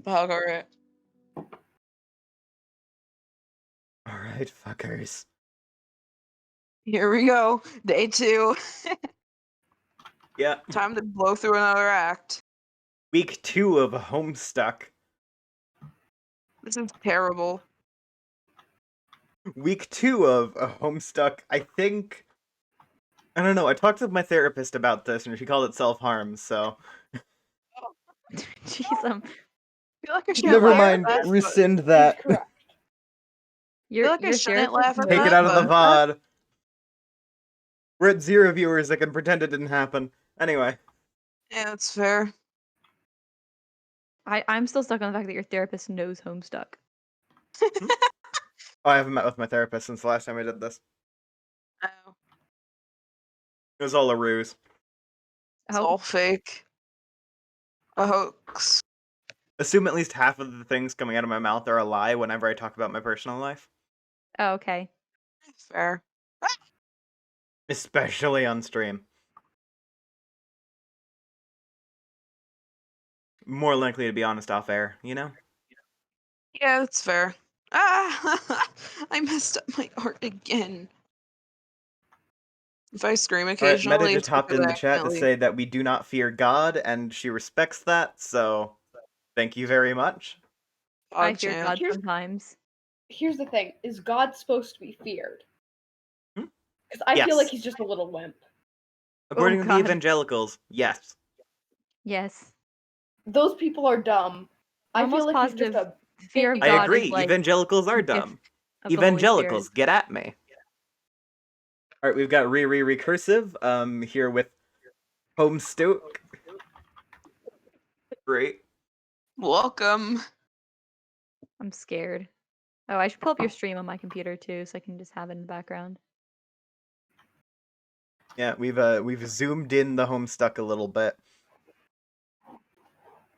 Alright. Alright, fuckers. Here we go. Day 2. Yeah. Time to blow through another act. Week 2 of Homestuck. This is terrible. Week 2 of Homestuck, I think... I don't know, I talked with my therapist about this, and she called it self-harm, so... Jeez, I feel like I shouldn't Never laugh at mind, that, but rescind that. Correct. I feel like I your shouldn't therapist laugh at Take that, it out of the but VOD. We're at 0 viewers, I can pretend it didn't happen. Anyway. yeah, that's fair. I'm still stuck on the fact that your therapist knows Homestuck. Oh, I haven't met with my therapist since the last time I did this. Oh, It was all a ruse. it's Oh, all fake. A hoax. Assume at least half of the things coming out of my mouth are a lie whenever I talk about my personal life. oh, okay. Fair. Especially on stream. More likely to be honest off air, you know? Yeah, that's fair. Ah! I messed up my art again. If I scream Alright, occasionally, Meta just it's hopped because in I the chat to accidentally... say that we do not fear God, and she respects that, so thank you very much. I fear PogChamp. God sometimes. Here's the thing: is God supposed to be feared? Hmm? Because I feel like Yes. he's just a little wimp. According to the God. evangelicals, yes. Yes. Those people are dumb. I Almost feel like positive he's just a fear of I God agree, is like evangelicals are a gift dumb. of the Holy Evangelicals, Spirit. get at me. Alright, we've got Recursive, here with Homestuck. Great. Welcome. I'm scared. Oh, I should pull up your stream on my computer too, so I can just have it in the background. Yeah, we've zoomed in the Homestuck a little bit.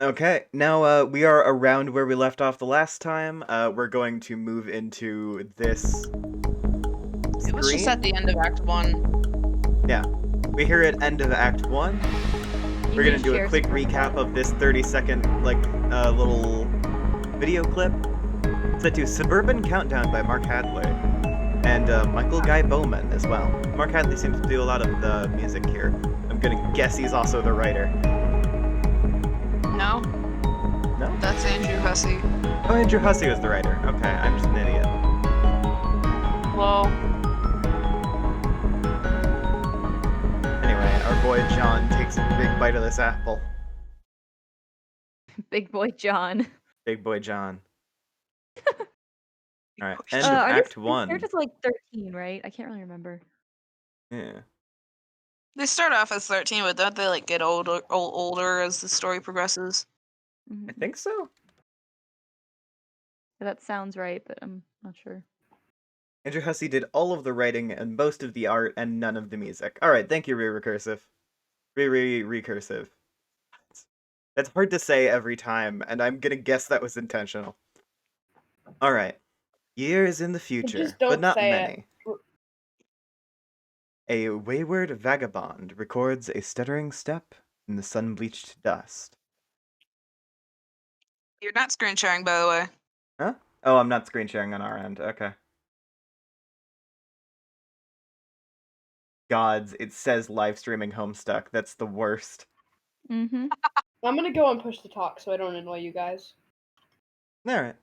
Okay, now we are around where we left off the last time. We're going to move into this It was just at the end of Act 1. Yeah, we're here at end of Act 1. We're gonna do a quick recap of this 30-second, like, little video clip. Set to Suburban Countdown by Mark Hadley. And Michael Guy Bowman as well. Mark Hadley seems to do a lot of the music here. I'm gonna guess he's also the writer. No? No? That's Andrew Hussey. Oh, Andrew Hussey was the writer. Okay, I'm just an idiot. Well, Anyway, our boy John takes a big bite of this apple. Big boy John. Big boy John. Alright, end John. of Are Act these 1. characters like 13, right? I can't really remember. Yeah. They start off as 13, but don't they like get older as the story progresses? I think so. That sounds right, but I'm not sure. Andrew Hussey did all of the writing and most of the art and none of the music. Alright, thank you, Recursive. Recursive. That's hard to say every time, and I'm gonna guess that was intentional. Alright. Years in the future, Just don't but not say many. A wayward vagabond records a stuttering step in the sun-bleached dust. You're not screen sharing, by the way. Huh? Oh, I'm not screen sharing on our end. Okay. Gods, it says live streaming Homestuck. That's the worst. Mm-hmm. I'm gonna go and push the talk so I don't annoy you guys. Alright.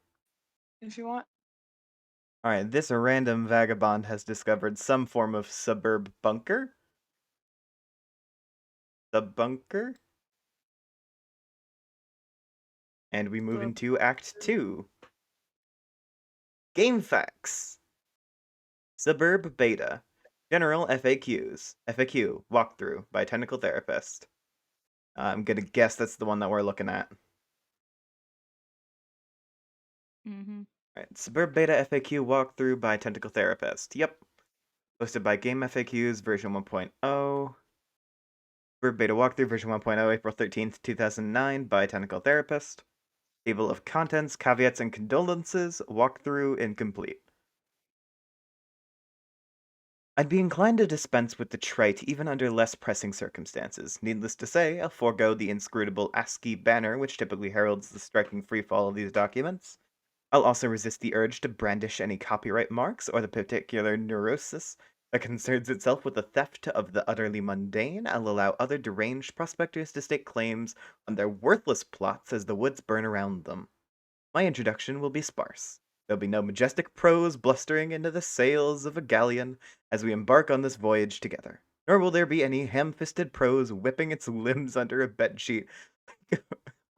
If you want. Alright, this random vagabond has discovered some form of suburb bunker? The bunker? And we move into Act 2. Game facts. Suburb Beta. General FAQs. FAQ. Walkthrough by Technical Therapist. I'm gonna guess that's the one that we're looking at. Mm-hmm. Alright, Suburb Beta FAQ Walkthrough by Technical Therapist. Yep. Posted by Game FAQs version 1.0. Suburb Beta Walkthrough version 1.0, April 13th, 2009 by Technical Therapist. Table of contents, caveats, and condolences. Walkthrough incomplete. I'd be inclined to dispense with the trite even under less pressing circumstances. Needless to say, I'll forego the inscrutable ASCII banner which typically heralds the striking freefall of these documents. I'll also resist the urge to brandish any copyright marks or the particular neurosis that concerns itself with the theft of the utterly mundane. I'll allow other deranged prospectors to stake claims on their worthless plots as the woods burn around them. My introduction will be sparse. There'll be no majestic prose blustering into the sails of a galleon as we embark on this voyage together. Nor will there be any ham-fisted prose whipping its limbs under a bedsheet.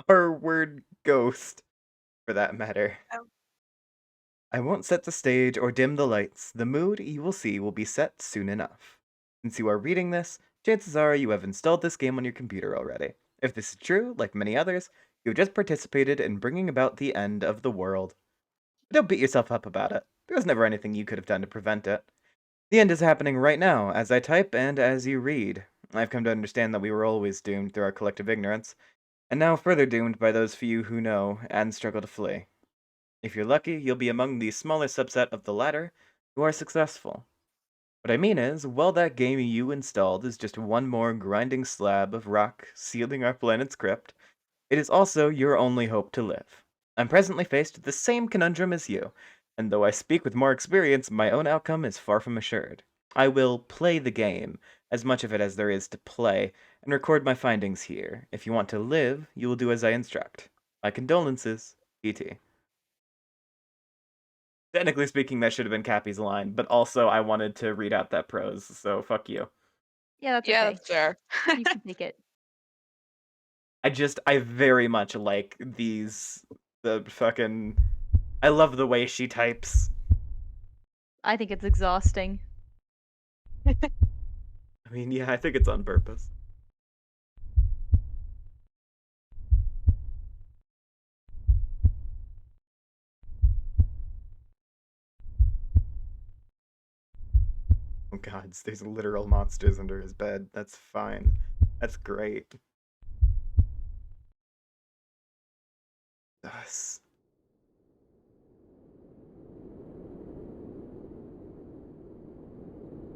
Our word ghost, for that matter. Oh. I won't set the stage or dim the lights. The mood, you will see, will be set soon enough. Since you are reading this, chances are you have installed this game on your computer already. If this is true, like many others, you've just participated in bringing about the end of the world. But don't beat yourself up about it. There was never anything you could have done to prevent it. The end is happening right now, as I type and as you read. I've come to understand that we were always doomed through our collective ignorance, and now further doomed by those few who know and struggle to flee. If you're lucky, you'll be among the smaller subset of the latter who are successful. What I mean is, while that game you installed is just one more grinding slab of rock sealing our planet's crypt, it is also your only hope to live. I'm presently faced with the same conundrum as you, and though I speak with more experience, my own outcome is far from assured. I will play the game, as much of it as there is to play, and record my findings here. If you want to live, you will do as I instruct. My condolences, pt. Technically speaking, that should have been Cappy's line, but also I wanted to read out that prose, so fuck you. Yeah, that's Yeah, okay. that's fair. You can take it. I very much like I love the way she types. I think it's exhausting. I mean, yeah, I think it's on purpose. Oh god, there's literal monsters under his bed. That's fine. That's great. Thus.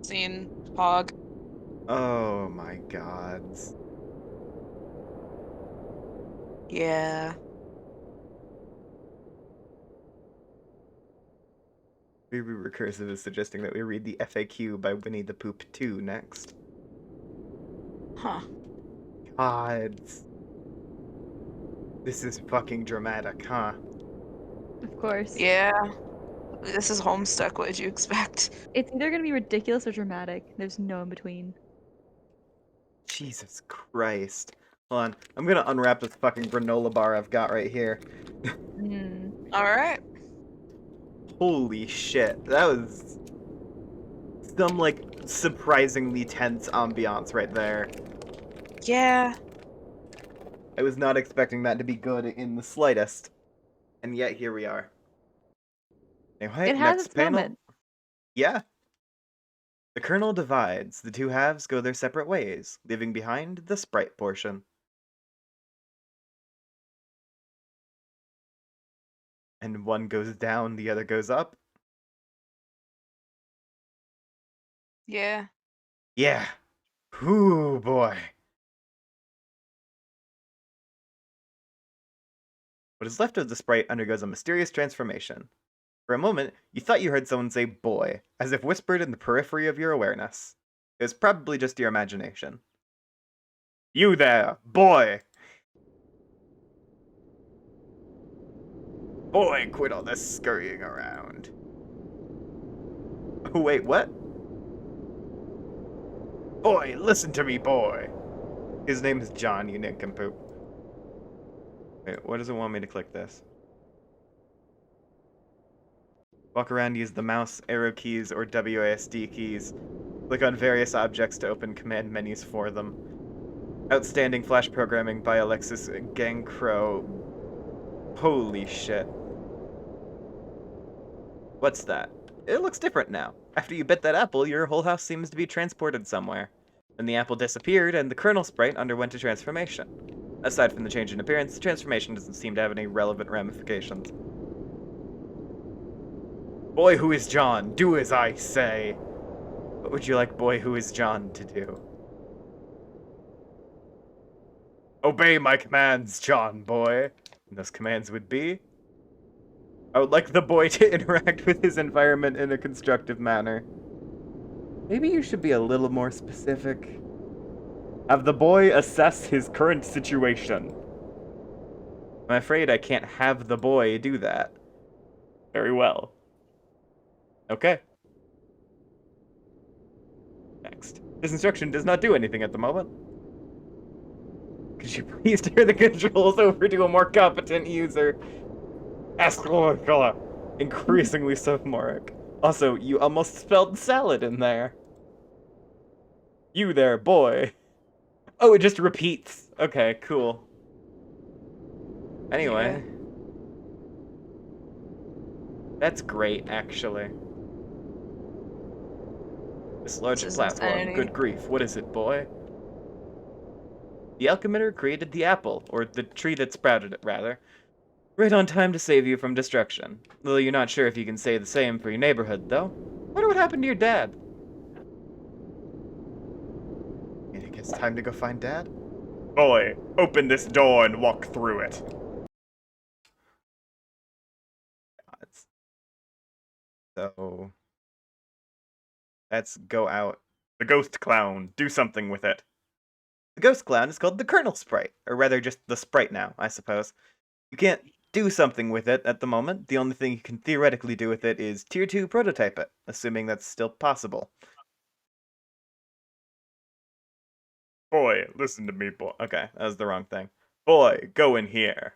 Scene hog. Oh my gods. Yeah. Maybe Recursive is suggesting that we read the FAQ by Winnie the Poop 2 next. Huh. Gods. This is fucking dramatic, huh? Of course. Yeah. This is Homestuck. What did you expect? It's either gonna be ridiculous or dramatic. There's no in between. Jesus Christ. Hold on. I'm gonna unwrap this fucking granola bar I've got right here. All right. Holy shit. That was some, like, surprisingly tense ambiance right there. Yeah. I was not expecting that to be good in the slightest. And yet, here we are. Anyway, It has next its panel. moment. Yeah. The kernel divides. The two halves go their separate ways, leaving behind the sprite portion. And one goes down, the other goes up. Yeah. Yeah. Ooh, boy. What is left of the sprite undergoes a mysterious transformation. For a moment, you thought you heard someone say boy, as if whispered in the periphery of your awareness. It was probably just your imagination. You there, boy! Boy, quit all this scurrying around. Oh, wait, what? Boy, listen to me, boy! His name is John, you nincompoop. Wait, what does it want me to click this? Walk around, use the mouse, arrow keys, or WASD keys. Click on various objects to open command menus for them. Outstanding Flash programming by Alexis Gancro. Holy shit. What's that? It looks different now. After you bit that apple, your whole house seems to be transported somewhere. Then the apple disappeared, and the kernel sprite underwent a transformation. Aside from the change in appearance, the transformation doesn't seem to have any relevant ramifications. Boy, who is John? Do as I say. What would you like boy who is John to do? Obey my commands, John boy. And those commands would be... I would like the boy to interact with his environment in a constructive manner. Maybe you should be a little more specific. Have the boy assess his current situation. I'm afraid I can't have the boy do that. Very well. Okay. Next. This instruction does not do anything at the moment. Could you please turn the controls over to a more competent user? Increasingly sophomoric. Also, you almost spelled salad in there. You there, boy. Oh, it just repeats. Okay, cool. Anyway. That's great, actually. This large platform, good grief, what is it, boy? The alchemitter created the apple, or the tree that sprouted it, rather. Right on time to save you from destruction. Though you're not sure if you can say the same for your neighborhood, though. Wonder what happened to your dad? You think it's time to go find Dad? Boy, open this door and walk through it. So... let's go out. The ghost clown, do something with it. The ghost clown is called the Colonel Sprite, or rather just the Sprite now, I suppose. You can't do something with it at the moment. The only thing you can theoretically do with it is Tier 2 prototype it, assuming that's still possible. Boy, listen to me, boy. Okay, that was the wrong thing. Boy, go in here.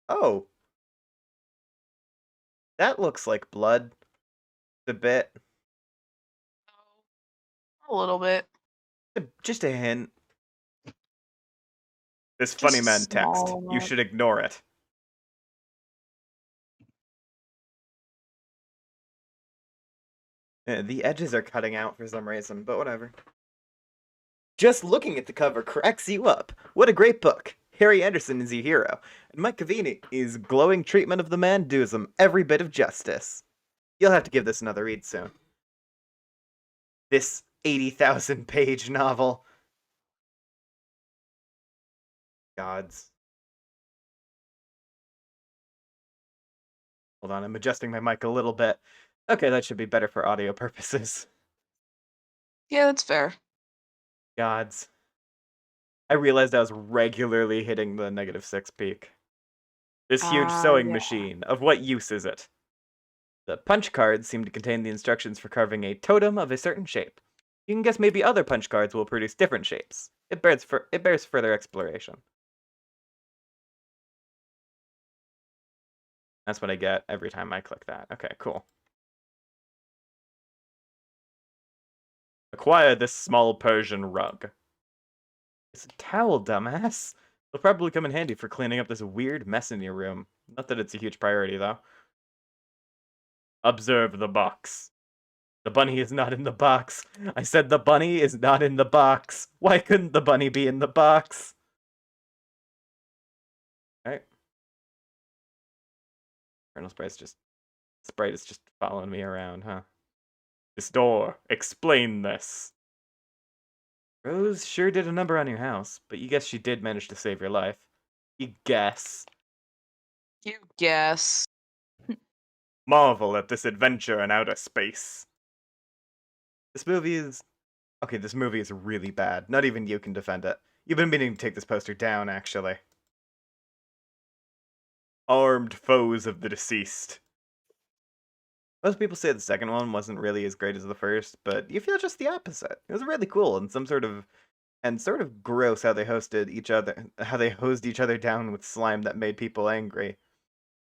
Oh. That looks like blood. A bit. A little bit. Just a hint. This Just funny man text. small You amount. should ignore it. The edges are cutting out for some reason, but whatever. Just looking at the cover cracks you up. What a great book. Harry Anderson is your hero, and Mike Cavini is glowing treatment of the man does him every bit of justice. You'll have to give this another read soon. This 80,000 page novel. Gods. Hold on, I'm adjusting my mic a little bit. Okay, that should be better for audio purposes. Yeah, that's fair. Gods. I realized I was regularly hitting the -6 peak. This huge sewing machine, of what use is it? The punch cards seem to contain the instructions for carving a totem of a certain shape. You can guess maybe other punch cards will produce different shapes. It bears further exploration. That's what I get every time I click that. Okay, cool. Acquire this small Persian rug. It's a towel, dumbass. It'll probably come in handy for cleaning up this weird mess in your room. Not that it's a huge priority, though. Observe the box. The bunny is not in the box. I said the bunny is not in the box. Why couldn't the bunny be in the box? Alright. Colonel Sprite is just following me around, huh? This door. Explain this. Rose sure did a number on your house, but you guess she did manage to save your life. You guess. You guess. Marvel at this adventure in outer space. This movie is... okay, this movie is really bad. Not even you can defend it. You've been meaning to take this poster down, actually. Armed foes of the deceased. Most people say the second one wasn't really as great as the first, but you feel just the opposite. It was really cool and sort of gross how they hosed each other down with slime that made people angry.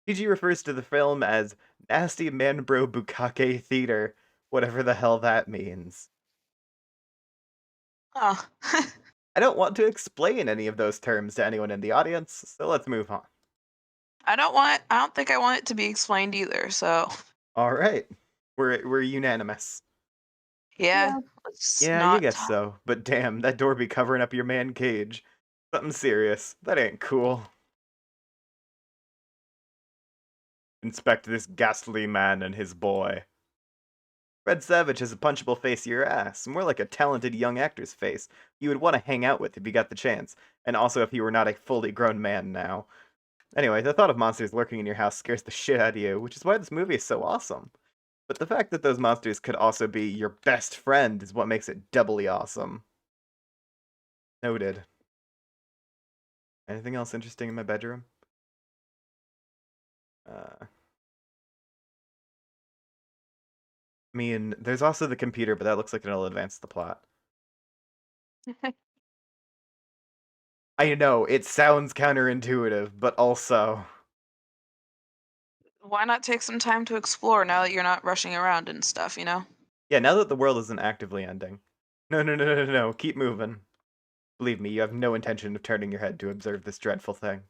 PG refers to the film as Nasty Manbro Bukake Theater, whatever the hell that means. Oh. I don't want to explain any of those terms to anyone in the audience, so let's move on. I don't think I want it to be explained either, so. Alright. We're unanimous. Yeah. Let's Yeah, you not guess talk. so. But damn, that door be covering up your man cage. Something serious. That ain't cool. Inspect this ghastly man and his boy. Fred Savage has a punchable face of your ass, more like a talented young actor's face you would want to hang out with if you got the chance, and also if you were not a fully grown man now. Anyway, the thought of monsters lurking in your house scares the shit out of you, which is why this movie is so awesome. But the fact that those monsters could also be your best friend is what makes it doubly awesome. Noted. Anything else interesting in my bedroom? I mean, there's also the computer, but that looks like it'll advance the plot. I know, it sounds counterintuitive, but also... Why not take some time to explore now that you're not rushing around and stuff, you know? Yeah, now that the world isn't actively ending. No, keep moving. Believe me, you have no intention of turning your head to observe this dreadful thing.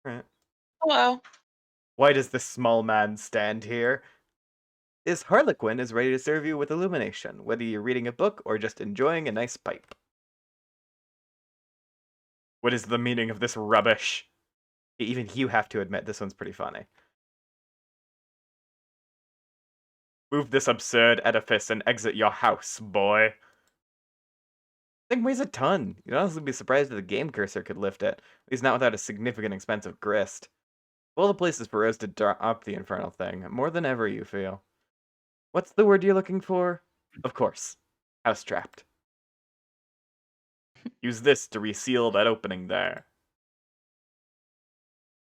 Right. Hello. Why does this small man stand here? This Harlequin is ready to serve you with illumination, whether you're reading a book or just enjoying a nice pipe. What is the meaning of this rubbish? Even you have to admit this one's pretty funny. Move this absurd edifice and exit your house, boy. Thing weighs a ton. You'd honestly be surprised if the game cursor could lift it, at least not without a significant expense of grist. All the places for Rose to drop the infernal thing, more than ever you feel. What's the word you're looking for? Of course. House-trapped. Use this to reseal that opening there.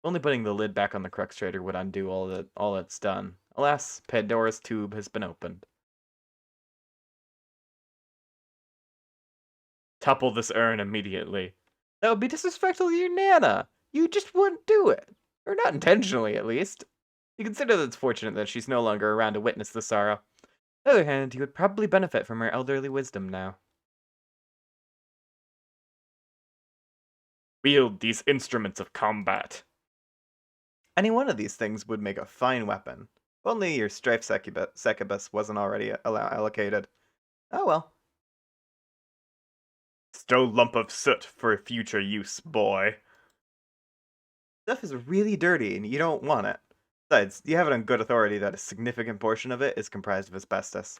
Only putting the lid back on the crux trader would undo all that's done. Alas, Pandora's tube has been opened. Topple this urn immediately. That would be disrespectful to your Nana. You just wouldn't do it. Or not intentionally, at least. You consider that it's fortunate that she's no longer around to witness the sorrow. On the other hand, you would probably benefit from her elderly wisdom now. Wield these instruments of combat. Any one of these things would make a fine weapon. If only your strife succubus wasn't already allocated. Oh well. Stow lump of soot for future use, boy. Stuff is really dirty and you don't want it. Besides, you have it on good authority that a significant portion of it is comprised of asbestos.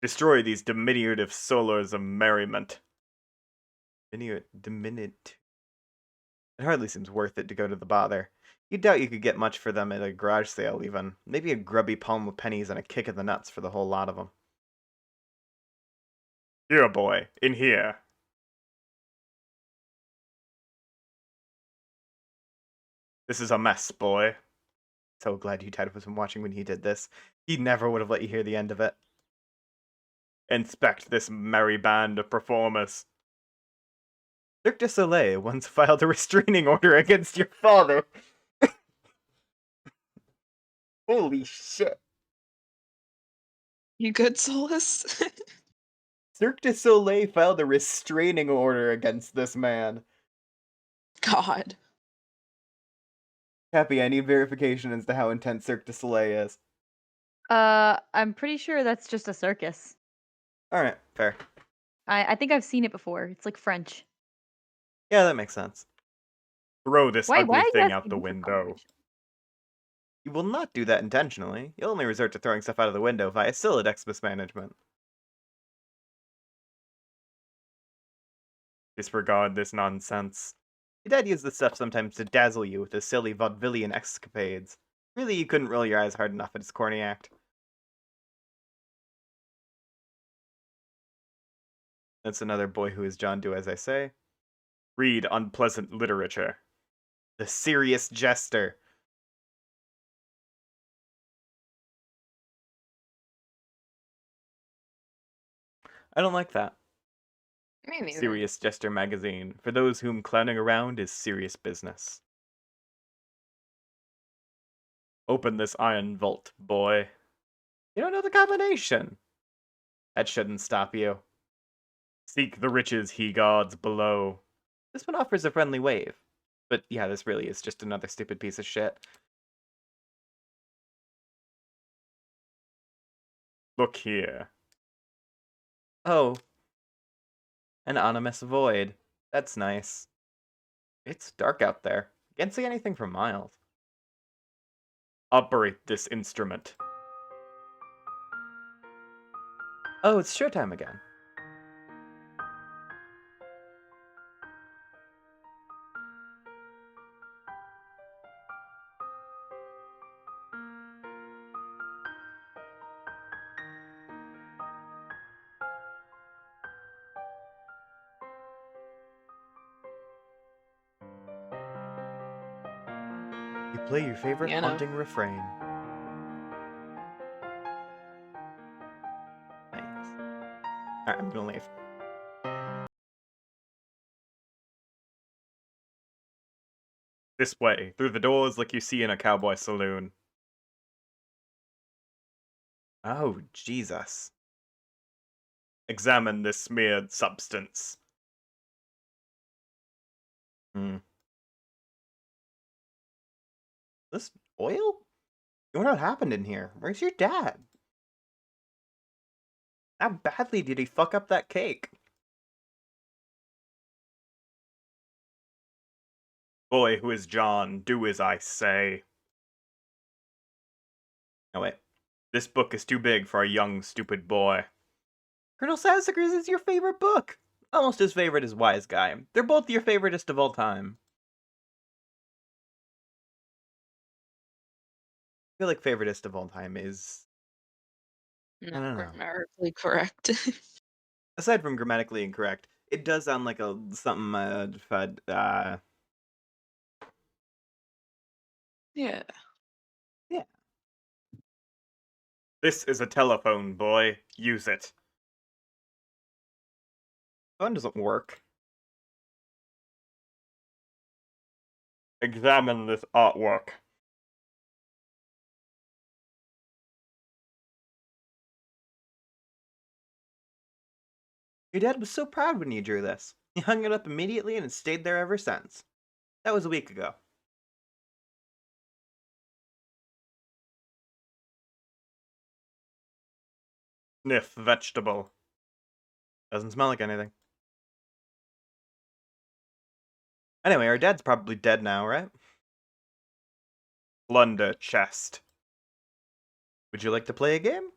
Destroy these diminutive solars of merriment. Diminutive. It hardly seems worth it to go to the bother. You doubt you could get much for them at a garage sale, even. Maybe a grubby palm of pennies and a kick in the nuts for the whole lot of them. Here, boy, in here. This is a mess, boy. So glad you Ted wasn't watching when he did this. He never would have let you hear the end of it. Inspect this merry band of performers. Cirque du Soleil once filed a restraining order against your father. Holy shit. You good, Solus? Cirque du Soleil filed a restraining order against this man. God. Happy, I need verification as to how intense Cirque du Soleil is. I'm pretty sure that's just a circus. Alright, fair. I think I've seen it before. It's like French. Yeah, that makes sense. Throw this Why ugly are you thing out asking the me for window. confirmation? You will not do that intentionally. You'll only resort to throwing stuff out of the window via Sylladex mismanagement. Disregard this nonsense. Your dad used this stuff sometimes to dazzle you with his silly vaudevillian escapades. Really, you couldn't roll your eyes hard enough at his corny act. That's another boy who is John, do as I say. Read unpleasant literature. The serious jester. I don't like that. Me neither. Serious Jester magazine, for those whom clowning around is serious business. Open this iron vault, boy. You don't know the combination. That shouldn't stop you. Seek the riches he guards below. This one offers a friendly wave. But yeah, this really is just another stupid piece of shit. Look here. Oh. An ominous void. That's nice. It's dark out there. Can't see anything for miles. Operate this instrument. Oh, it's showtime again. You play your favorite Piano. haunting refrain. Thanks. Alright, I'm gonna leave. This way, through the doors like you see in a cowboy saloon. Oh, Jesus. Examine this smeared substance. Hmm. This oil? You wonder what happened in here. Where's your dad? How badly did he fuck up that cake? Boy, who is John? Do as I say. Oh, wait. This book is too big for a young, stupid boy. Colonel Sass agrees it's your favorite book. Almost as favorite as Wise Guy. They're both your favoritist of all time. I feel like favoritist of all time is... I Not don't know. grammatically correct. Aside from grammatically incorrect, it does sound like a something Yeah. yeah. This is a telephone, boy. Use it. Phone doesn't work. Examine this artwork. Your dad was so proud when you drew this. He hung it up immediately and it stayed there ever since. That was a week ago. Sniff vegetable. Doesn't smell like anything. Anyway, our dad's probably dead now, right? Plunder chest. Would you like to play a game?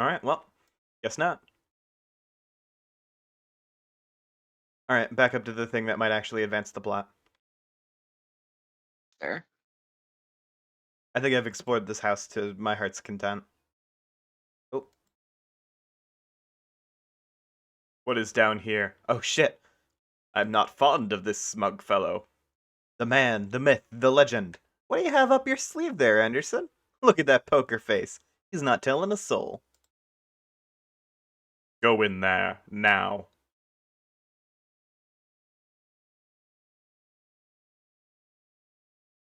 Alright, well, guess not. Alright, back up to the thing that might actually advance the plot. Fair. I think I've explored this house to my heart's content. Oh. What is down here? Oh shit. I'm not fond of this smug fellow. The man, the myth, the legend. What do you have up your sleeve there, Anderson? Look at that poker face. He's not telling a soul. Go in there, now.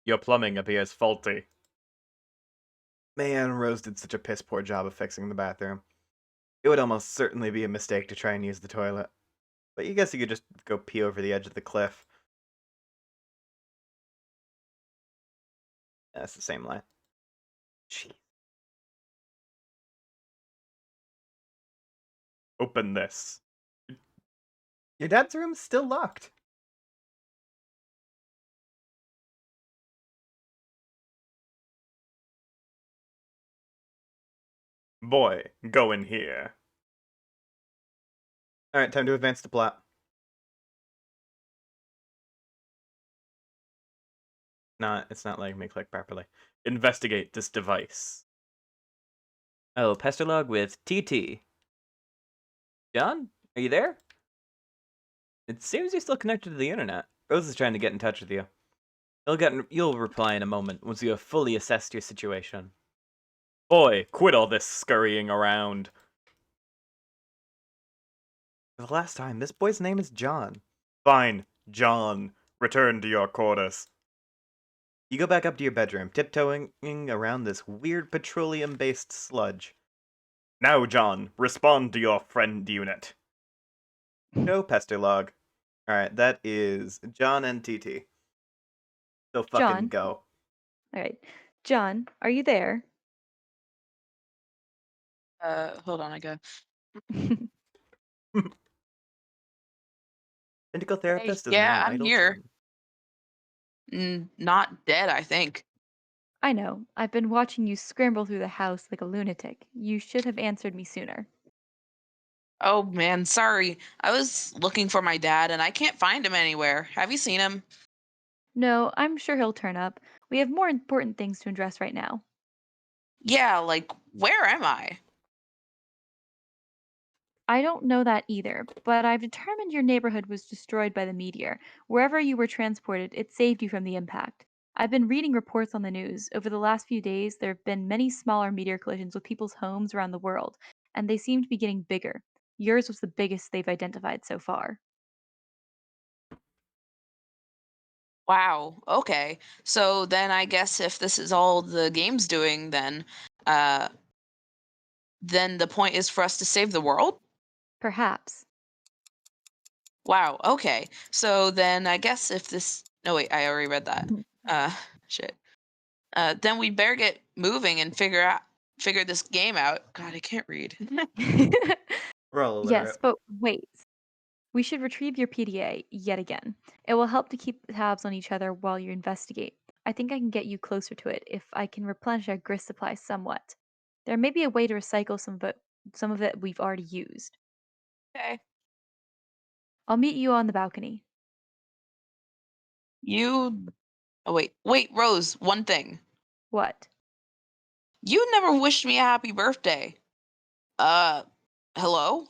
Your plumbing appears faulty. Man, Rose did such a piss poor job of fixing the bathroom. It would almost certainly be a mistake to try and use the toilet. But you guess you could just go pee over the edge of the cliff. That's the same line. Jeez. Open this. Your dad's room is still locked. Boy, go in here. Alright, time to advance the plot. It's not letting me click properly. Investigate this device. Oh, pester log with pt. John, are you there? It seems you're still connected to the internet. Rose is trying to get in touch with you. You'll reply in a moment once you have fully assessed your situation. Boy, quit all this scurrying around. For the last time, this boy's name is John. Fine, John. Return to your quarters. You go back up to your bedroom, tiptoeing around this weird petroleum-based sludge. Now, John, respond to your friend unit. Go, pester log. Alright, that is John and TT. So fucking John. go. Alright. John, are you there? Hold on, I go. Medical therapist is Yeah, now I'm idle here. John. Not dead, I think. I know. I've been watching you scramble through the house like a lunatic. You should have answered me sooner. Oh man, sorry. I was looking for my dad and I can't find him anywhere. Have you seen him? No, I'm sure he'll turn up. We have more important things to address right now. Yeah, like, where am I? I don't know that either, but I've determined your neighborhood was destroyed by the meteor. Wherever you were transported, it saved you from the impact. I've been reading reports on the news. Over the last few days, there have been many smaller meteor collisions with people's homes around the world, and they seem to be getting bigger. Yours was the biggest they've identified so far. Wow, okay. So then I guess if this is all the game's doing, uh, then the point is for us to save the world? Perhaps. Wow, okay. So then I guess if this no wait, I already read that. Uh shit. Then we better get moving and figure this game out. God, I can't read. We're all Yes, illiterate. but wait. We should retrieve your PDA yet again. It will help to keep tabs on each other while you investigate. I think I can get you closer to it if I can replenish our grist supply somewhat. There may be a way to recycle some of it we've already used. Okay. I'll meet you on the balcony. You oh wait, Rose, one thing. What? You never wished me a happy birthday. Uh hello?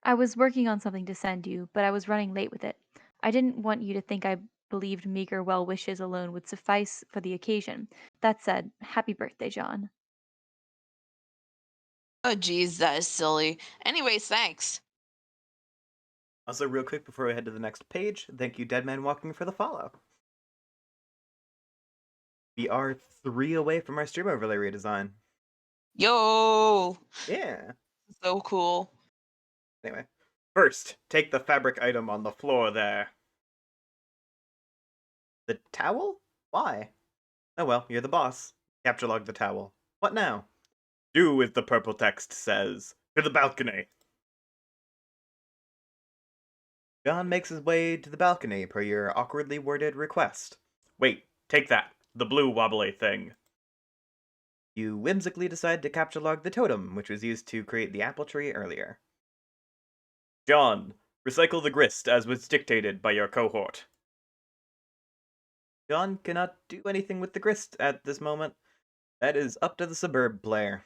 I was working on something to send you, but I was running late with it. I didn't want you to think I believed meager well wishes alone would suffice for the occasion. That said, happy birthday, John. Oh geez, that is silly. Anyways, thanks. Also, real quick before we head to the next page, thank you, Deadman Walking, for the follow. We are 3 away from our stream overlay redesign. Yo, Yeah. so cool. Anyway, first, take the fabric item on the floor there. The towel? Why? Oh well, you're the boss. Capture log the towel. What now? Do as the purple text says. To the balcony. John makes his way to the balcony per your awkwardly worded request. Wait, take that. The blue wobbly thing. You whimsically decide to capture log the totem, which was used to create the apple tree earlier. John, recycle the grist as was dictated by your cohort. John cannot do anything with the grist at this moment. That is up to the suburb player.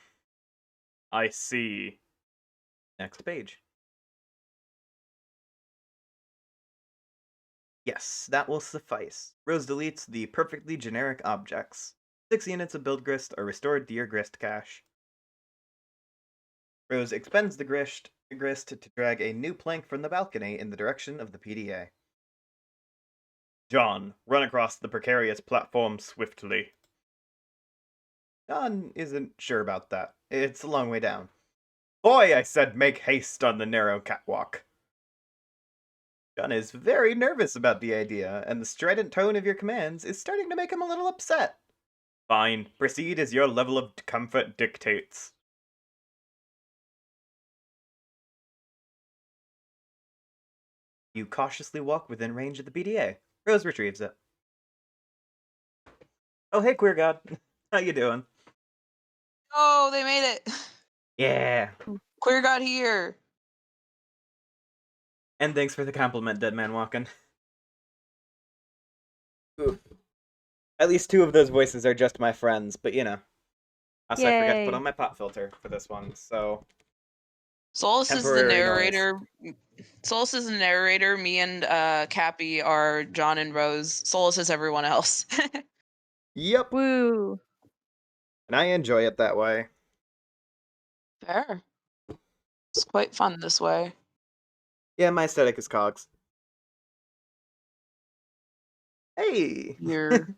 I see. Next page. Yes, that will suffice. Rose deletes the perfectly generic objects. 6 units of build grist are restored to your grist cache. Rose expends the grist to drag a new plank from the balcony in the direction of the PDA. John, run across the precarious platform swiftly. John isn't sure about that. It's a long way down. Boy, I said make haste on the narrow catwalk. John is very nervous about the idea, and the strident tone of your commands is starting to make him a little upset. Fine, proceed as your level of comfort dictates. You cautiously walk within range of the PDA. Rose retrieves it. Oh, hey, Queer God. How you doing? Oh, they made it. Yeah. Queer got here. And thanks for the compliment, Dead Man Walking. Oof. At least 2 of those voices are just my friends, but you know. Also, I forgot to put Yay. on my pop filter for this one, so Solus is the temporary noise. narrator. Solus is the narrator. Me and Cappy are John and Rose. Solus is everyone else. Yep. Woo. And I enjoy it that way. Fair. It's quite fun this way. Yeah, my aesthetic is cogs. Hey! You're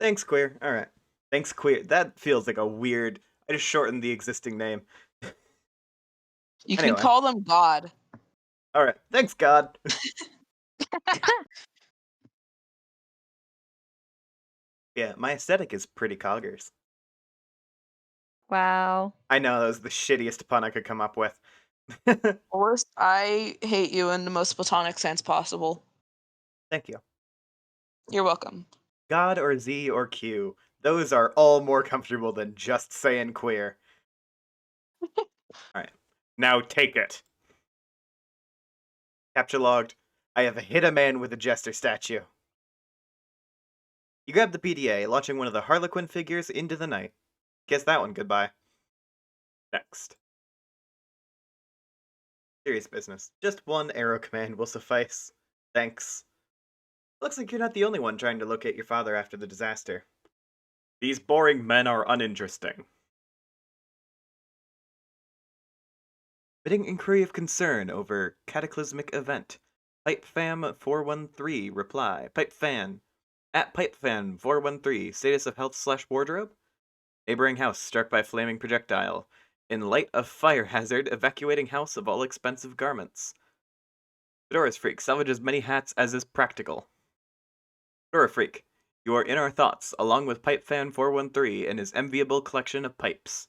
Thanks, Queer. Alright. Thanks, Queer. That feels like a weird... I just shortened the existing name. you can Anyway. call them God. Alright. Thanks, God. Yeah, my aesthetic is pretty coggers. Wow. I know, that was the shittiest pun I could come up with. Solus, I hate you in the most platonic sense possible. Thank you. You're welcome. God or Z or Q. Those are all more comfortable than just saying queer. Alright. Now take it. Capture logged. I have hit a man with a jester statue. You grab the PDA, launching one of the Harlequin figures into the night. Guess that one goodbye. Next. Serious business. Just one arrow command will suffice. Thanks. Looks like you're not the only one trying to locate your father after the disaster. These boring men are uninteresting. Bidding inquiry of concern over cataclysmic event. Pipefam413 reply. Pipefan. At Pipefan413. Status of health/wardrobe. Neighboring house struck by flaming projectile. In light of fire hazard, evacuating house of all expensive garments. Fedora Freak. Salvage as many hats as is practical. Fedora Freak. You are in our thoughts, along with Pipefan413 and his enviable collection of pipes.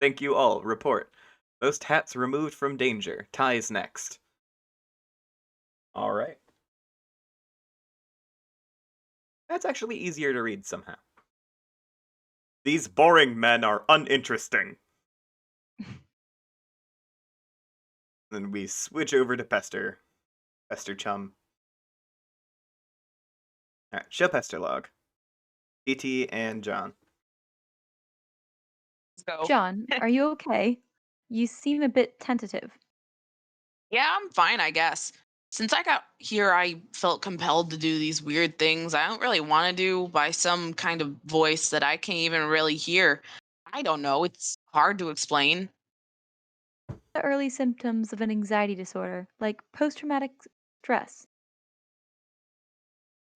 Thank you all. Report. Most hats removed from danger. Ties next. Alright. That's actually easier to read somehow. These boring men are uninteresting. Then we switch over to Pester. Pester Chum. Alright, show Pester log. pt and John. Let's go. John, are you okay? You seem a bit tentative. Yeah, I'm fine, I guess. Since I got here, I felt compelled to do these weird things I don't really want to do by some kind of voice that I can't even really hear. I don't know. It's hard to explain. The early symptoms of an anxiety disorder, like post-traumatic stress.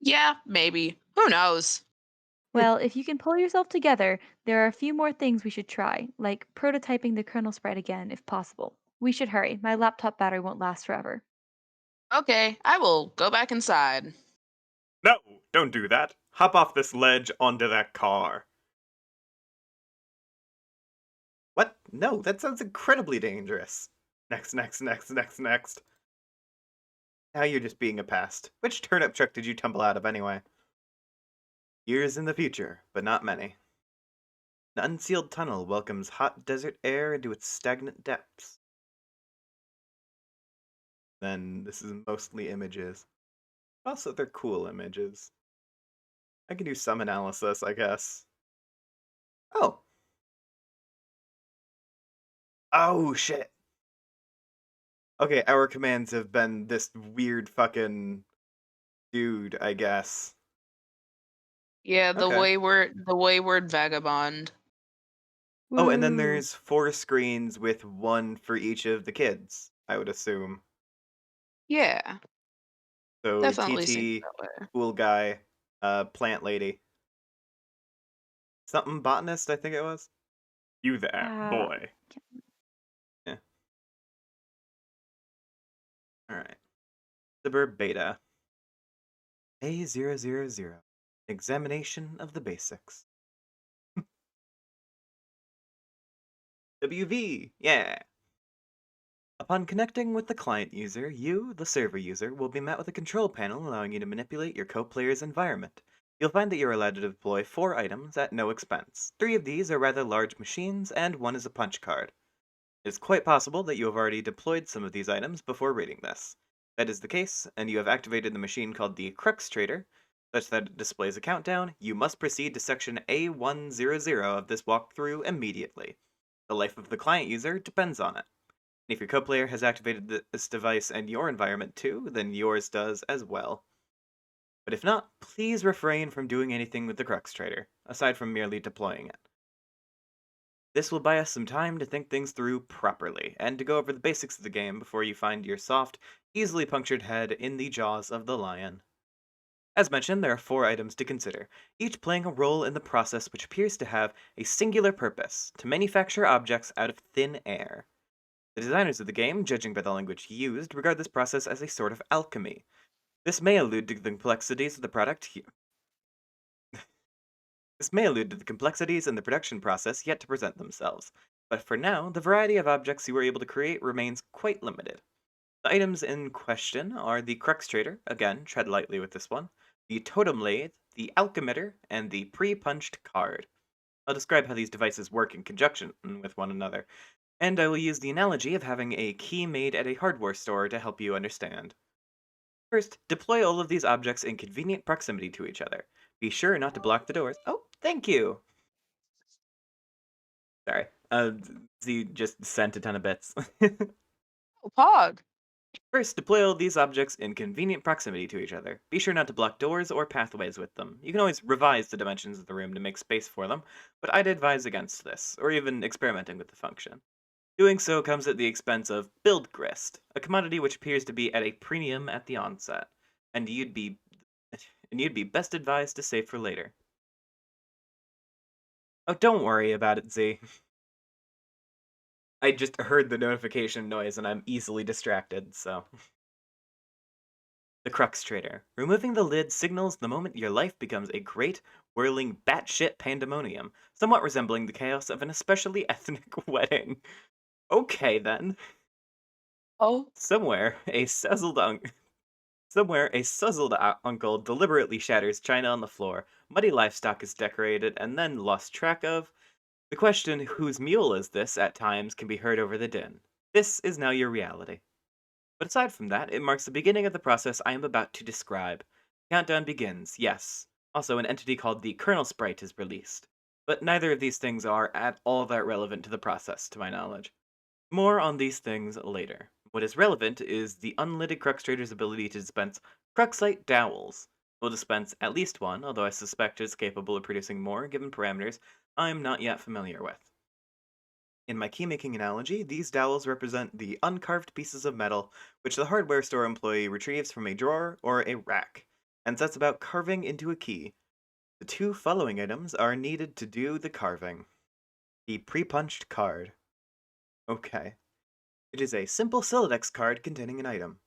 Yeah, maybe. Who knows? Well, if you can pull yourself together, there are a few more things we should try, like prototyping the kernel sprite again, if possible. We should hurry. My laptop battery won't last forever. Okay, I will go back inside. No, don't do that. Hop off this ledge onto that car. What? No, that sounds incredibly dangerous. Next. Now you're just being a pest. Which turnip truck did you tumble out of anyway? Years in the future, but not many. An unsealed tunnel welcomes hot desert air into its stagnant depths. Then this is mostly images. Also, they're cool images. I can do some analysis, I guess. Oh. Oh, shit. Okay, our commands have been this weird fucking dude, I guess. Yeah, the Okay. wayward vagabond. Oh, and then Woo. there's 4 screens with one for each of the kids, I would assume. Yeah, So definitely seems TT, that way. cool guy, plant lady. Something botanist, I think it was. You there, boy. Yeah. Alright. Suburb Beta. A000. Examination of the basics. WV, yeah. Upon connecting with the client user, you, the server user, will be met with a control panel allowing you to manipulate your co-player's environment. You'll find that you're allowed to deploy 4 items at no expense. 3 of these are rather large machines, and 1 is a punch card. It is quite possible that you have already deployed some of these items before reading this. If that is the case, and you have activated the machine called the Crux Trader, such that it displays a countdown, you must proceed to section A100 of this walkthrough immediately. The life of the client user depends on it. If your co-player has activated this device and your environment too, then yours does as well. But if not, please refrain from doing anything with the Crux Trader, aside from merely deploying it. This will buy us some time to think things through properly, and to go over the basics of the game before you find your soft, easily punctured head in the jaws of the lion. As mentioned, there are 4 items to consider, each playing a role in the process which appears to have a singular purpose, to manufacture objects out of thin air. The designers of the game, judging by the language used, regard this process as a sort of alchemy. This may allude to the complexities of the product This may allude to the complexities in the production process yet to present themselves, but for now, the variety of objects you were able to create remains quite limited. The items in question are the Crux Trader, again, tread lightly with this one, the Totem Lathe, the alchemitter and the pre-punched card. I'll describe how these devices work in conjunction with one another, and I will use the analogy of having a key made at a hardware store to help you understand. First, deploy all of these objects in convenient proximity to each other. Be sure not to block the doors. Oh, thank you! Sorry. Z just sent a ton of bits. Oh, Pog. First, deploy all these objects in convenient proximity to each other. Be sure not to block doors or pathways with them. You can always revise the dimensions of the room to make space for them, but I'd advise against this, or even experimenting with the function. Doing so comes at the expense of build grist, a commodity which appears to be at a premium at the onset, and you'd be best advised to save for later. Oh, don't worry about it, Z. I just heard the notification noise and I'm easily distracted, so. The Crux Trader. Removing the lid signals the moment your life becomes a great, whirling, batshit pandemonium, somewhat resembling the chaos of an especially ethnic wedding. Okay, then. Oh. Somewhere, a suzzled uncle deliberately shatters china on the floor, muddy livestock is decorated, and then lost track of. The question, whose mule is this, at times can be heard over the din. This is now your reality. But aside from that, it marks the beginning of the process I am about to describe. Countdown begins, yes. Also, an entity called the Kernel Sprite is released. But neither of these things are at all that relevant to the process, to my knowledge. More on these things later. What is relevant is the unlidded Crux Trader's ability to dispense Cruxite dowels. Will dispense at least one, although I suspect it's capable of producing more, given parameters I'm not yet familiar with. In my key-making analogy, these dowels represent the uncarved pieces of metal which the hardware store employee retrieves from a drawer or a rack, and sets about carving into a key. The two following items are needed to do the carving. The pre-punched card. Okay. It is a simple Sylladex card containing an item.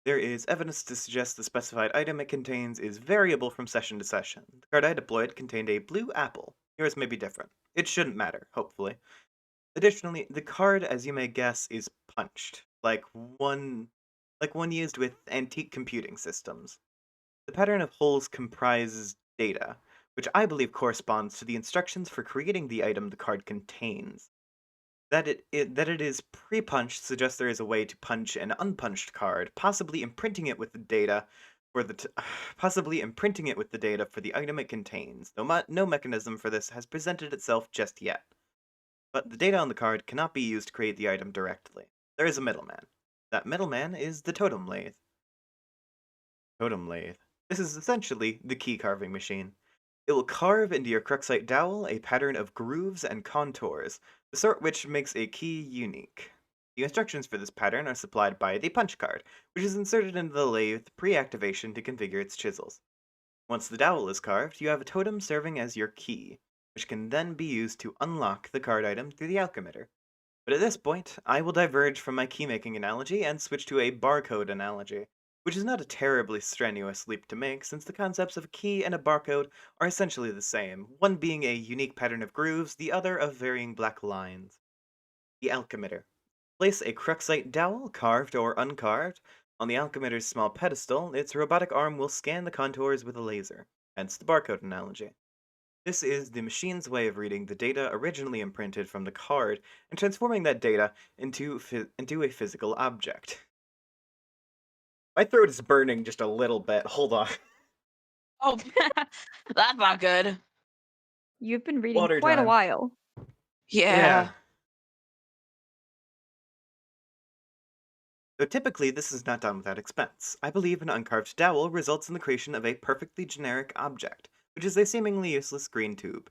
There is evidence to suggest the specified item it contains is variable from session to session. The card I deployed contained a blue apple. Yours may be different. It shouldn't matter, hopefully. Additionally, the card, as you may guess, is punched, like one used with antique computing systems. The pattern of holes comprises data, which I believe corresponds to the instructions for creating the item the card contains. That it is pre-punched suggests there is a way to punch an unpunched card, possibly imprinting it with the data for the item it contains, though no mechanism for this has presented itself just yet. But the data on the card cannot be used to create the item directly. There is a middleman. That middleman is the totem lathe. Totem lathe. This is essentially the key carving machine. It will carve into your Cruxite dowel a pattern of grooves and contours, the sort which makes a key unique. The instructions for this pattern are supplied by the punch card, which is inserted into the lathe pre-activation to configure its chisels. Once the dowel is carved, you have a totem serving as your key, which can then be used to unlock the card item through the alchemitter. But at this point, I will diverge from my key-making analogy and switch to a barcode analogy, which is not a terribly strenuous leap to make since the concepts of a key and a barcode are essentially the same, one being a unique pattern of grooves, the other of varying black lines. The alchemitter. Place a Cruxite dowel, carved or uncarved, on the alchemitter's small pedestal. Its robotic arm will scan the contours with a laser, hence the barcode analogy. This is the machine's way of reading the data originally imprinted from the card and transforming that data into a physical object. My throat is burning just a little bit. Hold on. Oh, that's not good. You've been reading Water quite a time. while. Yeah. Though typically this is not done without expense, I believe an uncarved dowel results in the creation of a perfectly generic object, which is a seemingly useless green tube.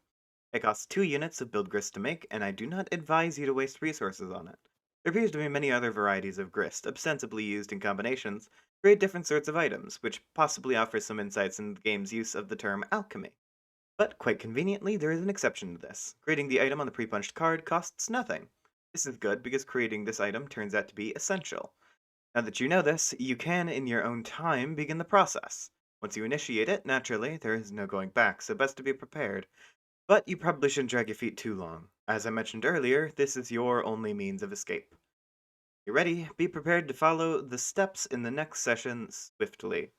It costs 2 units of build grist to make, and I do not advise you to waste resources on it. There appears to be many other varieties of grist, ostensibly used in combinations, to create different sorts of items, which possibly offers some insights into the game's use of the term alchemy. But quite conveniently, there is an exception to this. Creating the item on the pre-punched card costs nothing. This is good because creating this item turns out to be essential. Now that you know this, you can, in your own time, begin the process. Once you initiate it, naturally, there is no going back, so best to be prepared. But you probably shouldn't drag your feet too long. As I mentioned earlier, this is your only means of escape. You ready? Be prepared to follow the steps in the next session swiftly.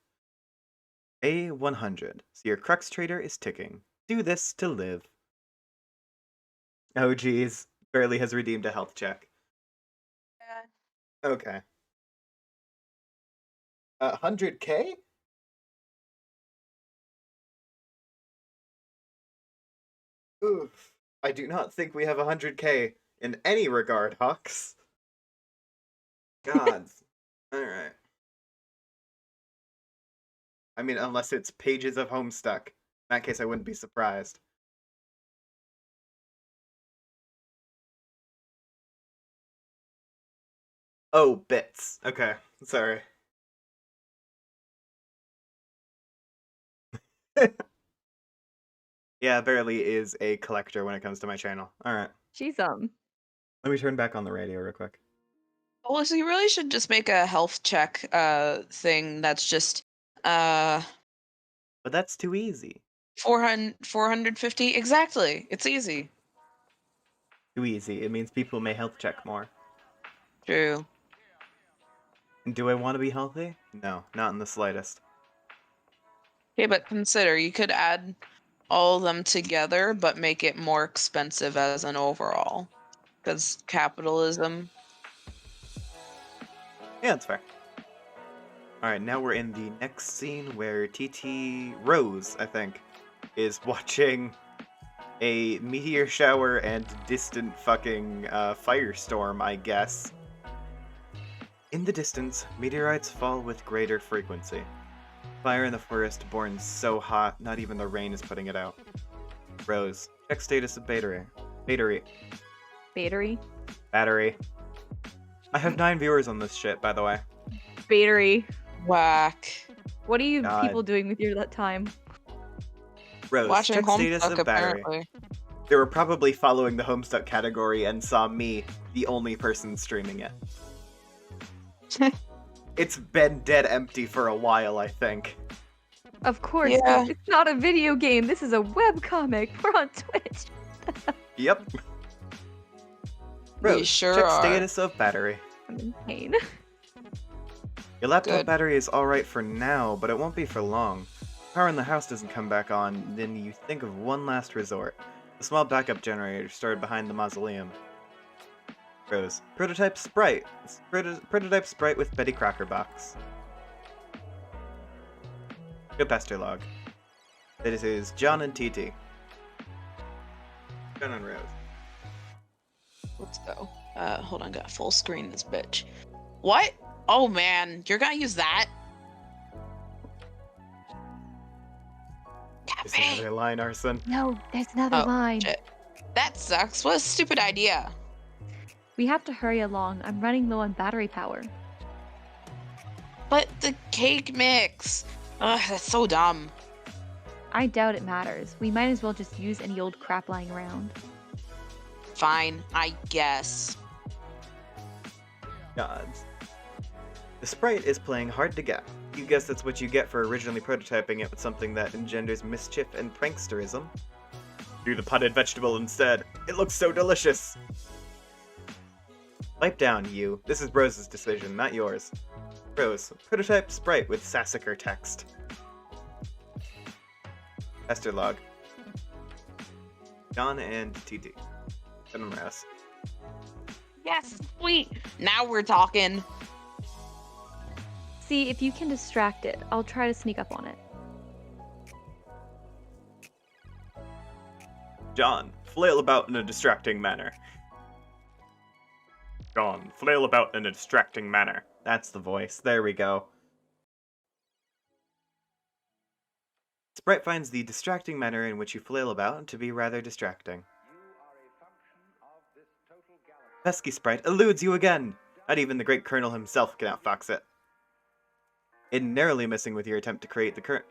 A100. So your crux trader is ticking. Do this to live. Oh geez. Barely has redeemed a health check. Yeah. Okay. 100k? Oof. I do not think we have 100k in any regard, Hawks. Gods. Alright. I mean, unless it's pages of Homestuck. In that case, I wouldn't be surprised. Oh, bits. Okay, sorry. Yeah, Barely is a collector when it comes to my channel. Alright. She's Let me turn back on the radio real quick. Well, so you really should just make a health check thing that's just uh But that's too easy. 450 exactly. It's easy. Too easy. It means people may health check more. True. And do I want to be healthy? No, not in the slightest. Okay, but consider you could add all of them together but make it more expensive as an overall because capitalism. Yeah, that's fair. Alright, now we're in the next scene where TT Rose, I think, is watching a meteor shower and distant fucking firestorm, I guess. In the distance, meteorites fall with greater frequency. Fire in the forest burns so hot, not even the rain is putting it out. Rose, check status of battery. Battery. Battery. I have 9 viewers on this shit, by the way. Battery. Whack. What are you God. people doing with your time? Rose, Watching check status Homestuck of battery. apparently. They were probably following the Homestuck category and saw me, the only person streaming it. It's been dead empty for a while, I think. Of course, Yeah. it's not a video game. This is a webcomic. We're on Twitch. Yep. We Rose, sure check are. status of battery. I'm in pain. Your laptop Good. battery is alright for now, but it won't be for long. Power in the house doesn't come back on, then you think of one last resort. The small backup generator stored behind the mausoleum. Rose, prototype sprite. Prototype sprite with Betty Crocker box. Good pester log. This is John and TT. John and Rose. Let's go. Hold on, got full screen this bitch. What? Oh man, you're gonna use that? Is another line, Arson? No, there's another line. Shit. That sucks. What a stupid idea. We have to hurry along. I'm running low on battery power. But the cake mix. Ugh, that's so dumb. I doubt it matters. We might as well just use any old crap lying around. Fine, I guess. Gods. The sprite is playing hard to get. You guess that's what you get for originally prototyping it with something that engenders mischief and pranksterism. Do the potted vegetable instead. It looks so delicious! Pipe down, you. This is Rose's decision, not yours. Rose, prototype sprite with Sassacre text. Esther log. John and TT. John and Rose. Yes, sweet. Now we're talking. See, if you can distract it, I'll try to sneak up on it. John, flail about in a distracting manner. John, flail about in a distracting manner. That's the voice. There we go. Sprite finds the distracting manner in which you flail about to be rather distracting. Pesky Sprite eludes you again! Not even the great Colonel himself can outfox it. In narrowly missing with your attempt to create the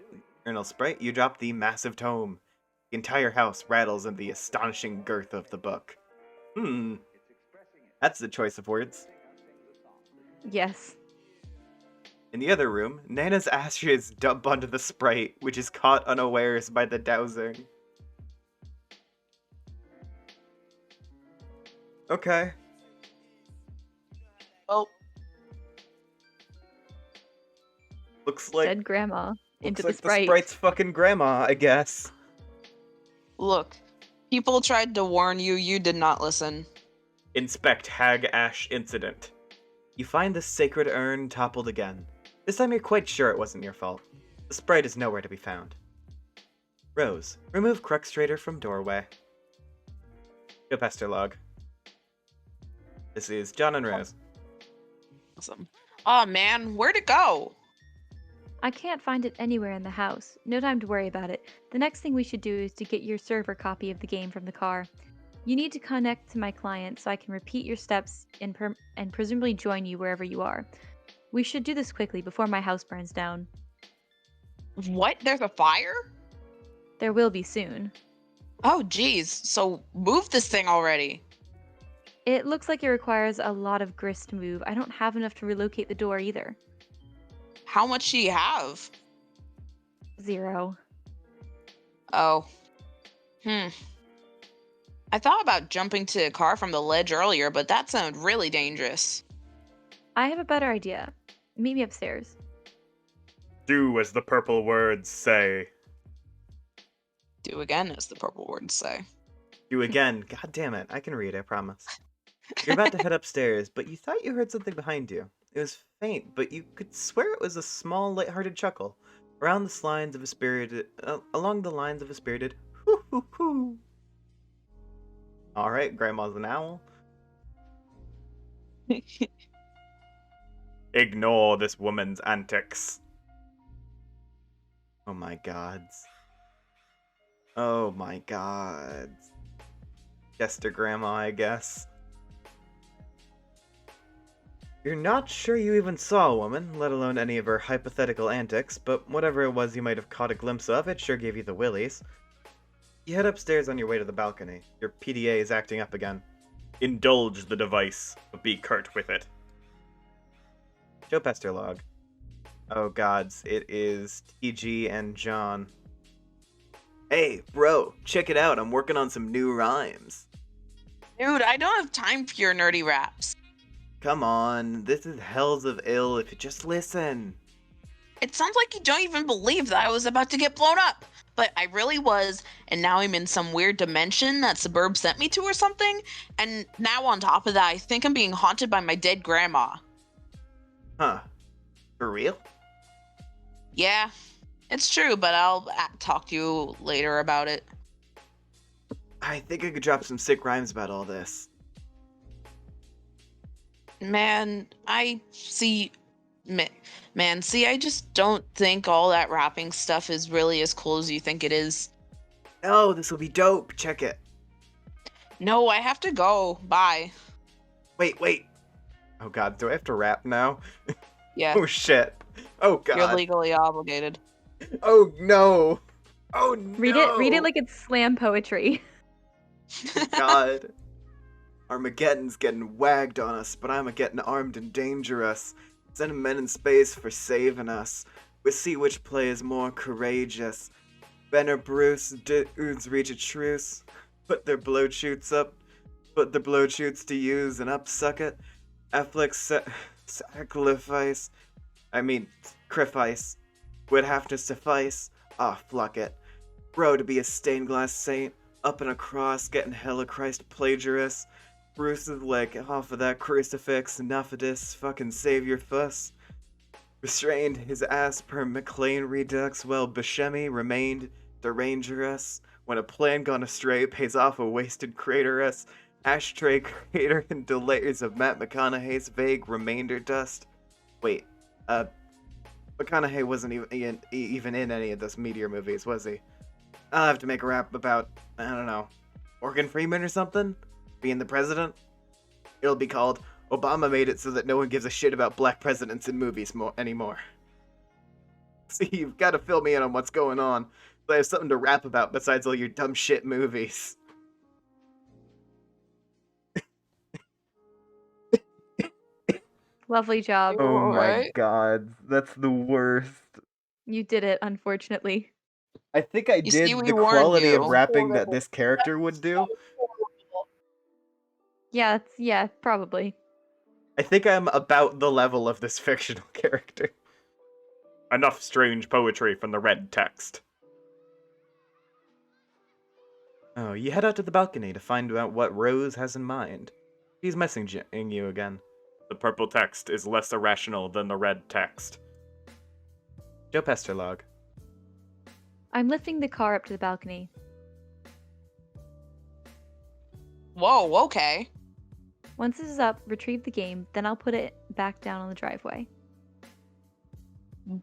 Colonel Sprite, you drop the massive tome. The entire house rattles in the astonishing girth of the book. That's the choice of words. Yes. In the other room, Nana's ashes dump onto the Sprite, which is caught unawares by the dowsing. Okay. Oh, Looks like Dead grandma. into Looks the like the Sprite. Sprite's fucking grandma, I guess. Look, people tried to warn you, you did not listen. Inspect Hag Ash incident. You find the sacred urn toppled again. This time you're quite sure it wasn't your fault. The Sprite is nowhere to be found. Rose, remove Cruxtrader from doorway. Go pester log. This is John and Rose. Awesome. Oh man, where'd it go? I can't find it anywhere in the house. No time to worry about it. The next thing we should do is to get your server copy of the game from the car. You need to connect to my client so I can repeat your steps and presumably join you wherever you are. We should do this quickly before my house burns down. What? There's a fire? There will be soon. Oh geez, so move this thing already. It looks like it requires a lot of grist to move. I don't have enough to relocate the door either. How much do you have? 0. Oh. I thought about jumping to a car from the ledge earlier, but that sounded really dangerous. I have a better idea. Meet me upstairs. Do as the purple words say. Do again, as the purple words say. Do again. God damn it. I can read, I promise. You're about to head upstairs, but you thought you heard something behind you. It was faint, but you could swear it was a small, light-hearted chuckle. Along the lines of a spirited hoo hoo hoo. Alright, Grandma's an owl. Ignore this woman's antics. Oh my gods. Oh my gods. Jester Grandma, I guess. You're not sure you even saw a woman, let alone any of her hypothetical antics, but whatever it was you might have caught a glimpse of, it sure gave you the willies. You head upstairs on your way to the balcony. Your PDA is acting up again. Indulge the device, but be curt with it. Joe Pester log. Oh gods, it is TG and John. Hey, bro, check it out, I'm working on some new rhymes. Dude, I don't have time for your nerdy raps. Come on, this is hells of ill if you just listen. It sounds like you don't even believe that I was about to get blown up. But I really was, and now I'm in some weird dimension that Suburb sent me to or something. And now on top of that, I think I'm being haunted by my dead grandma. Huh. For real? Yeah, it's true, but I'll talk to you later about it. I think I could drop some sick rhymes about all this. Man, I just don't think all that rapping stuff is really as cool as you think it is. Oh, this will be dope. Check it. No, I have to go. Bye. Wait. Oh god, do I have to rap now? Yeah, Oh shit. Oh god. you're legally obligated. Oh no. Oh no. Read it like it's slam poetry. God. Armageddon's getting wagged on us, but I'm a-getting armed and dangerous. Sending men in space for saving us. We'll see which play is more courageous. Ben or Bruce, dudes reach a truce. Put their blow shoots to use and upsuck it. Affleck sacrifice would have to suffice. Ah, fluck it. Bro to be a stained glass saint, up and across, getting hella Christ plagiarist. Bruce is like off of that crucifix, enough of this fucking savior fuss. Restrained his ass per McLean redux, while Buscemi remained derangerous. When a plan gone astray pays off a wasted crateress. Ashtray crater and delays of Matt McConaughey's vague remainder dust. Wait, McConaughey wasn't even in any of those Meteor movies, was he? I'll have to make a rap about, I don't know, Morgan Freeman or something? Being the president? It'll be called Obama Made It So That No One Gives a Shit About Black Presidents in Movies anymore. See, you've got to fill me in on what's going on, so I have something to rap about besides all your dumb shit movies. Lovely job. Oh my Alright. god, that's the worst. You did it, unfortunately. I think I You see, did we the warned quality of you. rapping that this character would do. Yeah, probably. I think I'm about the level of this fictional character. Enough strange poetry from the red text. Oh, you head out to the balcony to find out what Rose has in mind. She's messaging you again. The purple text is less irrational than the red text. Joe Pesterlog. I'm lifting the car up to the balcony. Whoa, okay. Once this is up, retrieve the game, then I'll put it back down on the driveway.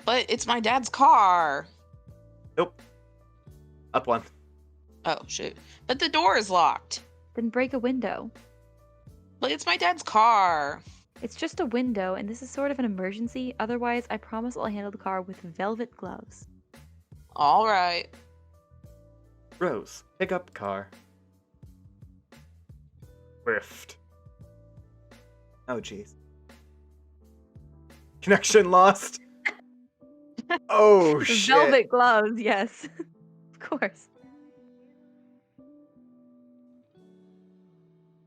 But it's my dad's car. Nope. Up one. Oh, shoot. But the door is locked. Then break a window. But it's my dad's car. It's just a window, and this is sort of an emergency. Otherwise, I promise I'll handle the car with velvet gloves. All right. Rose, pick up car. Rift. Oh, jeez. Connection lost. Oh, shit. Velvet gloves, yes. Of course.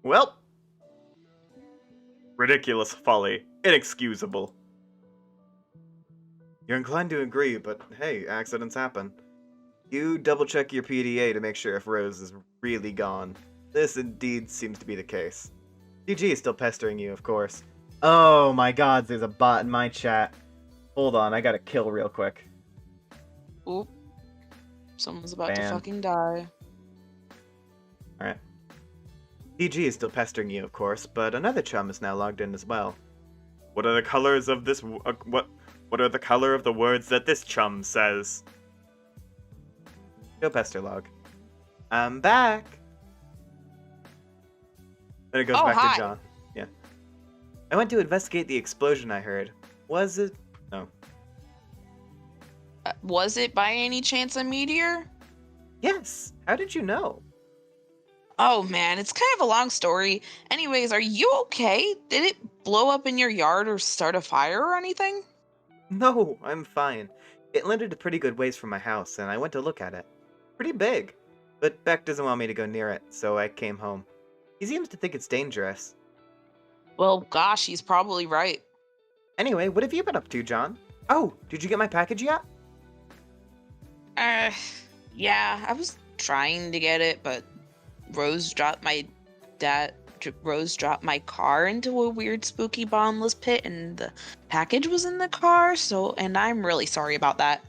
Well. Ridiculous folly. Inexcusable. You're inclined to agree, but hey, accidents happen. You double-check your PDA to make sure if Rose is really gone. This indeed seems to be the case. DG is still pestering you, of course. Oh my god, there's a bot in my chat. Hold on, I gotta kill real quick. Oop. Someone's about to Bam. fucking die. Alright. DG is still pestering you, of course, but another chum is now logged in as well. What are the colors of this... What are the color of the words that this chum says? Go Pesterlog. I'm back! Then it goes back hi. to John. Yeah. I went to investigate the explosion I heard. Was it... No. Was it by any chance a meteor? Yes! How did you know? Oh man, it's kind of a long story. Anyways, are you okay? Did it blow up in your yard or start a fire or anything? No, I'm fine. It landed a pretty good ways from my house, and I went to look at it. Pretty big. But Beck doesn't want me to go near it, so I came home. He seems to think it's dangerous. Well, gosh, he's probably right. Anyway, what have you been up to, John? Oh, did you get my package yet? Yeah, I was trying to get it, but Rose dropped my car into a weird spooky bottomless pit, and the package was in the car, and I'm really sorry about that.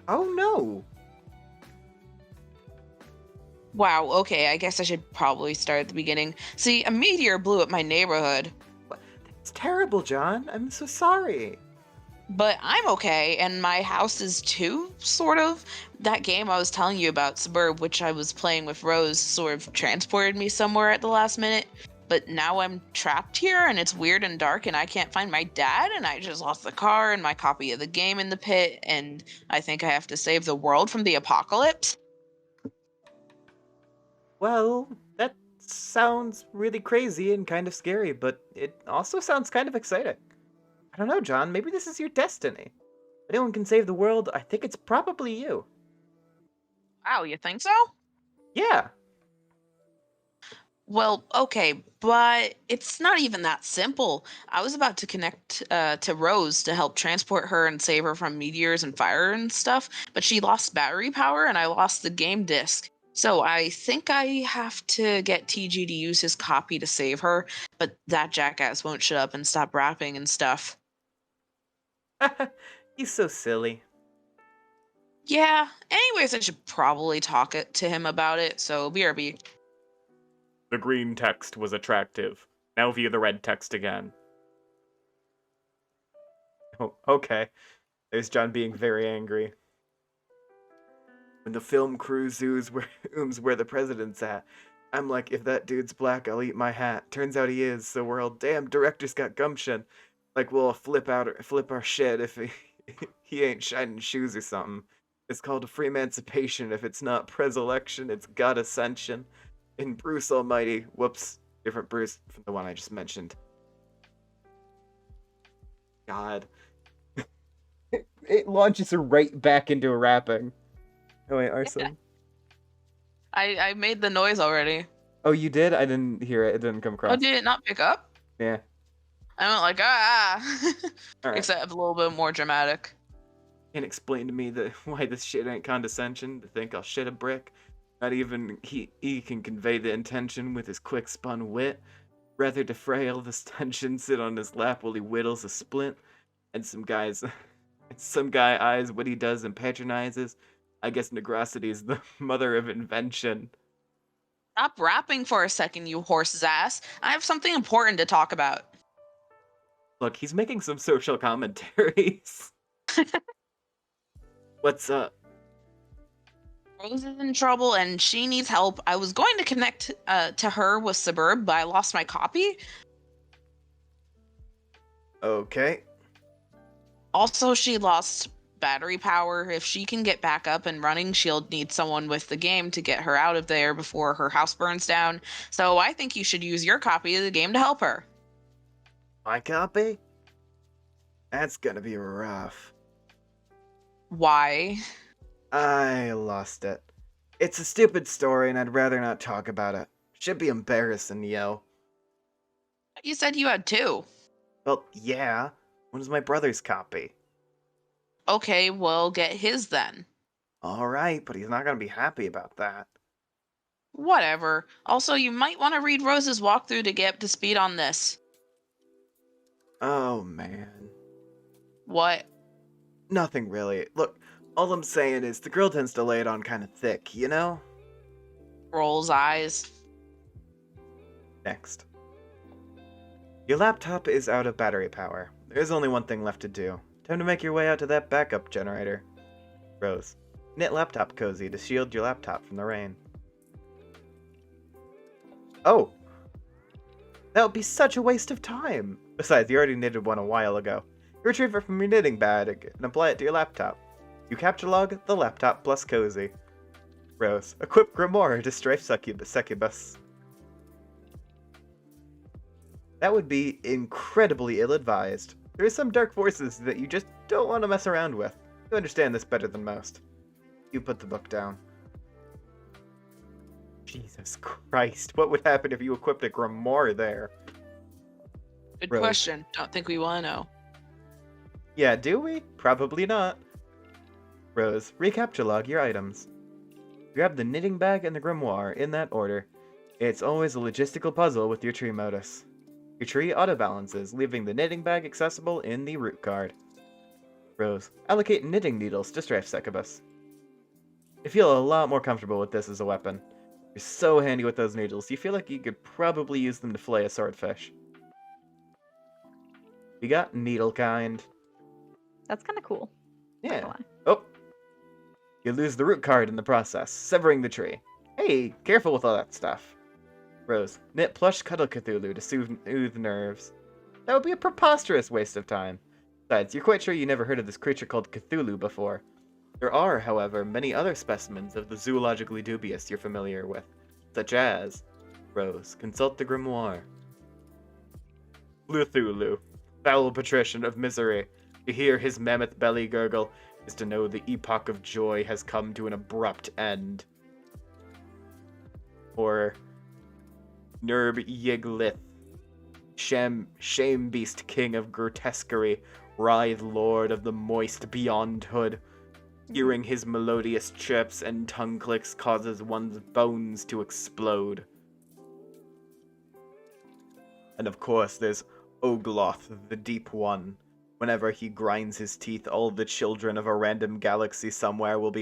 Oh no! Wow, okay, I guess I should probably start at the beginning. See, a meteor blew up my neighborhood. It's terrible, John. I'm so sorry. But I'm okay, and my house is too, sort of. That game I was telling you about, Suburb, which I was playing with Rose, sort of transported me somewhere at the last minute. But now I'm trapped here, and it's weird and dark, and I can't find my dad, and I just lost the car and my copy of the game in the pit, and I think I have to save the world from the apocalypse. Well, that sounds really crazy and kind of scary, but it also sounds kind of exciting. I don't know, John. Maybe this is your destiny. If anyone can save the world, I think it's probably you. Wow, you think so? Yeah. Well, okay, but it's not even that simple. I was about to connect to Rose to help transport her and save her from meteors and fire and stuff, but she lost battery power and I lost the game disc. So I think I have to get TG to use his copy to save her, but that jackass won't shut up and stop rapping and stuff. He's so silly. Yeah, anyways, I should probably talk to him about it, so BRB. The green text was attractive. Now view the red text again. Oh, okay. There's John being very angry. When the film crew zooms where the president's at, I'm like, if that dude's black, I'll eat my hat. Turns out he is, so we're all, damn, director's got gumption. Like, we'll flip our shit if he ain't shining shoes or something. It's called a free emancipation. If it's not pres-election, it's God ascension. In Bruce Almighty. Whoops. Different Bruce from the one I just mentioned. God. It launches her right back into rapping. Oh wait, Arson. I made the noise already. Oh, you did? I didn't hear it. It didn't come across. Oh, did it not pick up? Yeah. I went like, ah. All right. Except a little bit more dramatic. Can't explain to me why this shit ain't condescension to think I'll shit a brick. Not even he can convey the intention with his quick spun wit. Rather defray all this tension, sit on his lap while he whittles a splint, and some guy eyes what he does and patronizes. I guess negrosity is the mother of invention. Stop rapping for a second, you horse's ass. I have something important to talk about. Look, he's making some social commentaries. What's up? Rose is in trouble and she needs help. I was going to connect to her with Suburb, but I lost my copy. Okay. Also, she lost battery power. If she can get back up and running, she'll need someone with the game to get her out of there before her house burns down. So I think you should use your copy of the game to help her. My copy? That's gonna be rough. Why? I lost it. It's a stupid story and I'd rather not talk about it. Should be embarrassing, yo. You said you had two. Well, yeah. One is my brother's copy. Okay, well, get his then. Alright, but he's not gonna be happy about that. Whatever. Also, you might want to read Rose's walkthrough to get up to speed on this. Oh, man. What? Nothing really. Look, all I'm saying is the girl tends to lay it on kind of thick, you know? Rolls eyes. Next. Your laptop is out of battery power. There's only one thing left to do. Time to make your way out to that backup generator. Rose. Knit laptop cozy to shield your laptop from the rain. Oh! That would be such a waste of time! Besides, you already knitted one a while ago. You retrieve it from your knitting bag and apply it to your laptop. You capture log the laptop plus cozy. Rose. Equip Grimoire to strafe succubus. That would be incredibly ill-advised. There are some dark forces that you just don't want to mess around with. You understand this better than most. You put the book down. Jesus Christ, what would happen if you equipped a grimoire there? Good Rose. question. Don't think we want to know. Yeah, do we? Probably not. Rose, recapture log your items. Grab the knitting bag and the grimoire in that order. It's always a logistical puzzle with your tree modus. Your tree auto-balances, leaving the knitting bag accessible in the root card. Rose, allocate knitting needles to strafe succubus. You feel a lot more comfortable with this as a weapon. You're so handy with those needles, you feel like you could probably use them to flay a swordfish. You got needle kind. That's kind of cool. Not Yeah. gonna lie. Oh. You lose the root card in the process, severing the tree. Hey, careful with all that stuff. Rose, knit plush cuddle Cthulhu to soothe nerves. That would be a preposterous waste of time. Besides, you're quite sure you never heard of this creature called Cthulhu before. There are, however, many other specimens of the zoologically dubious you're familiar with, such as... Rose, consult the grimoire. Cthulhu, foul patrician of misery. To hear his mammoth belly gurgle is to know the epoch of joy has come to an abrupt end. Or... Nerb Yiglith, shame beast king of grotesquerie, writhe lord of the moist beyond hood. Hearing his melodious chirps and tongue clicks causes one's bones to explode. And of course there's Ogloth, the Deep One. Whenever he grinds his teeth, all the children of a random galaxy somewhere will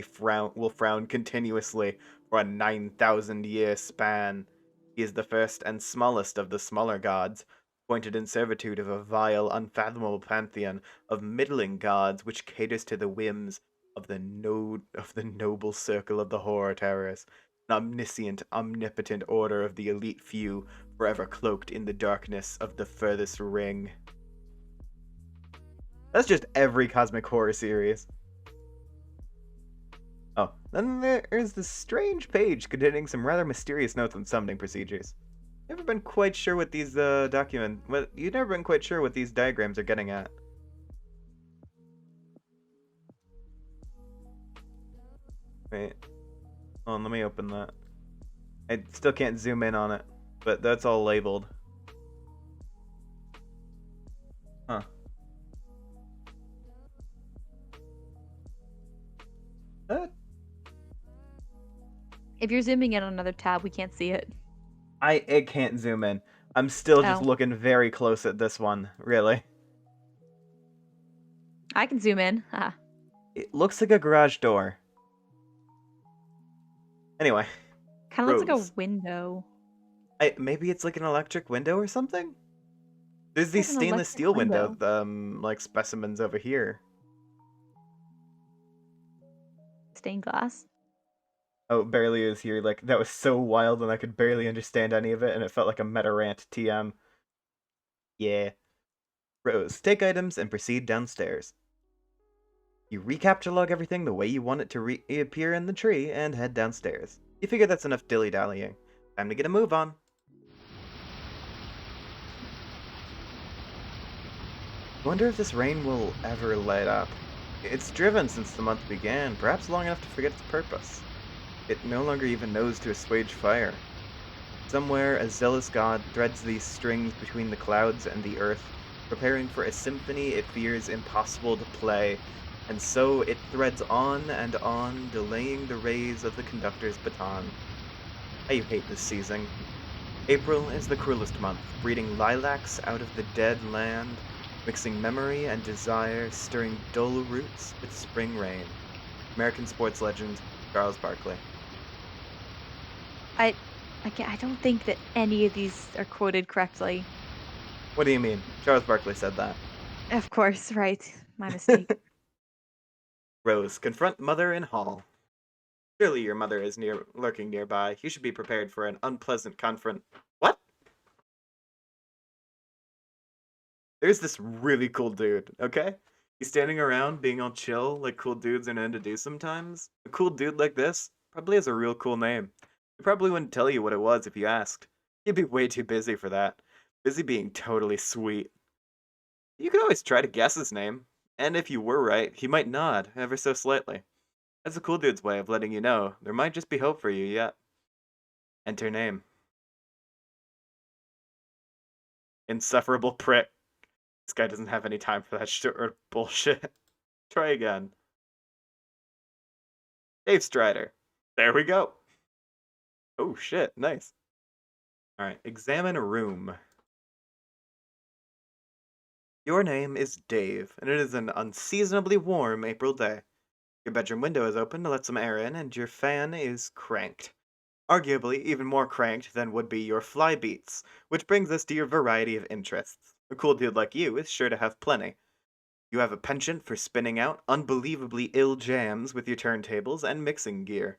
frown continuously for a 9,000-year span. He is the first and smallest of the smaller gods, appointed in servitude of a vile, unfathomable pantheon of middling gods which caters to the whims of the noble circle of the horror terrors, an omniscient, omnipotent order of the elite few, forever cloaked in the darkness of the furthest ring. That's just every cosmic horror series. Oh, then there's this strange page containing some rather mysterious notes on summoning procedures. Never been quite sure what these you've never been quite sure what these diagrams are getting at. Wait. Hold on, let me open that. I still can't zoom in on it, but that's all labeled. Huh. If you're zooming in on another tab, we can't see it. It can't zoom in. I'm still just Oh. looking very close at this one, really. I can zoom in. It looks like a garage door. Anyway, Kind of looks like a Rose. window. Maybe it's like an electric window or something? There's Looks these like an stainless electric steel window. like specimens over here. Stained glass. Oh, barely is here. Like, that was so wild and I could barely understand any of it, and it felt like a meta rant TM. Yeah. Rose, take items and proceed downstairs. You recapture log everything the way you want it to reappear in the tree and head downstairs. You figure that's enough dilly-dallying. Time to get a move on. I wonder if this rain will ever let up. It's driven since the month began, perhaps long enough to forget its purpose. It no longer even knows to assuage fire. Somewhere, a zealous god threads these strings between the clouds and the earth, preparing for a symphony it fears impossible to play, and so it threads on and on, delaying the rays of the conductor's baton. How you hate this season. April is the cruelest month, breeding lilacs out of the dead land, mixing memory and desire, stirring dull roots with spring rain. American sports legend, Charles Barkley. I don't think that any of these are quoted correctly. What do you mean? Charles Barkley said that. Of course, right. My mistake. Rose, confront mother in hall. Surely your mother is lurking nearby. You should be prepared for an unpleasant confront. What? There's this really cool dude, okay? He's standing around being all chill, like cool dudes are known to do sometimes. A cool dude like this probably has a real cool name. He probably wouldn't tell you what it was if you asked. He'd be way too busy for that. Busy being totally sweet. You could always try to guess his name, and if you were right, he might nod, ever so slightly. That's a cool dude's way of letting you know there might just be hope for you yet. Enter name. Insufferable prick. This guy doesn't have any time for that shit or bullshit. Try again. Dave Strider. There we go. Oh shit, nice. Alright, examine a room. Your name is Dave, and it is an unseasonably warm April day. Your bedroom window is open to let some air in, and your fan is cranked. Arguably even more cranked than would be your fly beats, which brings us to your variety of interests. A cool dude like you is sure to have plenty. You have a penchant for spinning out unbelievably ill jams with your turntables and mixing gear.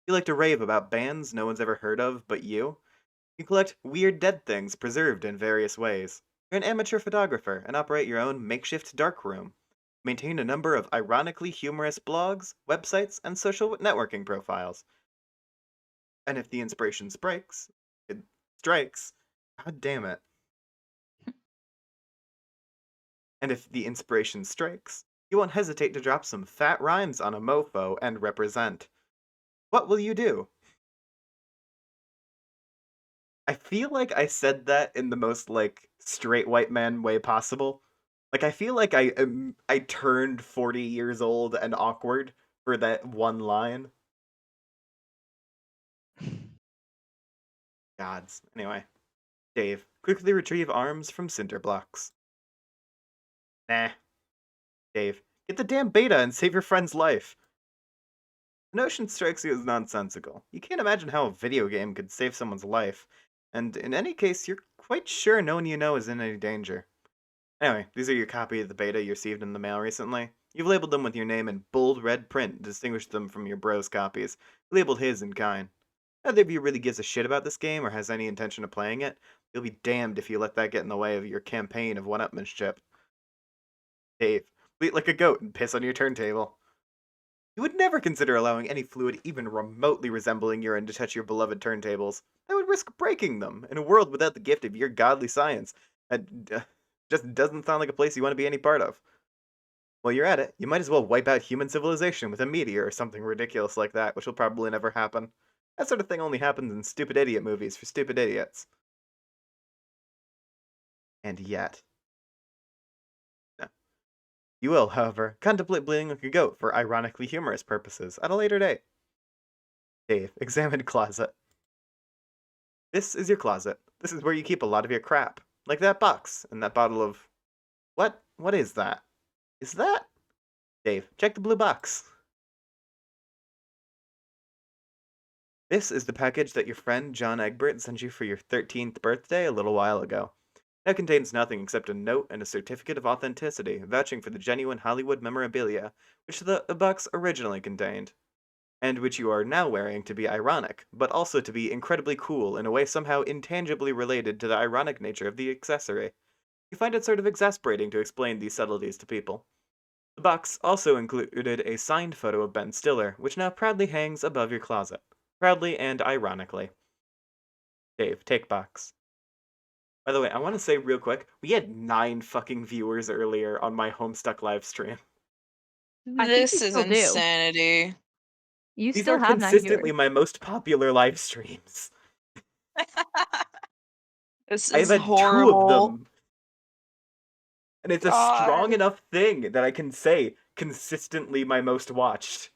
You like to rave about bands no one's ever heard of but you. You collect weird dead things preserved in various ways. You're an amateur photographer and operate your own makeshift darkroom. Maintain a number of ironically humorous blogs, websites, and social networking profiles. And if the inspiration strikes, god damn it. And if the inspiration strikes, you won't hesitate to drop some fat rhymes on a mofo and represent. What will you do? I feel like I said that in the most, like, straight white man way possible. Like, I feel like I turned 40 years old and awkward for that one line. Gods. Anyway. Dave, quickly retrieve arms from cinder blocks. Nah. Dave, get the damn beta and save your friend's life. The notion strikes you as nonsensical. You can't imagine how a video game could save someone's life, and in any case, you're quite sure no one you know is in any danger. Anyway, these are your copy of the beta you received in the mail recently. You've labeled them with your name in bold red print to distinguish them from your bro's copies. You labeled his in kind. Neither of you really gives a shit about this game or has any intention of playing it. You'll be damned if you let that get in the way of your campaign of one-upmanship. Dave, bleat like a goat and piss on your turntable. You would never consider allowing any fluid even remotely resembling urine to touch your beloved turntables. That would risk breaking them. In a world without the gift of your godly science, that just doesn't sound like a place you want to be any part of. While you're at it, you might as well wipe out human civilization with a meteor or something ridiculous like that, which will probably never happen. That sort of thing only happens in stupid idiot movies for stupid idiots. And yet. No. You will, however, contemplate bleeding like a goat for ironically humorous purposes at a later date. Dave, examine closet. This is your closet. This is where you keep a lot of your crap. Like that box and that bottle of... What? What is that? Is that... Dave, check the blue box. This is the package that your friend John Egbert sent you for your 13th birthday a little while ago. That contains nothing except a note and a certificate of authenticity, vouching for the genuine Hollywood memorabilia, which the box originally contained, and which you are now wearing to be ironic, but also to be incredibly cool in a way somehow intangibly related to the ironic nature of the accessory. You find it sort of exasperating to explain these subtleties to people. The box also included a signed photo of Ben Stiller, which now proudly hangs above your closet. Proudly and ironically. Dave, take box. By the way, I want to say real quick, we had 9 fucking viewers earlier on my Homestuck live stream. I think you This is still do. insanity. You These still are have 9 consistently viewers. my most popular live streams. This I've is had 2 of horrible. them. And it's a strong God. enough thing that I can say consistently my most watched.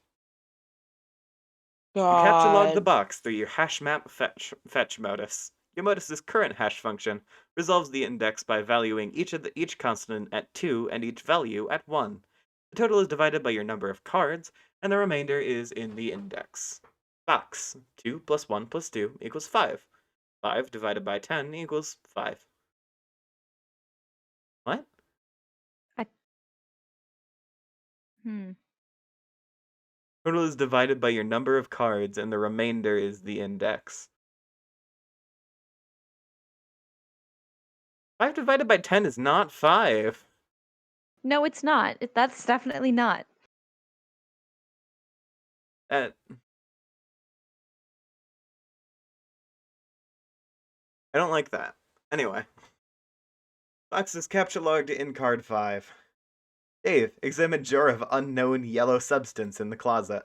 You capture log the God. box through your hash map fetch modus. Your modus's current hash function resolves the index by valuing each constant at 2 and each value at 1. The total is divided by your number of cards, and the remainder is in the index. Box 2 plus 1 plus 2 equals 5. 5 divided by 10 equals 5. What? Hmm. Total is divided by your number of cards, and the remainder is the index. 5 divided by 10 is not 5. No, it's not. That's definitely not. I don't like that. Anyway. Box is capture logged in card 5. Dave, examine jar of unknown yellow substance in the closet.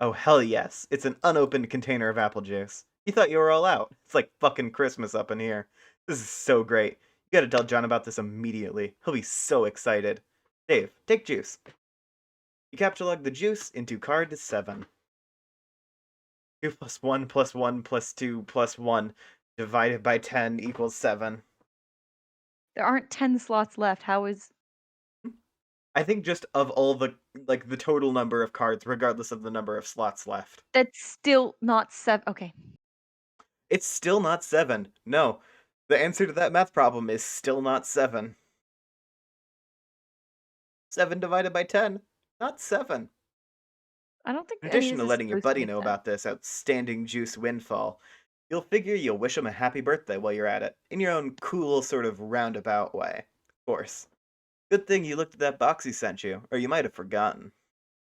Oh, hell yes. It's an unopened container of apple juice. You thought you were all out. It's like fucking Christmas up in here. This is so great. You gotta tell John about this immediately. He'll be so excited. Dave, take juice. You capture log the juice into card 7. 2 plus 1 plus 1 plus 2 plus 1 divided by 10 equals 7. There aren't 10 slots left. How is... I think just of all the total number of cards, regardless of the number of slots left. That's still not 7. Okay. It's still not 7. No. The answer to that math problem is still not 7. 7 divided by 10. Not 7. I don't think In any addition of to this is letting your supposed to buddy make know sense. about this outstanding juice windfall, you'll figure you'll wish him a happy birthday while you're at it, in your own cool sort of roundabout way. Of course. Good thing you looked at that box he sent you, or you might have forgotten.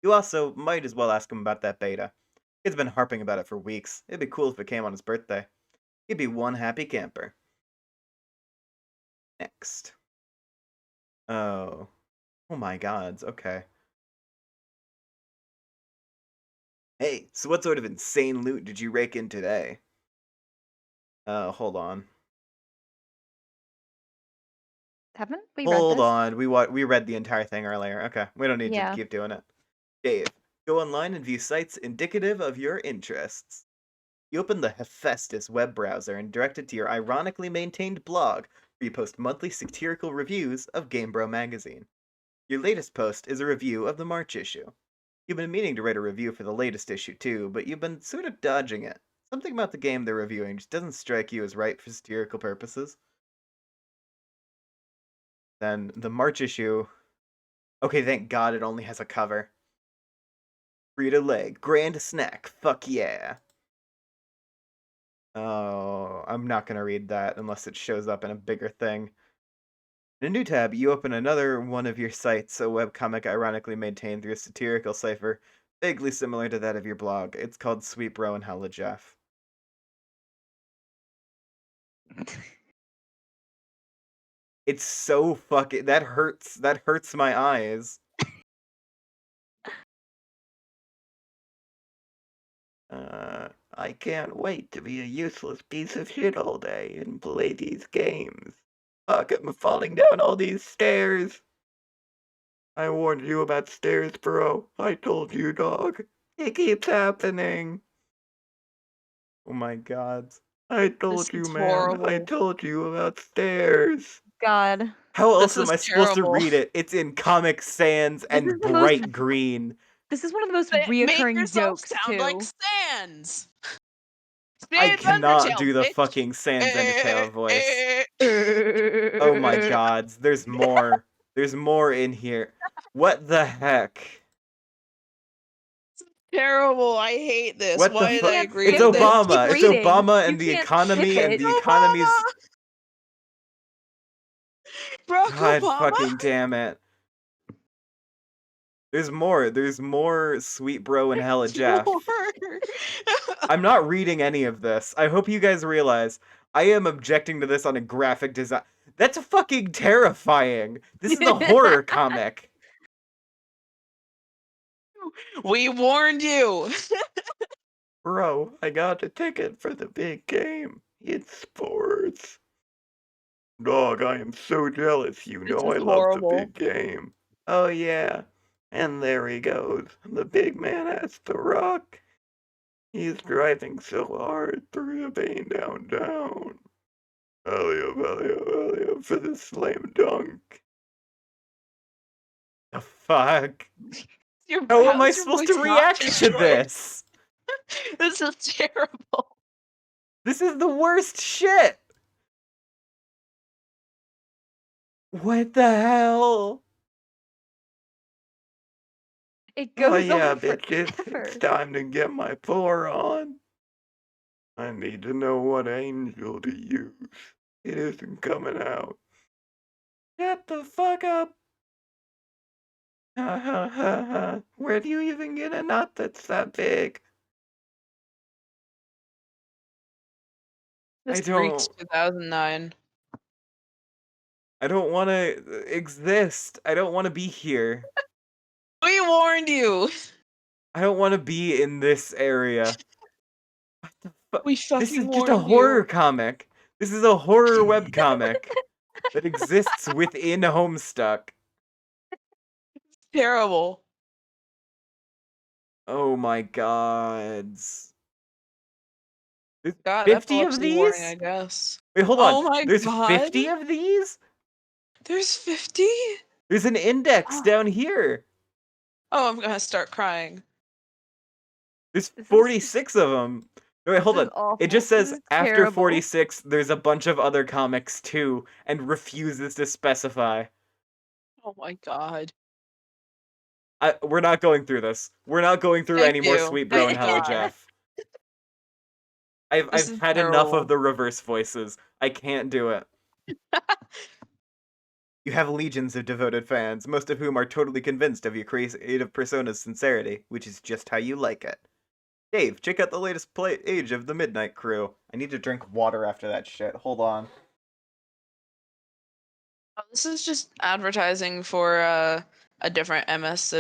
You also might as well ask him about that beta. He's been harping about it for weeks. It'd be cool if it came on his birthday. He'd be one happy camper. Next. Oh. Oh my gods, okay. Hey, so what sort of insane loot did you rake in today? Hold on. Haven't we read Hold this? on, we read the entire thing earlier. Okay, we don't need to Yeah. keep doing it. Dave, go online and view sites indicative of your interests. You open the Hephaestus web browser and direct it to your ironically maintained blog, where you post monthly satirical reviews of GameBro magazine. Your latest post is a review of the March issue. You've been meaning to write a review for the latest issue too, but you've been sort of dodging it. Something about the game they're reviewing just doesn't strike you as right for satirical purposes. Then the March issue... Okay, thank God it only has a cover. Frito-Lay, grand snack, fuck yeah. Oh, I'm not gonna read that unless it shows up in a bigger thing. In a new tab, you open another one of your sites, a webcomic ironically maintained through a satirical cipher, vaguely similar to that of your blog. It's called Sweet Bro and Hella Jeff. It's so fucking... That hurts. That hurts my eyes. I can't wait to be a useless piece of shit all day and play these games. Fuck, I'm falling down all these stairs. I warned you about stairs, bro. I told you, dog. It keeps happening. Oh my god. I told This you, is man. I horrible. told you about stairs. God. How This else am is I supposed to terrible. read it? It's in Comic Sans This is and the most. bright green. This is one of the most Make reoccurring yourself jokes sound like too. Sans. I Sans cannot do Undertale, the bitch. fucking Sans Undertale voice. It's Oh my god, there's more. There's more in here. What the heck? Terrible. I hate this. What the Why did I fuck? can't agree It's skip to this? this. Keep Obama. It's reading. Obama You and the can't skip economy and it. the Obama! economy's... Barack God Obama? fucking damn it. There's more. There's more Sweet Bro and Hella Jeff. I'm not reading any of this. I hope you guys realize I am objecting to this on a graphic design. That's fucking terrifying. This is a horror comic. We warned you. Bro, I got a ticket for the big game. It's sports. Dog, I am so jealous. You This know is I love the horrible. big game. Oh yeah. And there he goes. The big man has the rock. He's driving so hard through the vein downtown. Alley-oop for the slam dunk. The fuck? How am I How's your supposed to voice not react to destroyed? this? This is terrible. This is the worst shit! What the hell? It Oh goes yeah, on bitches, forever. it's time to get my pour on. I need to know what angel to use. It isn't coming out. Shut the fuck up! Ha ha ha ha. Where do you even get a nut that's that big? I This reeks don't 2009. want to exist. I don't want to be here. We warned you. I don't want to be in this area. What the fuck? We This is fucking just a warned horror you. comic. This is a horror webcomic that exists within Homestuck. Terrible. Oh my god. There's God, 50 of epilepsy warning, I these? guess. Wait, hold on. Oh my There's god. 50 of these? There's 50? There's an index down here. Oh, I'm gonna start crying. There's This is 46 of them. Wait, hold This is on. awful. It just This says is after terrible. 46, there's a bunch of other comics too, and refuses to specify. Oh my god. We're not going through this. We're not going through Thank any more you. Sweet Bro Thank and Hella God. Jeff. This I've is had enough terrible. of the reverse voices. I can't do it. You have legions of devoted fans, most of whom are totally convinced of your creative persona's sincerity, which is just how you like it. Dave, check out the latest age of the Midnight Crew. I need to drink water after that shit. Hold on. Oh, this is just advertising for a different MS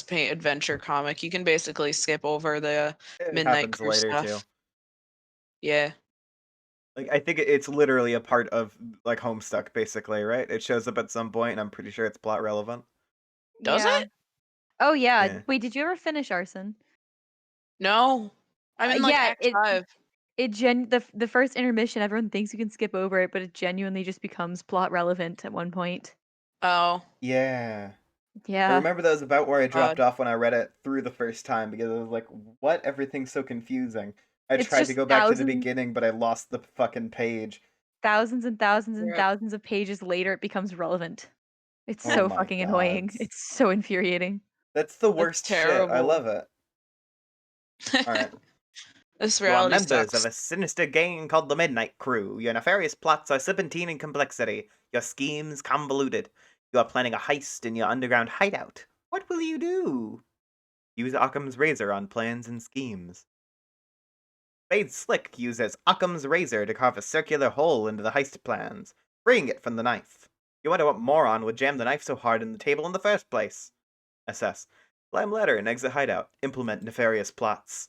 Paint adventure comic. You can basically skip over the It Midnight happens Crew later stuff. too. Yeah. Like, I think it's literally a part of, like, Homestuck, basically, right? It shows up at some point, and I'm pretty sure it's plot relevant. Does Yeah. it? Oh yeah. Yeah. Wait, did you ever finish Arson? No. I'm in like Yeah, Act 5. the first intermission, everyone thinks you can skip over it, but it genuinely just becomes plot relevant at one point. Oh. Yeah. I Yeah. remember that was about where I dropped God. off when I read it through the first time, because I was like, what? Everything's so confusing. I It's tried to just go back to the thousands beginning, but I lost the fucking page. thousands and thousands and Rip. thousands of pages later it becomes relevant. It's Oh so my fucking annoying. gods. It's so infuriating. That's the That's worst shit. I terrible. love it. Alright. This You are reality members sucks. of a sinister gang called the Midnight Crew. Your nefarious plots are serpentine in complexity. Your schemes convoluted. You are planning a heist in your underground hideout. What will you do? Use Occam's razor on plans and schemes. Spade Slick uses Occam's razor to carve a circular hole into the heist plans, freeing it from the knife. You wonder what moron would jam the knife so hard in the table in the first place. Assess. Climb ladder and exit hideout. Implement nefarious plots.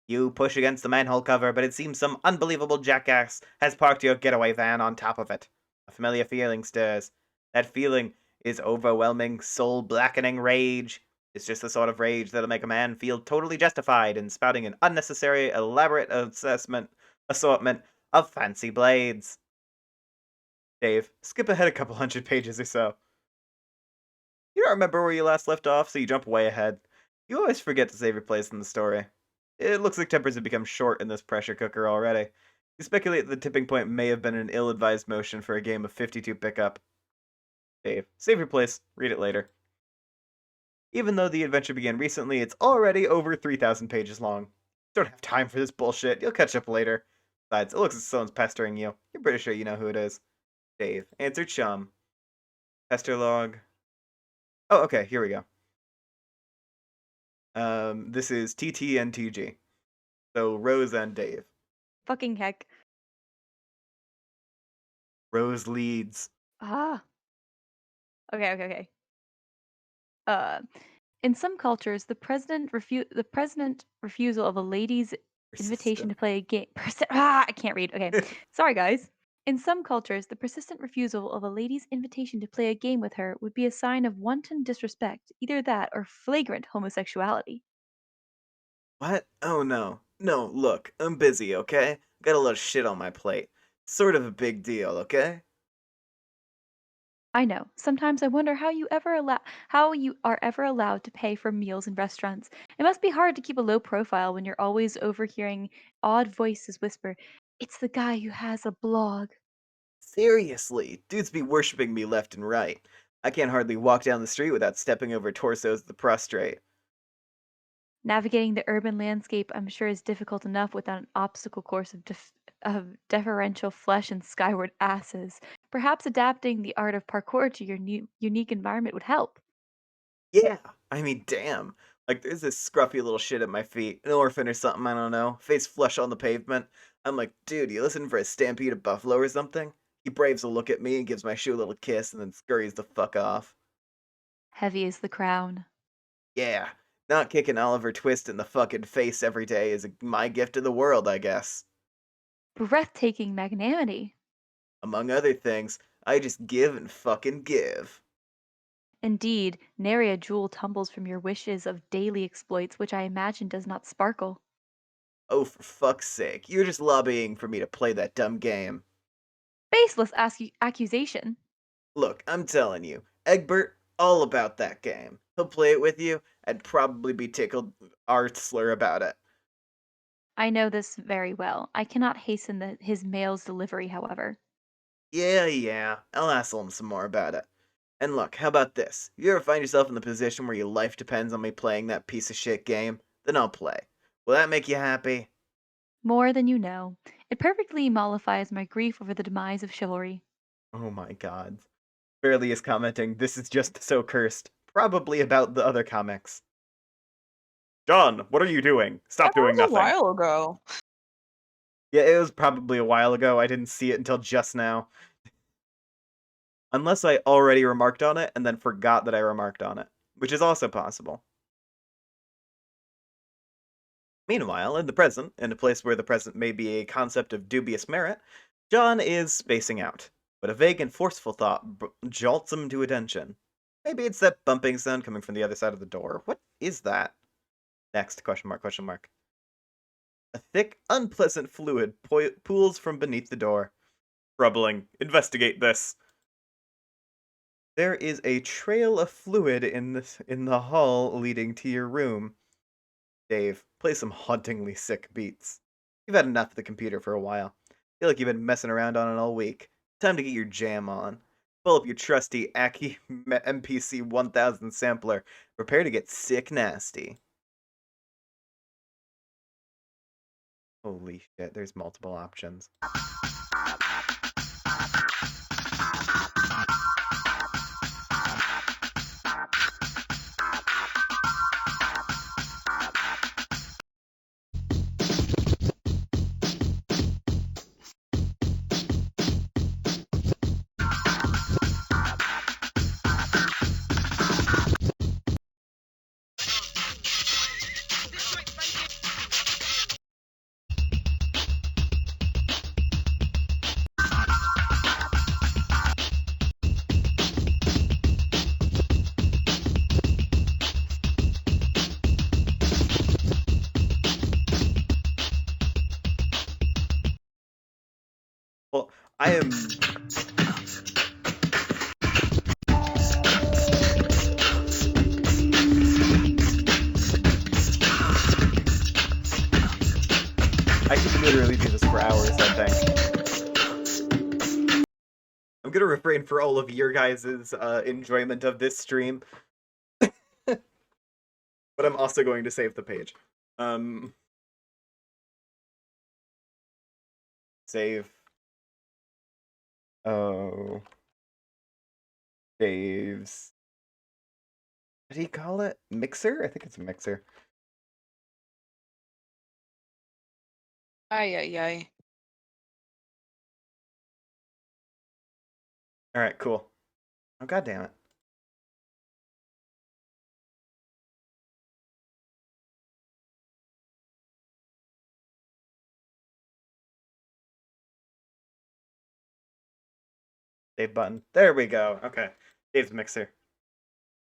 You push against the manhole cover, but it seems some unbelievable jackass has parked your getaway van on top of it. A familiar feeling stirs. That feeling is overwhelming, soul-blackening rage. It's just the sort of rage that'll make a man feel totally justified in spouting an unnecessary, elaborate assortment of fancy blades. Dave, skip ahead a couple hundred pages or so. You don't remember where you last left off, so you jump way ahead. You always forget to save your place in the story. It looks like tempers have become short in this pressure cooker already. You speculate that the tipping point may have been an ill-advised motion for a game of 52 pickup. Dave, save your place. Read it later. Even though the adventure began recently, it's already over 3,000 pages long. You don't have time for this bullshit. You'll catch up later. Besides, it looks like someone's pestering you. You're pretty sure you know who it is. Dave, answer chum. Pester log. Oh, okay, here we go. This is TT and TG. So Rose and Dave. Fucking heck. Rose leads. Ah. Okay. In some cultures, the president refusal of a lady's invitation to Persistent. play a game. I can't read. Okay, sorry guys. In some cultures, the persistent refusal of a lady's invitation to play a game with her would be a sign of wanton disrespect, either that or flagrant homosexuality. What? Oh no. No, look, I'm busy, okay? Got a lot of shit on my plate. Sort of a big deal, okay? I know. Sometimes I wonder how you are ever allowed to pay for meals in restaurants. It must be hard to keep a low profile when you're always overhearing odd voices whisper, "It's the guy who has a blog." Seriously, dudes be worshipping me left and right. I can't hardly walk down the street without stepping over torsos of the prostrate. Navigating the urban landscape, I'm sure, is difficult enough without an obstacle course of deferential flesh and skyward asses. Perhaps adapting the art of parkour to your unique environment would help. Yeah, I mean, damn. Like, there's this scruffy little shit at my feet. An orphan or something, I don't know. Face flush on the pavement. I'm like, dude, you listen for a stampede of buffalo or something? He braves a look at me and gives my shoe a little kiss and then scurries the fuck off. Heavy is the crown. Yeah, not kicking Oliver Twist in the fucking face every day is my gift to the world, I guess. Breathtaking magnanimity. Among other things, I just give and fucking give. Indeed, nary a jewel tumbles from your wishes of daily exploits, which I imagine does not sparkle. Oh, for fuck's sake, you're just lobbying for me to play that dumb game. Baseless accusation. Look, I'm telling you, Egbert, all about that game. He'll play it with you, and probably be tickled artsler about it. I know this very well. I cannot hasten his mail's delivery, however. Yeah, I'll hassle him some more about it. And look, how about this? If you ever find yourself in the position where your life depends on me playing that piece of shit game, then I'll play. Will that make you happy? More than you know. It perfectly mollifies my grief over the demise of chivalry. Oh my god. Fairly is commenting, this is just so cursed. Probably about the other comics. John, what are you doing? Stop That doing was a nothing. while ago. Yeah, it was probably a while ago. I didn't see it until just now. Unless I already remarked on it and then forgot that I remarked on it, which is also possible. Meanwhile, in the present, in a place where the present may be a concept of dubious merit, John is spacing out. But a vague and forceful thought jolts him to attention. Maybe it's that bumping sound coming from the other side of the door. What is that? Next, question mark, question mark. A thick, unpleasant fluid pools from beneath the door. Troubling. Investigate this. There is a trail of fluid in the hall leading to your room. Dave, play some hauntingly sick beats. You've had enough of the computer for a while. Feel like you've been messing around on it all week. Time to get your jam on. Pull up your trusty Aki MPC 1000 sampler. Prepare to get sick nasty. Holy shit, there's multiple options. I am... I could literally do this for hours, I think. I'm gonna refrain for all of your guys' enjoyment of this stream. But I'm also going to save the page. Save. Oh. Saves. What do you call it? Mixer? I think it's a mixer. Ay, ay, ay. Alright, cool. Oh, god damn it. Save button. There we go. Okay. Save's mixer.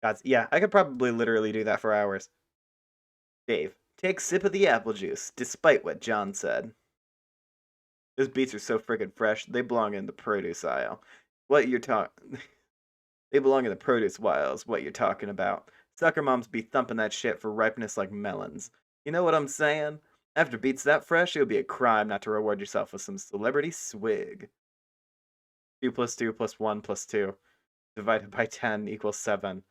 God, yeah, I could probably literally do that for hours. Dave, take sip of the apple juice, despite what John said. Those beets are so friggin' fresh, they belong in the produce aisle. What you're talking... They belong in the produce aisles, what you're talking about. Sucker moms be thumping that shit for ripeness like melons. You know what I'm saying? After beets that fresh, it would be a crime not to reward yourself with some celebrity swig. 2 plus 2 plus 1 plus 2 divided by 10 equals 7.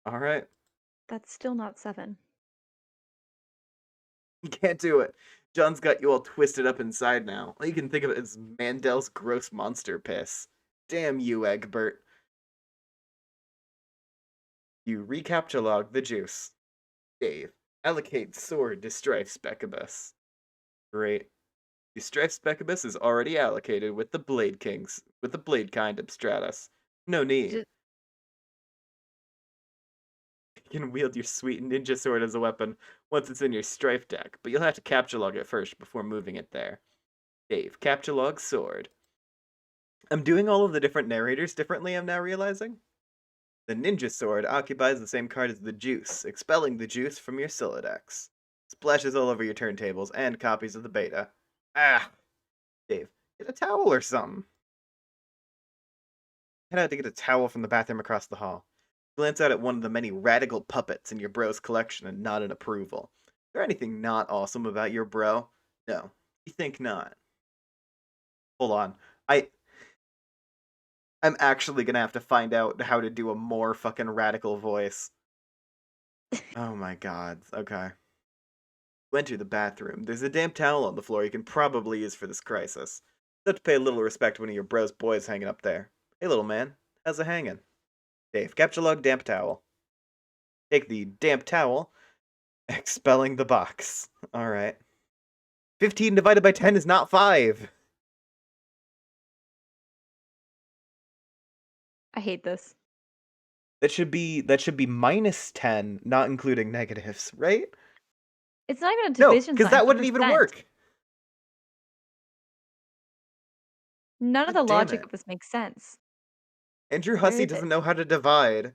Alright. That's still not 7. You can't do it. John's got you all twisted up inside now. All you can think of it as Mandel's gross monster piss. Damn you, Egbert. You recaptulog the juice. Dave, allocate sword to Strife Specubus. Great. The Strife Specubus is already allocated with the Blade Kings, with the Blade kind Abstratus. No need. You can wield your sweet ninja sword as a weapon once it's in your Strife deck, but you'll have to captulog it first before moving it there. Dave, captulog sword. I'm doing all of the different narrators differently, I'm now realizing. The ninja sword occupies the same card as the juice, expelling the juice from your Sylladex. Splashes all over your turntables and copies of the beta. Ah! Dave, get a towel or something. Head out to get a towel from the bathroom across the hall. Glance out at one of the many radical puppets in your bro's collection and nod in approval. Is there anything not awesome about your bro? No, you think not. Hold on. I'm actually gonna have to find out how to do a more fucking radical voice. Oh my god. Okay. You enter the bathroom. There's a damp towel on the floor you can probably use for this crisis. You have to pay a little respect to one of your bro's boys hanging up there. Hey little man, how's it hanging? Dave, captulog damp towel. Take the damp towel, expelling the box. Alright. 15 divided by 10 is not 5. I hate this. That should be minus 10, not including negatives, right? It's not even a No, division because sign. that It's a wouldn't even percent. work. None of God the damn logic it. of this makes sense. Andrew Where Hussey is doesn't it? know how to divide.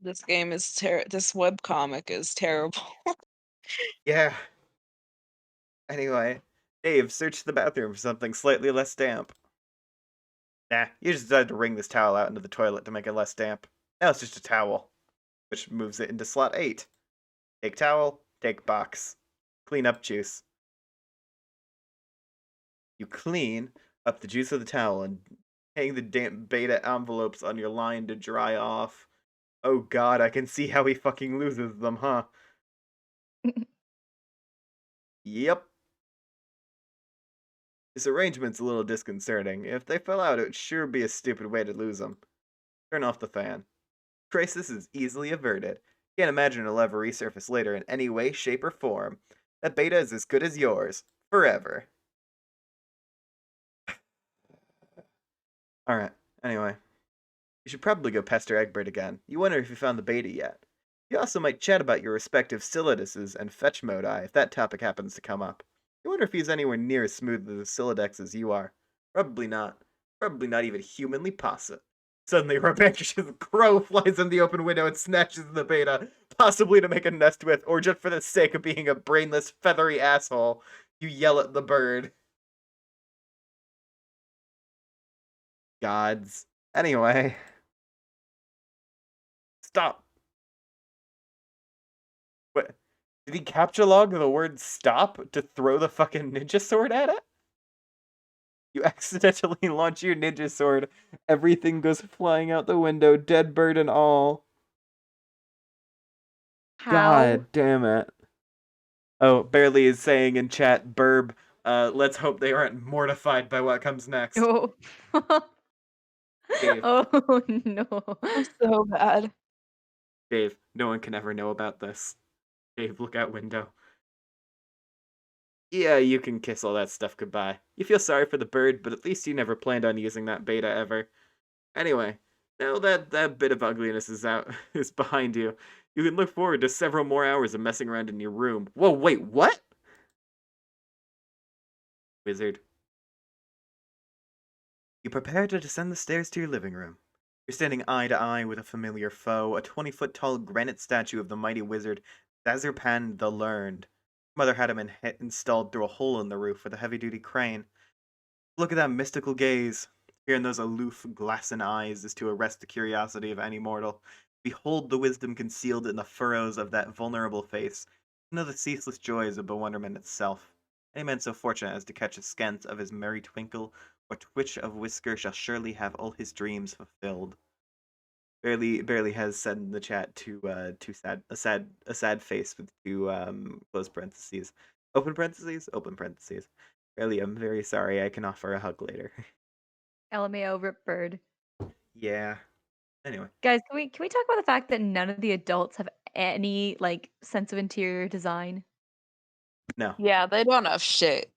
This game is this webcomic is terrible. Yeah. Anyway, Dave, search the bathroom for something slightly less damp. Nah, you just decided to wring this towel out into the toilet to make it less damp. Now it's just a towel, which moves it into slot 8. Take towel, take box. Clean up juice. You clean up the juice of the towel and hang the damp beta envelopes on your line to dry off. Oh god, I can see how he fucking loses them, huh? Yep. This arrangement's a little disconcerting. If they fell out, it would sure be a stupid way to lose them. Turn off the fan. Crisis is easily averted. Can't imagine it'll ever resurface later in any way, shape, or form. That beta is as good as yours. Forever. Alright, anyway. You should probably go pester Egbert again. You wonder if you found the beta yet. You also might chat about your respective Sylladuses and fetch modi if that topic happens to come up. You wonder if he's anywhere near as smooth as a Sylladex as you are. Probably not. Probably not even humanly possible. Suddenly, rambunctious crow flies in the open window and snatches the beta, possibly to make a nest with, or just for the sake of being a brainless, feathery asshole. You yell at the bird. Gods. Anyway. Stop. What? Did he capture log the word stop to throw the fucking ninja sword at it? You accidentally launch your ninja sword. Everything goes flying out the window, dead bird and all. How? God damn it. Oh, Barely is saying in chat, Burb, let's hope they aren't mortified by what comes next. Oh. Dave. Oh no. That's so bad. Dave, no one can ever know about this. Dave, look out window. Yeah, you can kiss all that stuff goodbye. You feel sorry for the bird, but at least you never planned on using that beta ever. Anyway, now that bit of ugliness is is behind you, you can look forward to several more hours of messing around in your room. Whoa, wait, what? Wizard. You prepare to descend the stairs to your living room. You're standing eye to eye with a familiar foe, a 20-foot-tall granite statue of the mighty wizard Zazurpan the Learned. Mother had him installed through a hole in the roof with a heavy-duty crane. Look at that mystical gaze. Here in those aloof, glassen eyes is to arrest the curiosity of any mortal. Behold the wisdom concealed in the furrows of that vulnerable face. Know the ceaseless joys of bewilderment itself. Any man so fortunate as to catch a scent of his merry twinkle or twitch of whisker shall surely have all his dreams fulfilled. Barely has said in the chat a sad face with two close parentheses. Open parentheses? Open parentheses. Barely, I'm very sorry, I can offer a hug later. LMAO rip bird. Yeah. Anyway. Guys, can we talk about the fact that none of the adults have any sense of interior design? No. Yeah, they don't have shit.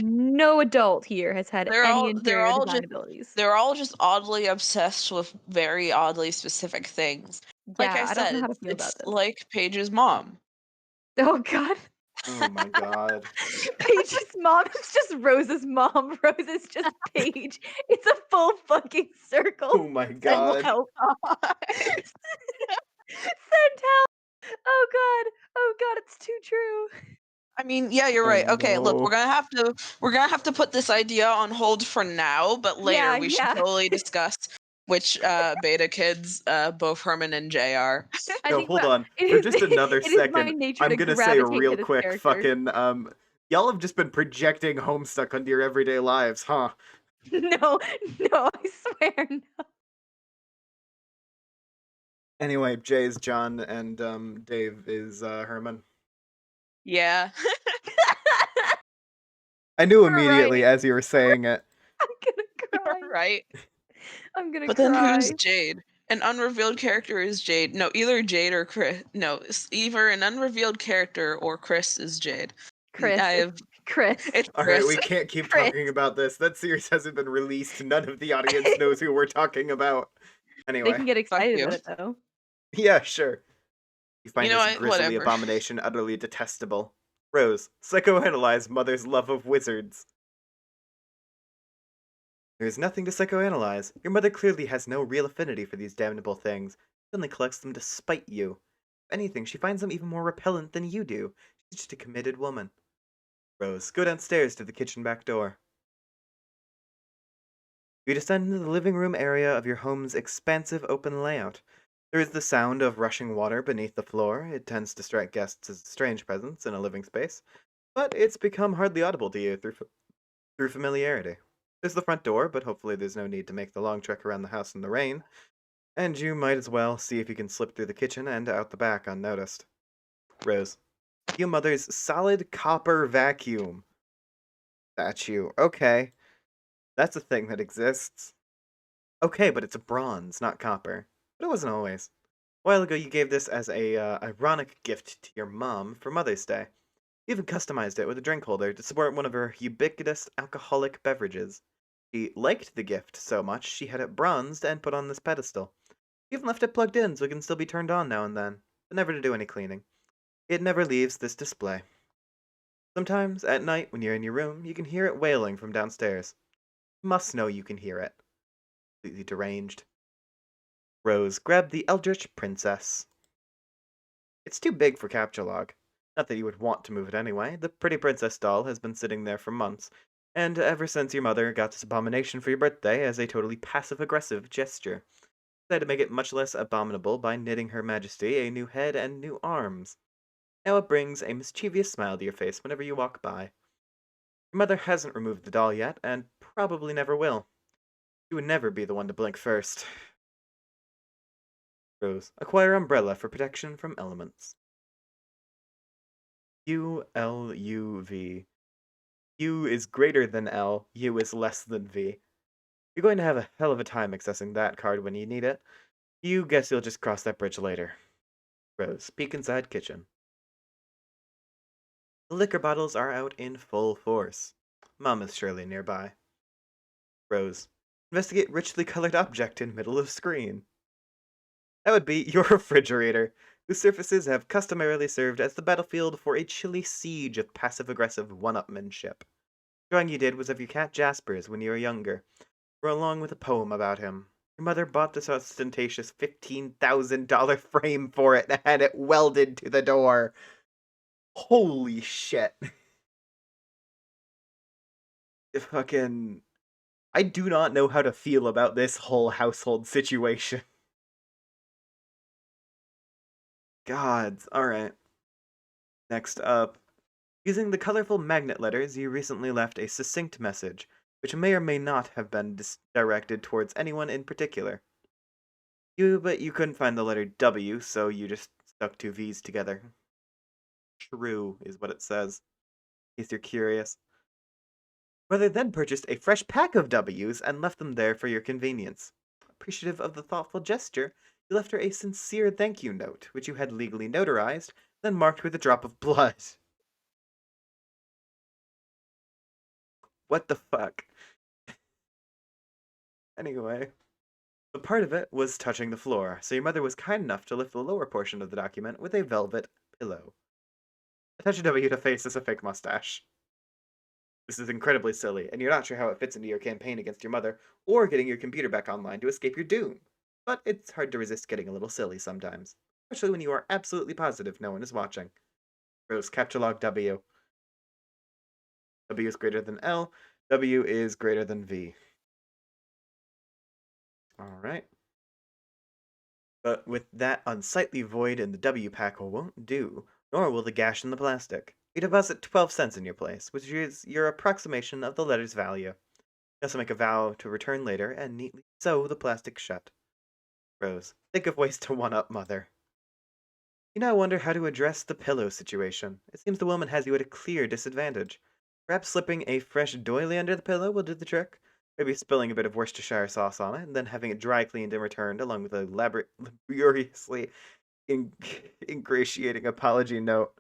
No adult here has had any they're interior all design just abilities. they're all just oddly obsessed with very oddly specific things. Like I Yeah, I don't said, know how to feel it's about this. like Paige's mom. Oh god. Oh my god. Paige's mom is just Rose's mom. Rose is just Paige. It's a full fucking circle. Oh my Send god. help. Send help. Oh god. Oh god, it's too true. I mean, yeah, you're Oh right. Okay, look, no. we're gonna have to put this idea on hold for now, but later we should Yeah. totally discuss which beta kids both Herman and Jay are. I No, think hold on. it For is just another it is my second, nature I'm to gonna say gravitate real to this quick, character. fucking, y'all have just been projecting Homestuck onto your everyday lives, huh? No, I swear no. Anyway, Jay is John, and, Dave is, Herman. Yeah. I knew You're immediately right. as you were saying it. I'm gonna cry. Right. I'm gonna But cry. then who's Jade? An unrevealed character is Jade. No, either Jade or Chris. No, it's either an unrevealed character or Chris is Jade. Chris. I have. Chris. It's Alright, Chris. we can't keep Chris. talking about this. That series hasn't been released. None of the audience knows who we're talking about. They Anyway. can get Fuck excited you. about it though. Yeah, sure. You find You know this what? grisly Whatever. abomination utterly detestable. Rose, psychoanalyze mother's love of wizards. There is nothing to psychoanalyze. Your mother clearly has no real affinity for these damnable things. She only collects them to spite you. If anything, she finds them even more repellent than you do. She's just a committed woman. Rose, go downstairs to the kitchen back door. You descend into the living room area of your home's expansive open layout. There is the sound of rushing water beneath the floor. It tends to strike guests as a strange presence in a living space, but it's become hardly audible to you through familiarity. There's the front door, but hopefully there's no need to make the long trek around the house in the rain, and you might as well see if you can slip through the kitchen and out the back unnoticed. Rose, your mother's solid copper vacuum. Statue. Okay. That's a thing that exists. Okay, but it's bronze, not copper. But it wasn't always. A while ago, you gave this as a ironic gift to your mom for Mother's Day. You even customized it with a drink holder to support one of her ubiquitous alcoholic beverages. She liked the gift so much, she had it bronzed and put on this pedestal. You even left it plugged in so it can still be turned on now and then, but never to do any cleaning. It never leaves this display. Sometimes, at night, when you're in your room, you can hear it wailing from downstairs. You must know you can hear it. Completely deranged. Rose grabbed the Eldritch Princess. It's too big for capture log. Not that you would want to move it anyway. The pretty princess doll has been sitting there for months, And ever since your mother got this abomination for your birthday as a totally passive-aggressive gesture, decided to make it much less abominable by knitting Her Majesty a new head and new arms. Now it brings a mischievous smile to your face whenever you walk by. Your mother hasn't removed the doll yet, and probably never will. She would never be the one to blink first. Rose, acquire umbrella for protection from elements. U-L-U-V. U is greater than L, U is less than V. You're going to have a hell of a time accessing that card when you need it. You guess you'll just cross that bridge later. Rose, peek inside kitchen. The liquor bottles are out in full force. Mom is surely nearby. Rose, investigate richly colored object in middle of screen. That would be your refrigerator, whose surfaces have customarily served as the battlefield for a chilly siege of passive-aggressive one-upmanship. The drawing you did was of your cat Jasper's when you were younger, or along with a poem about him. Your mother bought this ostentatious $15,000 frame for it and had it welded to the door. Holy shit. Fucking... I do not know how to feel about this whole household situation. Gods. Alright. Next up. Using the colorful magnet letters, you recently left a succinct message, which may or may not have been directed towards anyone in particular. But you couldn't find the letter W, so you just stuck two V's together. True is what it says, in case you're curious. Mother then purchased a fresh pack of W's and left them there for your convenience. Appreciative of the thoughtful gesture, you left her a sincere thank you note, which you had legally notarized, then marked with a drop of blood. What the fuck? Anyway, but part of it was touching the floor, so your mother was kind enough to lift the lower portion of the document with a velvet pillow. Attach a W to face as a fake mustache. This is incredibly silly, and you're not sure how it fits into your campaign against your mother, or getting your computer back online to escape your doom. But it's hard to resist getting a little silly sometimes, especially when you are absolutely positive no one is watching. Rose, capture log W. W is greater than L. W is greater than V. Alright. But with that unsightly void in the W pack won't do, nor will the gash in the plastic. You deposit 12 cents in your place, which is your approximation of the letter's value. You also make a vow to return later and neatly sew the plastic shut. Rose, think of ways to one-up Mother. You now wonder how to address the pillow situation. It seems the woman has you at a clear disadvantage. Perhaps slipping a fresh doily under the pillow will do the trick. Maybe spilling a bit of Worcestershire sauce on it, and then having it dry cleaned and returned, along with a laboriously ingratiating apology note.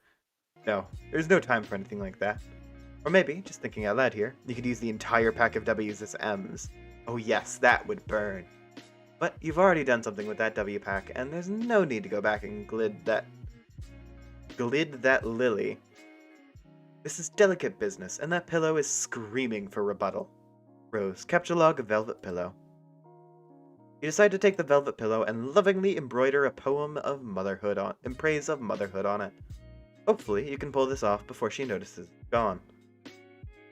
No, there's no time for anything like that. Or maybe, just thinking out loud here, you could use the entire pack of W's as M's. Oh yes, that would burn. But you've already done something with that W pack, and there's no need to go back and glid that lily. This is delicate business, and that pillow is screaming for rebuttal. Rose, capture log of velvet pillow. You decide to take the velvet pillow and lovingly embroider a poem of motherhood in praise of motherhood on it. Hopefully, you can pull this off before she notices it's gone.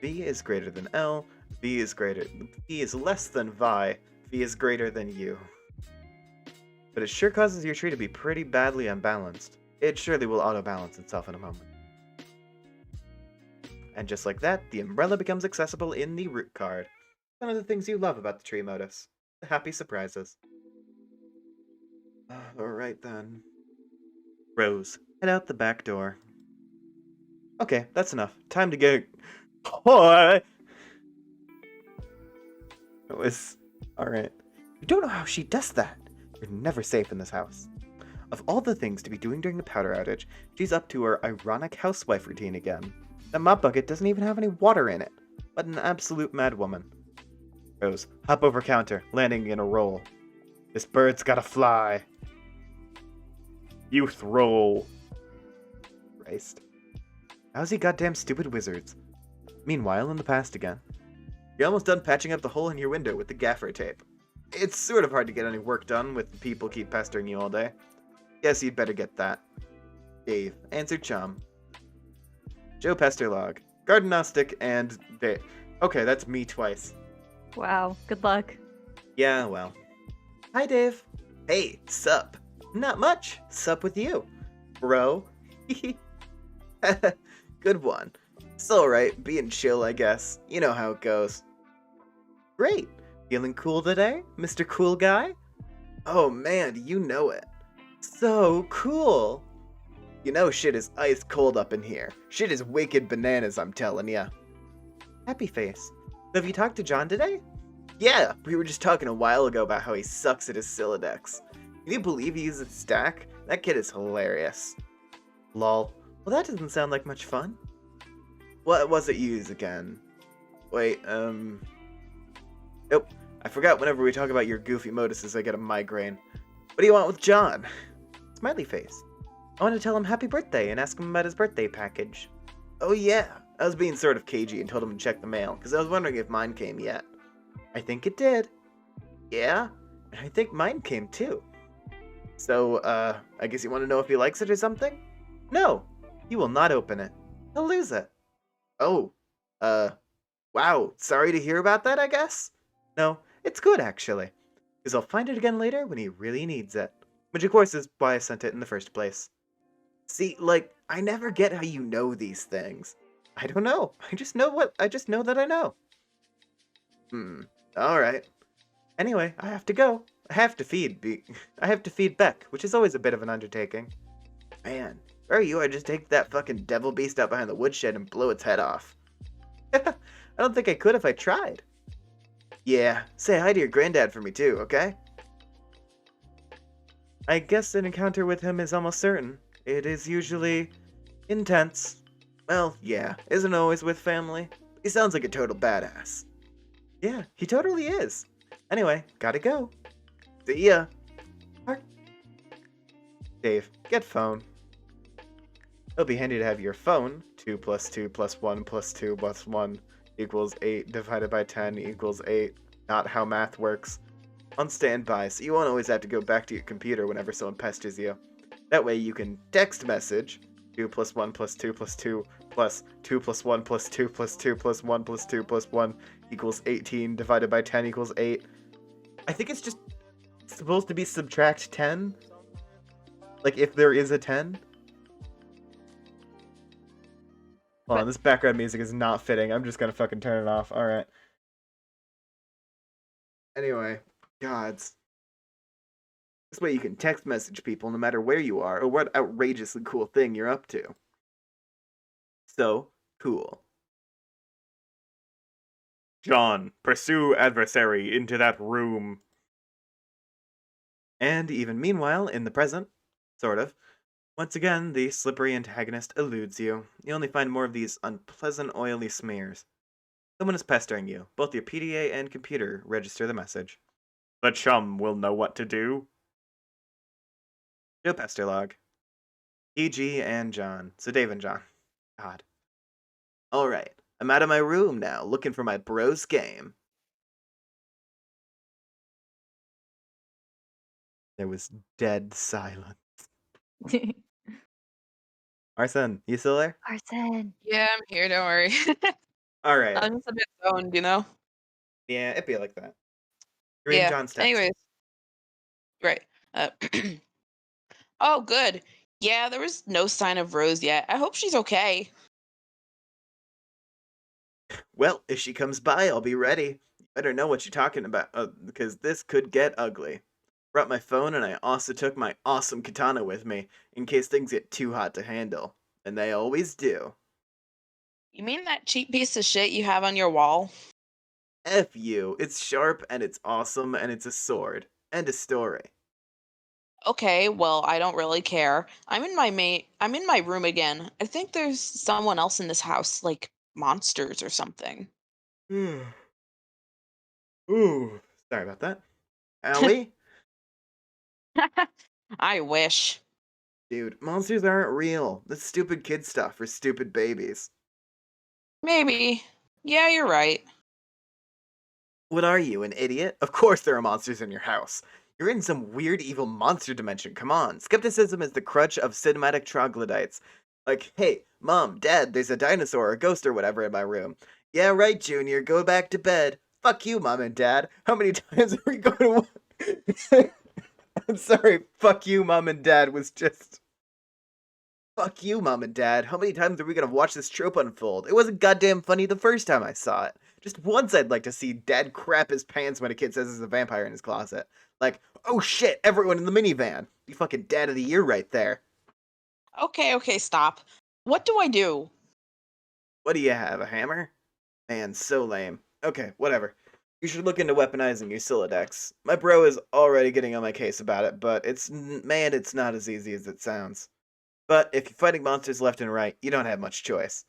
V is greater than L, V is less than Vi, V is greater than U. But it sure causes your tree to be pretty badly unbalanced. It surely will auto-balance itself in a moment. And just like that, the umbrella becomes accessible in the root card. One of the things you love about the tree modus. The happy surprises. Alright then. Rose, head out the back door. Okay, that's enough. Time to get... What? It was... Alright. You don't know how she does that. You're never safe in this house. Of all the things to be doing during the powder outage, she's up to her ironic housewife routine again. That mop bucket doesn't even have any water in it. What an absolute madwoman. Rose, hop over counter, landing in a roll. This bird's gotta fly. Youth roll. Christ. How's he goddamn stupid wizards? Meanwhile, in the past again. You're almost done patching up the hole in your window with the gaffer tape. It's sort of hard to get any work done with the people keep pestering you all day. Guess you'd better get that. Dave, answer chum. Joe Pesterlog, Garden Gnostic, and Okay, that's me twice. Wow, good luck. Yeah, well. Hi, Dave. Hey, sup? Not much. Sup with you, bro? Good one. It's alright, being chill, I guess. You know how it goes. Great. Feeling cool today, Mr. Cool Guy? Oh man, you know it. So cool. You know shit is ice cold up in here. Shit is wicked bananas, I'm telling ya. Happy face. So have you talked to John today? Yeah, we were just talking a while ago about how he sucks at his Silodex. Can you believe he uses Stack? That kid is hilarious. Lol. Well, that doesn't sound like much fun. What was it you use again? Wait, Nope. I forgot whenever we talk about your goofy moduses, I get a migraine. What do you want with John? Smiley face. I want to tell him happy birthday and ask him about his birthday package. Oh yeah, I was being sort of cagey and told him to check the mail, because I was wondering if mine came yet. I think it did. Yeah? And I think mine came too. So, I guess you want to know if he likes it or something? No, he will not open it. He'll lose it. Oh, wow, sorry to hear about that, I guess? No, it's good actually, because I'll find it again later when he really needs it. Which of course is why I sent it in the first place. See, like, I never get how you know these things. I don't know. I just know that I know. Alright. Anyway, I have to go. I have to feed Beck, which is always a bit of an undertaking. Man, where are you? I just take that fucking devil beast out behind the woodshed and blow its head off. I don't think I could if I tried. Yeah, say hi to your granddad for me too, okay? I guess an encounter with him is almost certain. It is usually intense. Well, yeah, isn't always with family. He sounds like a total badass. Yeah, he totally is. Anyway, gotta go. See ya. Dave, get phone. It'll be handy to have your phone. 2 plus 2 plus 1 plus 2 plus 1 equals 8 divided by 10 equals 8. Not how math works. On standby, so you won't always have to go back to your computer whenever someone pesters you. That way you can text message 2 plus 1 plus 2 plus 2 plus 2 plus 1 plus 2 plus 2 plus 1 plus 2 plus 1 equals 18 divided by 10 equals 8. I think it's just supposed to be subtract 10. Like if there is a 10. Hold on, this background music is not fitting. I'm just gonna fucking turn it off. Alright. Anyway, gods. This way you can text message people no matter where you are or what outrageously cool thing you're up to. So cool. John, pursue adversary into that room. And even meanwhile, in the present, sort of, once again, the slippery antagonist eludes you. You only find more of these unpleasant oily smears. Someone is pestering you. Both your PDA and computer register the message. The chum will know what to do. No pester log. EG and John. So Dave and John. God. Alright. I'm out of my room now, looking for my bros game. There was dead silence. Arsene, you still there? Arsene. Yeah, I'm here. Don't worry. Alright. I'm just a bit zoned, you know? Yeah, it'd be like that. You're in Yeah. John's text. Anyways. Right. Uh, oh, good. Yeah, there was no sign of Rose yet. I hope she's okay. Well, if she comes by, I'll be ready. You better know what you're talking about, because this could get ugly. Brought my phone, and I also took my awesome katana with me, in case things get too hot to handle. And they always do. You mean that cheap piece of shit you have on your wall? F you. It's sharp, and it's awesome, and it's a sword. End of story. Okay, well, I don't really care. I'm in my room again. I think there's someone else in this house, like monsters or something. Ooh. Sorry about that. Allie? I wish. Dude, monsters aren't real. That's stupid kid stuff for stupid babies. Maybe. Yeah, you're right. What are you, an idiot? Of course there are monsters in your house. You're in some weird evil monster dimension, come on. Skepticism is the crutch of cinematic troglodytes. Like, hey, mom, dad, there's a dinosaur or a ghost or whatever in my room. Yeah, right, Junior. Go back to bed. Fuck you, Mom and Dad. How many times are we going to... I'm sorry. Fuck you, Mom and Dad was just... Fuck you, Mom and Dad. How many times are we gonna watch this trope unfold? It wasn't goddamn funny the first time I saw it. Just once I'd like to see Dad crap his pants when a kid says there's a vampire in his closet. Like, oh shit, everyone in the minivan. Be fucking Dad of the Year right there. Okay, stop. What do I do? What do you have, a hammer? Man, so lame. Okay, whatever. You should look into weaponizing your Silodex. My bro is already getting on my case about it, but it's not as easy as it sounds. But if you're fighting monsters left and right, you don't have much choice.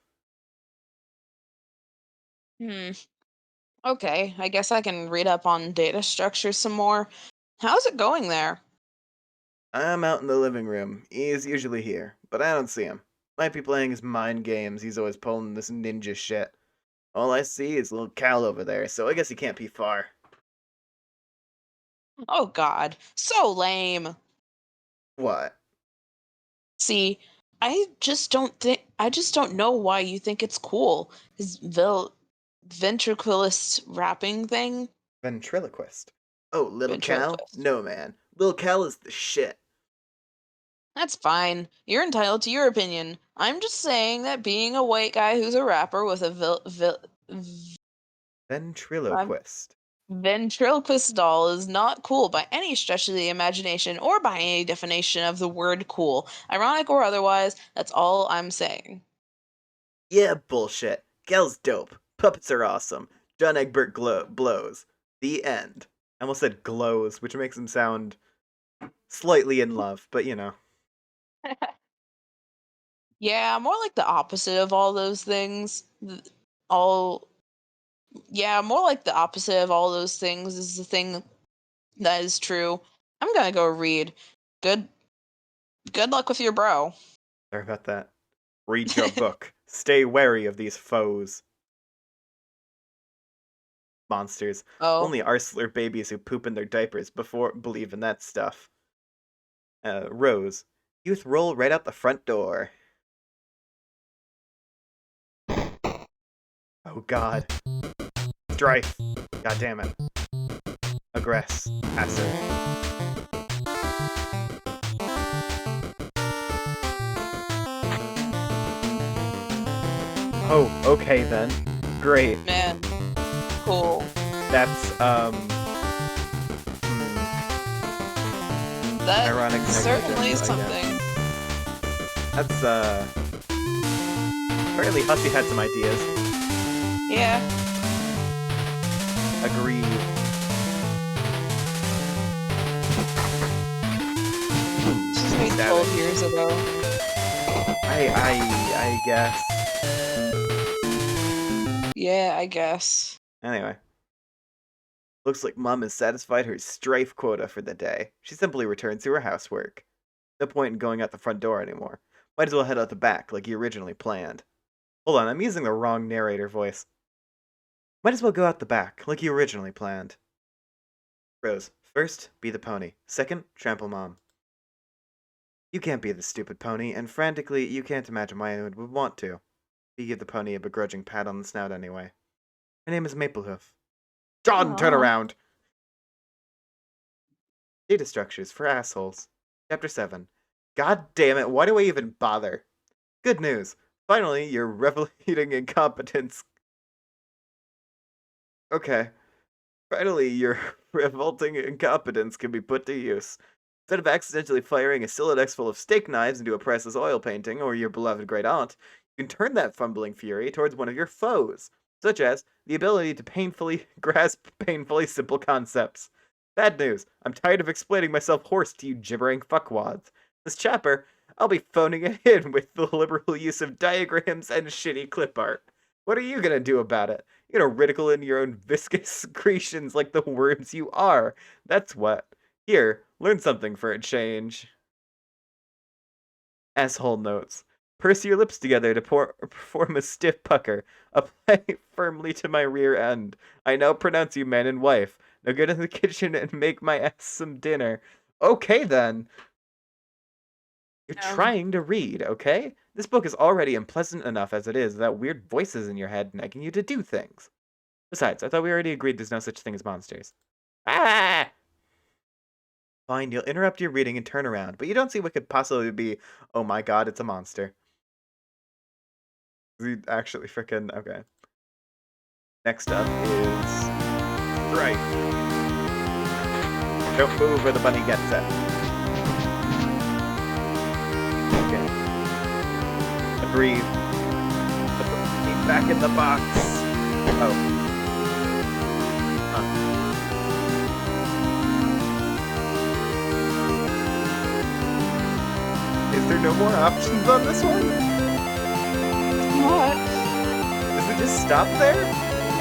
Hmm. Okay, I guess I can read up on data structure some more. How's it going there? I'm out in the living room. He's usually here, but I don't see him. Might be playing his mind games. He's always pulling this ninja shit. All I see is little Cal over there, so I guess he can't be far. Oh god, so lame. What? See, I just don't know why you think it's cool. His ventriloquist rapping thing? Ventriloquist. Oh, little Cal? Ventriloquist. No, man. Little Cal is the shit. That's fine. You're entitled to your opinion. I'm just saying that being a white guy who's a rapper with a I'm Ventriloquist. ventriloquist doll is not cool by any stretch of the imagination or by any definition of the word cool. Ironic or otherwise, that's all I'm saying. Yeah, bullshit. Cal's dope. Puppets are awesome. John Egbert blows. The end. I almost said glows, which makes him sound slightly in love, but you know. Yeah, more like the opposite of all those things. All Yeah, more like the opposite of all those things is the thing that is true. I'm gonna go read. Good good luck with your bro. Sorry about that. Read your book. Stay wary of these foes. Monsters. Oh. Only arsler babies who poop in their diapers before believe in that stuff. Rose. Youth roll right out the front door. Oh god. Strife. God damn it. Aggress. Passive. Oh, okay then. Great. Man. Cool. That's, That's ironic certainly negligence, I something. That's, apparently Hussey had some ideas. Yeah. Agreed. This was made 12 years ago. I guess. Yeah, I guess. Anyway. Looks like Mom has satisfied her strife quota for the day. She simply returns to her housework. No point in going out the front door anymore. Might as well head out the back, like you originally planned. Hold on, I'm using the wrong narrator voice. Might as well go out the back, like you originally planned. Rose, first, be the pony. Second, trample Mom. You can't be the stupid pony, and frantically, you can't imagine why anyone would want to. You give the pony a begrudging pat on the snout anyway. Her name is Maplehoof. John, turn Aw. around! Data structures for assholes. Chapter 7. God damn it, why do I even bother? Good news. Finally, your revelating incompetence. Okay. Finally, your revolting incompetence can be put to use. Instead of accidentally firing a Silodex full of steak knives into a priceless oil painting or your beloved great aunt, you can turn that fumbling fury towards one of your foes, such as the ability to painfully grasp painfully simple concepts. Bad news. I'm tired of explaining myself hoarse to you gibbering fuckwads. This chapter, I'll be phoning it in with the liberal use of diagrams and shitty clip art. What are you gonna do about it? You're gonna ridicule in your own viscous secretions like the worms you are. That's what. Here, learn something for a change. Asshole notes. Purse your lips together to perform a stiff pucker. Apply firmly to my rear end. I now pronounce you man and wife. Now get in the kitchen and make my ass some dinner. Okay then. You're trying to read, okay? This book is already unpleasant enough as it is without weird voices in your head nagging you to do things. Besides, I thought we already agreed there's no such thing as monsters. Ah! Fine, you'll interrupt your reading and turn around, but you don't see what could possibly be, oh my god, it's a monster. Is he actually freaking... Okay. Next up is... Strife. Don't move or the bunny gets it. Okay. Breathe. Keep back in the box. Oh. Huh. Is there no more options on this one? What? Does it just stop there?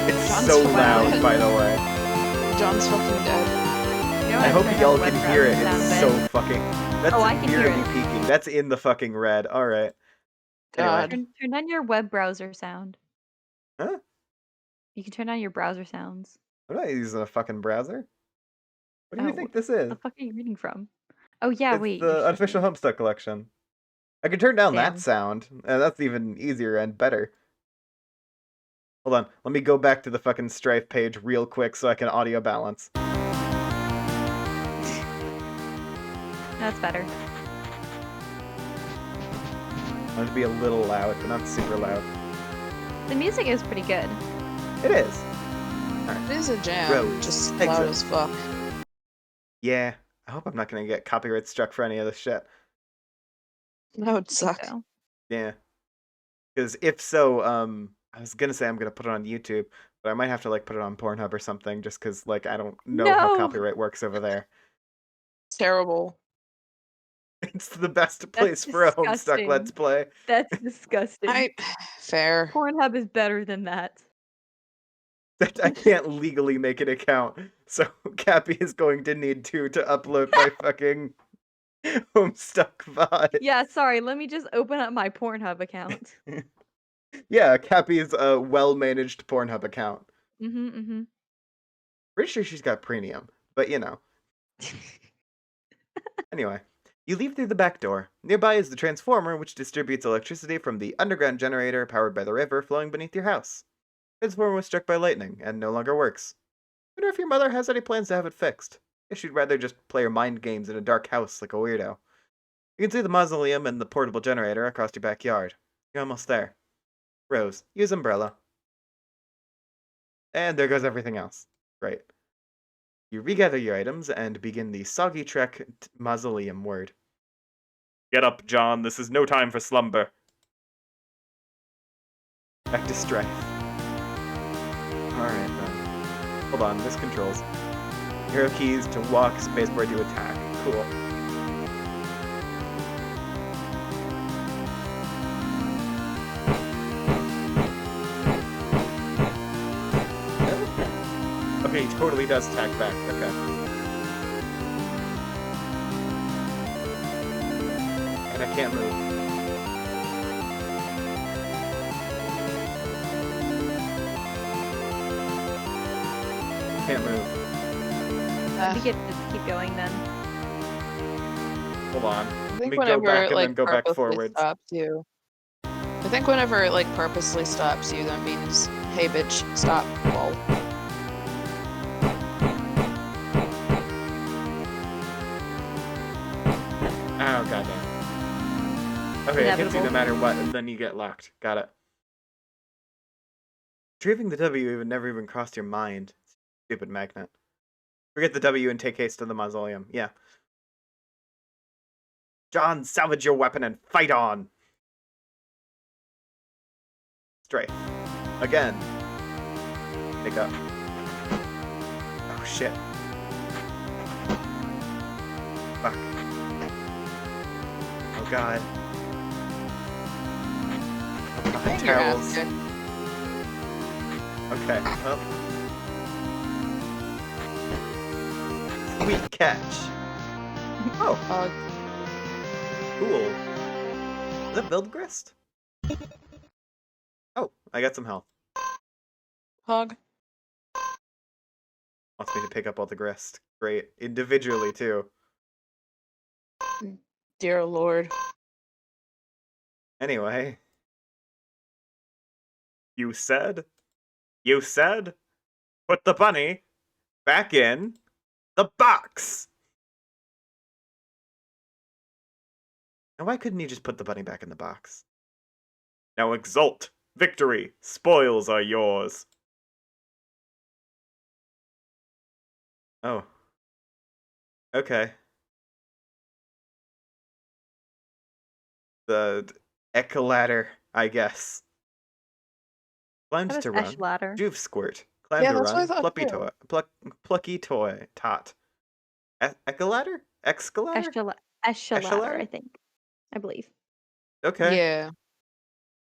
It's John's so fucking loud, dead. by the way. John's fucking dead. You know, I hope turned y'all on the can web hear it. browser It's sound so bit. fucking... That's Oh, I can hear severely it. peaking. That's in the fucking red. Alright. God. Anyway. Turn on your web browser sound. Huh? You can turn on your browser sounds. I'm not using a fucking browser. What do you Oh, think this is? the fuck are you reading from? Oh yeah, It's wait. the unofficial Homestuck collection. I can turn down that Damn. sound, and that's even easier and better. Hold on, let me go back to the fucking Strife page real quick so I can audio balance. That's better. I want it to be a little loud, but not super loud. The music is pretty good. It is. It is a jam. Roads. Just Exit. loud as fuck. Yeah, I hope I'm not gonna get copyright struck for any of this shit. That would I think suck. so. Yeah. Because if so, I was gonna say I'm gonna put it on YouTube, but I might have to like put it on Pornhub or something, just because like I don't know how No! copyright works over there. It's terrible. It's the best place for a Homestuck disgusting. Let's Play. That's disgusting. Fair. Pornhub is better than that. I can't legally make an account, so Cappy is going to need to upload my fucking Homestuck VOD. Yeah, sorry, let me just open up my Pornhub account. Yeah, Cappy's a well-managed Pornhub account. Mm-hmm. Pretty sure she's got premium, but you know. Anyway, you leave through the back door. Nearby is the transformer, which distributes electricity from the underground generator powered by the river flowing beneath your house. The transformer was struck by lightning and no longer works. I wonder if your mother has any plans to have it fixed. Guess she'd rather just play her mind games in a dark house like a weirdo. You can see the mausoleum and the portable generator across your backyard. You're almost there. Rose, use umbrella. And there goes everything else. Great. You regather your items and begin the Soggy Trek mausoleum word. Get up, John. This is no time for slumber. Back to Strife. Alright then. Hold on, this controls. Arrow keys to walk, spacebar to attack. Cool. Okay, he totally does attack back. Okay. And I can't move. Can't move. We could just keep going then. Hold on. I Let think me go whenever back it and like then go back purposely forwards. stops you. I think whenever it like purposely stops you, that means, hey bitch, stop. Lol. Oh, goddamn. Okay, it hits you no matter what, and then you get locked. Got it. Retrieving the W never even crossed your mind. Stupid magnet. Forget the W and take haste to the mausoleum. Yeah. John, salvage your weapon and fight on! Strafe. Again. Pick up. Oh, shit. Fuck. Oh, God. Oh, Hang your ass, towels. kid. Okay, well. Sweet catch. Oh, cool. Is that Vildgrist? Oh, I got some health. Hug. Wants me to pick up all the grist. Great. Individually, too. Dear Lord. Anyway. You said? You said? Put the bunny back in the box! Now why couldn't you just put the bunny back in the box? Now exult! Victory! Spoils are yours! Oh. Okay. The ecolator, I guess. Climbed That to is run. ladder. Juve squirt. Climb Yeah, to that's what I run. thought Plucky too. toy. Plucky toy. Tot. Ecolator? Excalator? Ladder, I Echelladder? think. I believe. Okay. Yeah.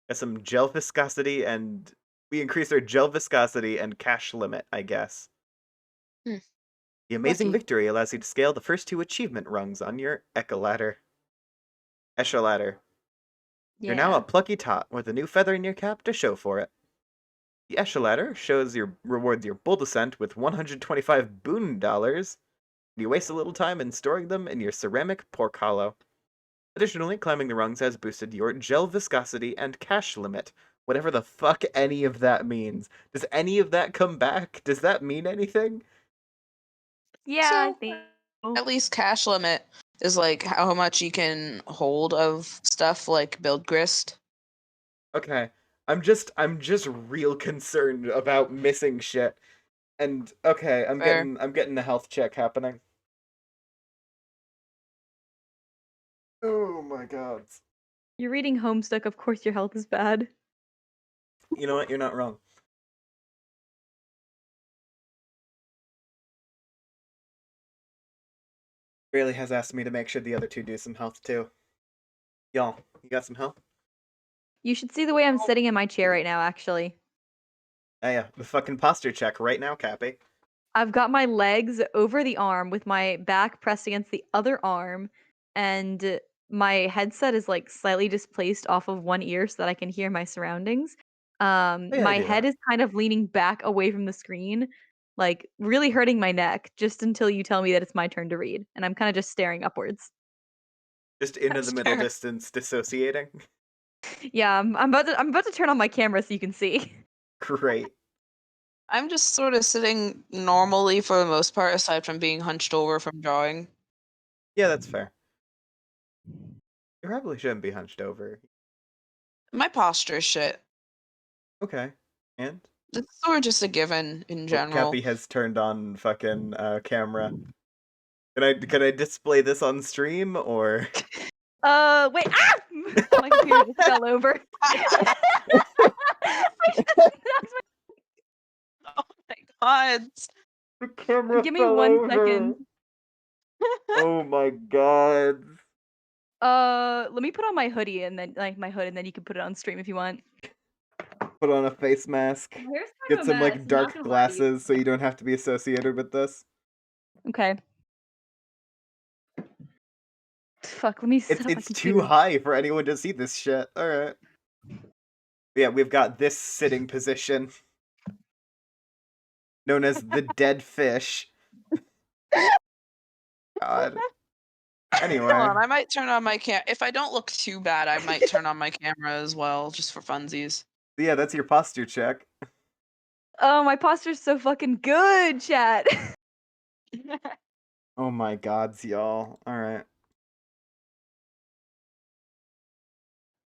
Got some gel viscosity and we increase our gel viscosity and cash limit, I guess. Hmm. The amazing Lucky. victory allows you to scale the first 2 achievement rungs on your ecolator. Echelladder. You're now a Yeah. plucky tot with a new feather in your cap to show for it. The Echelladder rewards your bull descent with 125 boon dollars. You waste a little time in storing them in your ceramic pork hollow. Additionally, climbing the rungs has boosted your gel viscosity and cash limit. Whatever the fuck any of that means. Does any of that come back? Does that mean anything? Yeah, I So think. at least cash limit is like how much you can hold of stuff like build grist. Okay. I'm just real concerned about missing shit. And okay, Fair. I'm getting a health check happening. Oh my god. You're reading Homestuck, of course your health is bad. You know what? You're not wrong. Bailey has asked me to make sure the other 2 do some health too. Y'all, you got some health? You should see the way I'm sitting in my chair right now, actually. Oh yeah, the fucking posture check right now, Cappy. I've got my legs over the arm with my back pressed against the other arm, and my headset is like slightly displaced off of one ear so that I can hear my surroundings. Oh yeah, I My do head that. is kind of leaning back away from the screen, like really hurting my neck just until you tell me that it's my turn to read, and I'm kind of just staring upwards. Just into the That's middle fair. distance, dissociating. Yeah, I'm about to turn on my camera so you can see. Great. I'm just sort of sitting normally for the most part, aside from being hunched over from drawing. Yeah, that's fair. You probably shouldn't be hunched over. My posture is shit. Okay. And? It's sort of just a given in Oh, general. Cappy has turned on fucking camera. Can I display this on stream or? Wait, ah! My computer just fell over. I just knocked Oh my god. The camera Give me fell 1 over. second. Oh my god. Let me put on my hoodie and then like my hood and then you can put it on stream if you want. Put on a face mask. My hair's kind Get of a some mess, like I'm not dark gonna lie to you. glasses so you don't have to be associated with this. Okay. Fuck, let me set up my It's too computer. high for anyone to see this shit. Alright. Yeah, we've got this sitting position. Known as the dead fish. God. Hold on, Anyway. I might turn on my if I don't look too bad, I might turn on my camera as well, just for funsies. Yeah, that's your posture check. Oh, my posture's so fucking good, chat. Oh my gods, y'all. Alright.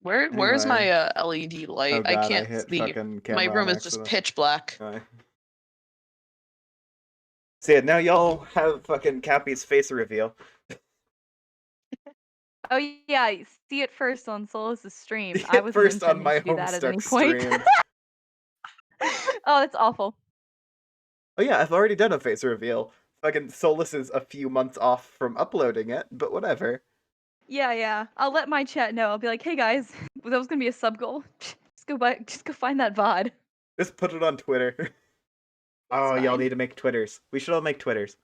Where's Anyway. my LED light? Oh I god, I can't hit see. fucking My camera on room is just accident. pitch black. Anyway. So yeah, now y'all have fucking Cappy's face reveal. Oh yeah, see it first on Solus's stream. See I it wasn't first on intending my to do that at any Homestuck point. stream. Oh, that's awful. Oh yeah, I've already done a face reveal. Fucking Solus is a few months off from uploading it, but whatever. Yeah. I'll let my chat know. I'll be like, hey guys, that was gonna be a sub goal. Just go find that VOD. Just put it on Twitter. It's Oh, y'all fine. need to make Twitters. We should all make Twitters.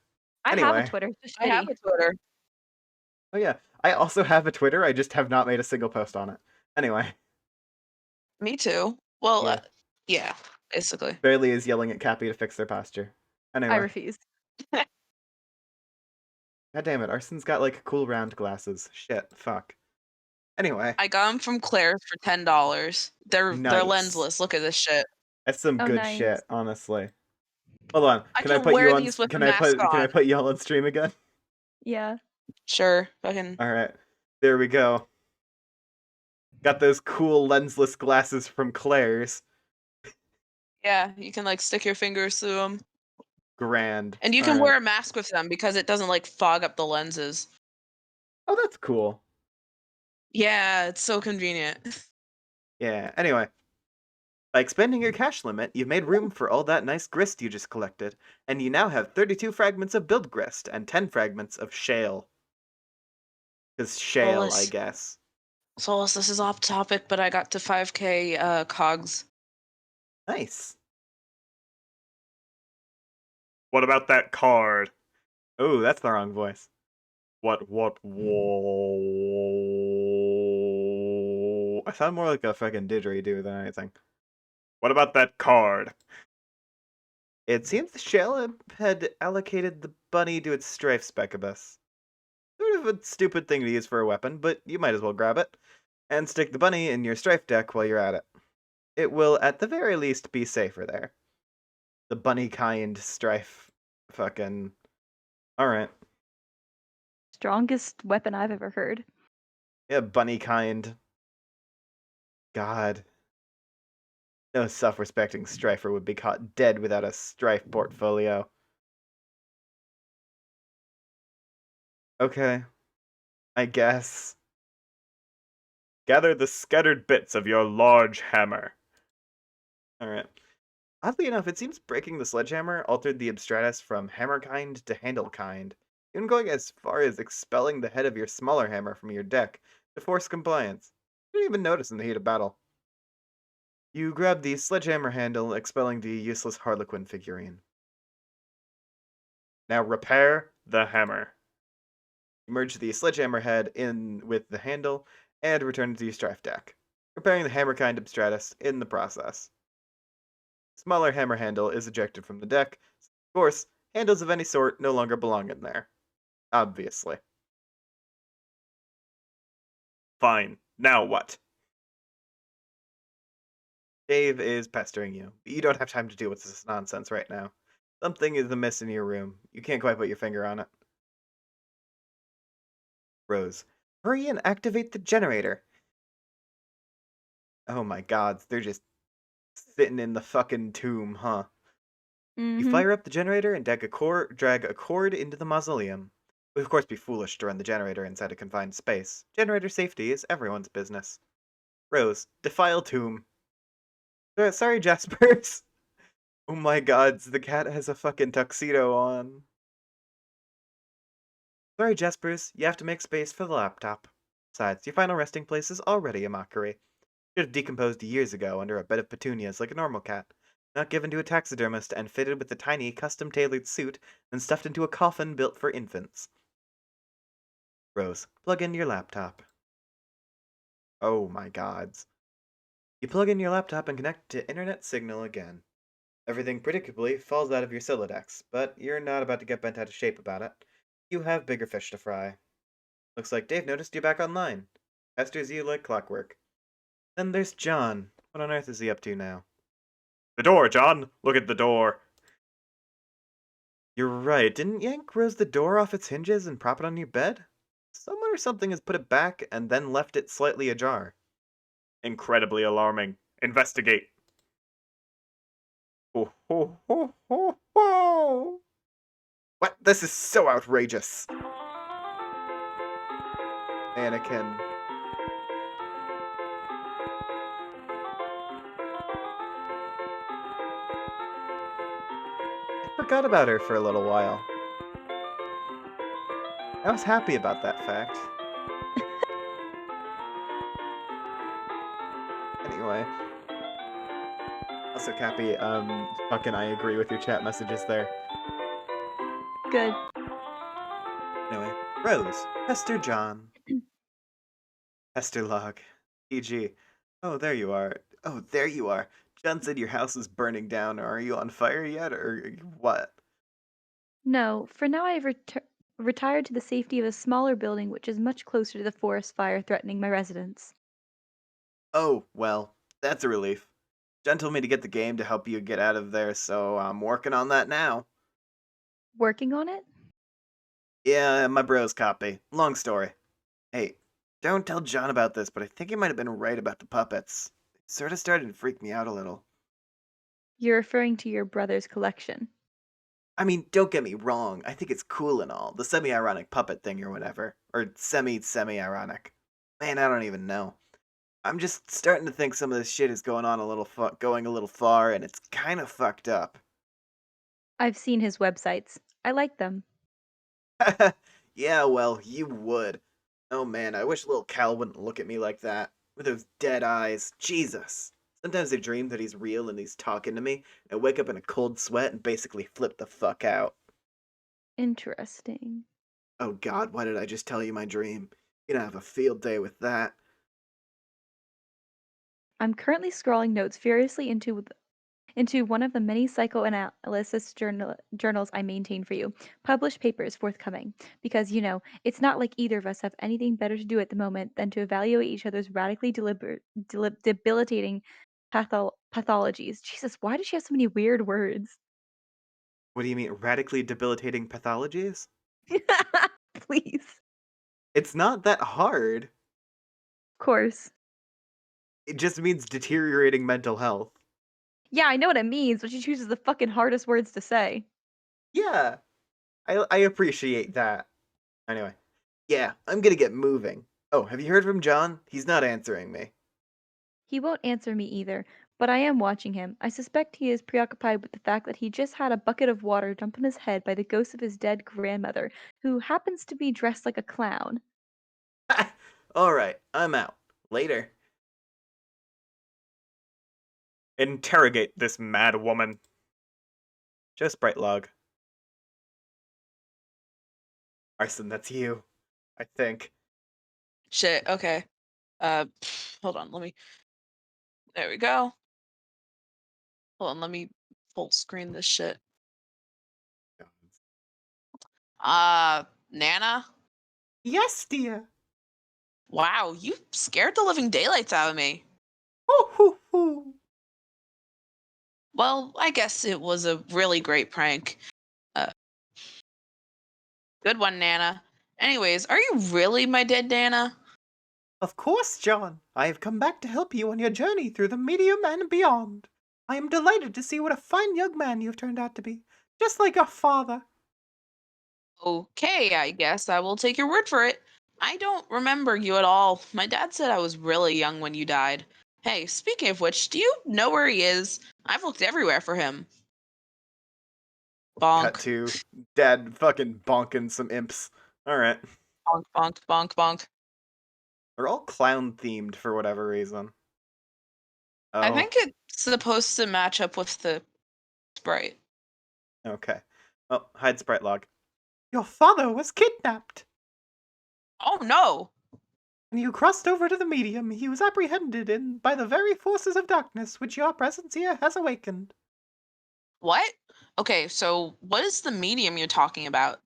I have a Anyway. Twitter. It's just I have shitty. a Twitter. Oh yeah, I also have a Twitter, I just have not made a single post on it. Anyway. Me too. Well, Yeah. yeah, basically. Bailey is yelling at Cappy to fix their posture. I Anyway. refuse. God damn it, Arson's got like cool round glasses. Shit, fuck. Anyway, I got them from Claire's for $10. They're nice. lensless. Look at this shit. That's some Oh, good nice. shit, honestly. Hold on. I Can I can put you wear on? these with Can a I mask put? Can I on. put y'all on stream again? Yeah. Sure. Fucking. All right. There we go. Got those cool lensless glasses from Claire's. Yeah, you can like stick your fingers through them. Grand. And you All can right. wear a mask with them because it doesn't like fog up the lenses. Oh, that's cool. Yeah, it's so convenient. Yeah. Anyway, by expanding your cache limit, you've made room for all that nice grist you just collected, and you now have 32 fragments of build grist and 10 fragments of shale. Because shale, I guess. Solus, this is off topic, but I got to 5k cogs. Nice. What about that card? Oh, that's the wrong voice. Whoa. I sound more like a fucking didgeridoo than anything. What about that card? It seems the shell had allocated the bunny to its strafe specibus. Sort of a stupid thing to use for a weapon, but you might as well grab it. And stick the bunny in your strafe deck while you're at it. It will, at the very least, be safer there. The bunny kind strafe. Fucking. Alright. Strongest weapon I've ever heard. Yeah, bunny kind. God. No self-respecting strifer would be caught dead without a strife portfolio. Okay. I guess. Gather the scattered bits of your large hammer. Alright. Oddly enough, it seems breaking the sledgehammer altered the abstratus from hammer kind to handle kind, even going as far as expelling the head of your smaller hammer from your deck to force compliance. You didn't even notice in the heat of battle. You grab the sledgehammer handle, expelling the useless Harlequin figurine. Now repair the hammer. Merge the sledgehammer head in with the handle, and return it to your strife deck, repairing the hammer kind abstratus in the process. Smaller hammer handle is ejected from the deck. Of course, handles of any sort no longer belong in there. Obviously. Fine. Now what? Dave is pestering you. You don't have time to deal with this nonsense right now. Something is amiss in your room. You can't quite put your finger on it. Rose. Hurry and activate the generator. Oh my god, they're just sitting in the fucking tomb, huh? You fire up the generator and drag a cord into the mausoleum. It would of course be foolish to run the generator inside a confined space. Generator safety is everyone's business. Rose, defile tomb. Sorry, Jaspers. Oh my god, the cat has a fucking tuxedo on. Sorry, Jaspers, you have to make space for the laptop. Besides, your final resting place is already a mockery. Should have decomposed years ago under a bed of petunias like a normal cat. Not given to a taxidermist and fitted with a tiny, custom-tailored suit and stuffed into a coffin built for infants. Rose, plug in your laptop. Oh my gods. You plug in your laptop and connect to internet signal again. Everything predictably falls out of your Silodex, but you're not about to get bent out of shape about it. You have bigger fish to fry. Looks like Dave noticed you back online. Pesters you like clockwork. Then there's John. What on earth is he up to now? The door, John! Look at the door! You're right. Didn't Yank rose the door off its hinges and prop it on your bed? Someone or something has put it back and then left it slightly ajar. Incredibly alarming. Investigate. Ho ho ho ho ho! What? This is so outrageous! Anakin. I forgot about her for a little while. I was happy about that fact. Anyway. Also, Cappy, fucking I agree with your chat messages there. Good. Anyway, Rose, Hester John. Hester log. E.g. Oh, there you are. Oh, there you are. John said your house is burning down. Are you on fire yet, or what? No, for now I have retired to the safety of a smaller building which is much closer to the forest fire threatening my residence. Oh, well, that's a relief. Jen told me to get the game to help you get out of there, so I'm working on that now. Working on it? Yeah, my bro's copy. Long story. Hey, don't tell John about this, but I think he might have been right about the puppets. It sort of started to freak me out a little. You're referring to your brother's collection. I mean, don't get me wrong, I think it's cool and all, the semi-ironic puppet thing or whatever. Or semi-ironic. Man, I don't even know. I'm just starting to think some of this shit is going on a little going a little far, and it's kind of fucked up. I've seen his websites. I like them. Yeah, well, you would. Oh man, I wish little Cal wouldn't look at me like that. With those dead eyes. Jesus. Sometimes I dream that he's real and he's talking to me, and I wake up in a cold sweat and basically flip the fuck out. Interesting. Oh god, why did I just tell you my dream? You're gonna have a field day with that. I'm currently scrolling notes furiously into one of the many psychoanalysis journals I maintain for you. Published papers forthcoming. Because, it's not like either of us have anything better to do at the moment than to evaluate each other's radically debilitating pathologies. Jesus, why does she have so many weird words? What do you mean, radically debilitating pathologies? Please. It's not that hard. Of course. It just means deteriorating mental health. Yeah, I know what it means, but she chooses the fucking hardest words to say. Yeah, I appreciate that. Anyway, yeah, I'm gonna get moving. Oh, have you heard from John? He's not answering me. He won't answer me either, but I am watching him. I suspect he is preoccupied with the fact that he just had a bucket of water dumped on his head by the ghost of his dead grandmother, who happens to be dressed like a clown. Alright, I'm out. Later. Interrogate this mad woman. Just bright log. Arson, that's you. I think. Shit. Okay. Hold on. Let me. There we go. Hold on. Let me full screen this shit. Nana. Yes, dear. Wow, you scared the living daylights out of me. Hoo hoo hoo. Well, I guess it was a really great prank. Uh, Good one, Nana. Anyways, are you really my dead Nana? Of course, John. I have come back to help you on your journey through the medium and beyond. I am delighted to see what a fine young man you have turned out to be, just like your father. Okay, I guess I will take your word for it. I don't remember you at all. My dad said I was really young when you died. Hey, speaking of which, do you know where he is? I've looked everywhere for him. Cut Bonk. to Dad fucking bonking some imps. Alright. Bonk, bonk, bonk, bonk. They're all clown themed for whatever reason. I Oh, think it's supposed to match up with the sprite. okay. Oh, hide sprite log. Your father was kidnapped. Oh no! When you crossed over to the medium, he was apprehended by the very forces of darkness which your presence here has awakened. What? Okay, so what is the medium you're talking about?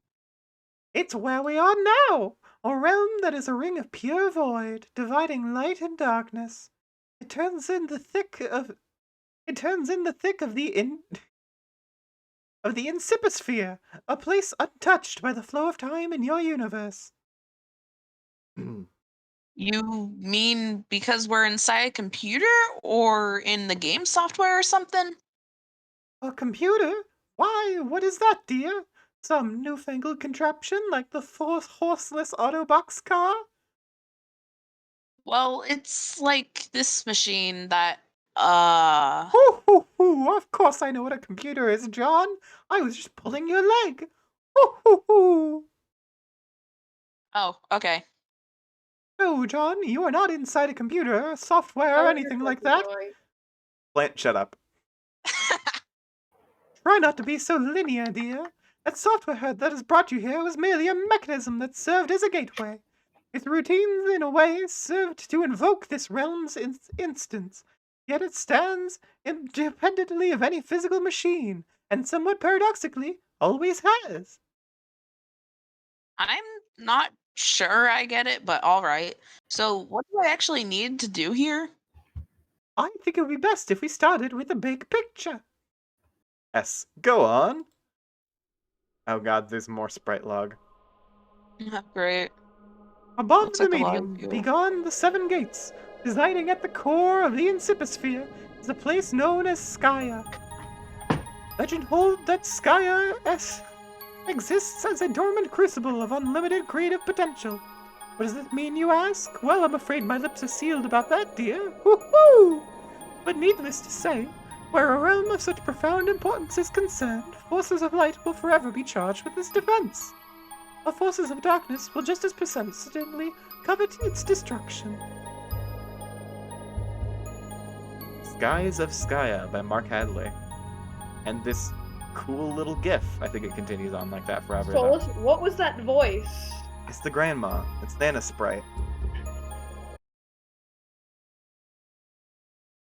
It's where we are now, a realm that is a ring of pure void, dividing light and darkness. It turns in the thick of the insiposphere, a place untouched by the flow of time in your universe. You mean because we're inside a computer or in the game software or something? A computer? Why, what is that, dear? Some newfangled contraption like the horseless Autobox car? Well, it's like this machine that Hoo hoo hoo! Of course I know what a computer is, John. I was just pulling your leg. Hoo hoo hoo! oh, okay. No, John, you are not inside a computer, software, or How are your anything like classes that. going? Plant, shut up. Try not to be so linear, dear. That software that has brought you here was merely a mechanism that served as a gateway. Its routines, in a way, served to invoke this realm's instance. Yet it stands independently of any physical machine, and somewhat paradoxically, always has. I'm not sure I get it, but all right. So, what do I actually need to do here? I think it would be best if we started with the big picture. Yes, go on. Oh god, there's more sprite log. Great. Above Looks the like a lot of medium, fuel. beyond the seven gates, residing at the core of the Inciposphere, is a place known as Skya. Legend holds that Skya exists as a dormant crucible of unlimited creative potential. What does that mean, you ask? Well, I'm afraid my lips are sealed about that, dear. Woo-hoo! But needless to say, where a realm of such profound importance is concerned, forces of light will forever be charged with its defense. While forces of darkness will just as persistently covet its destruction. Skies of Skya by Mark Hadley. And this cool little gif. I think it continues on like that forever. So what was that voice? It's the grandma. It's Nana Sprite.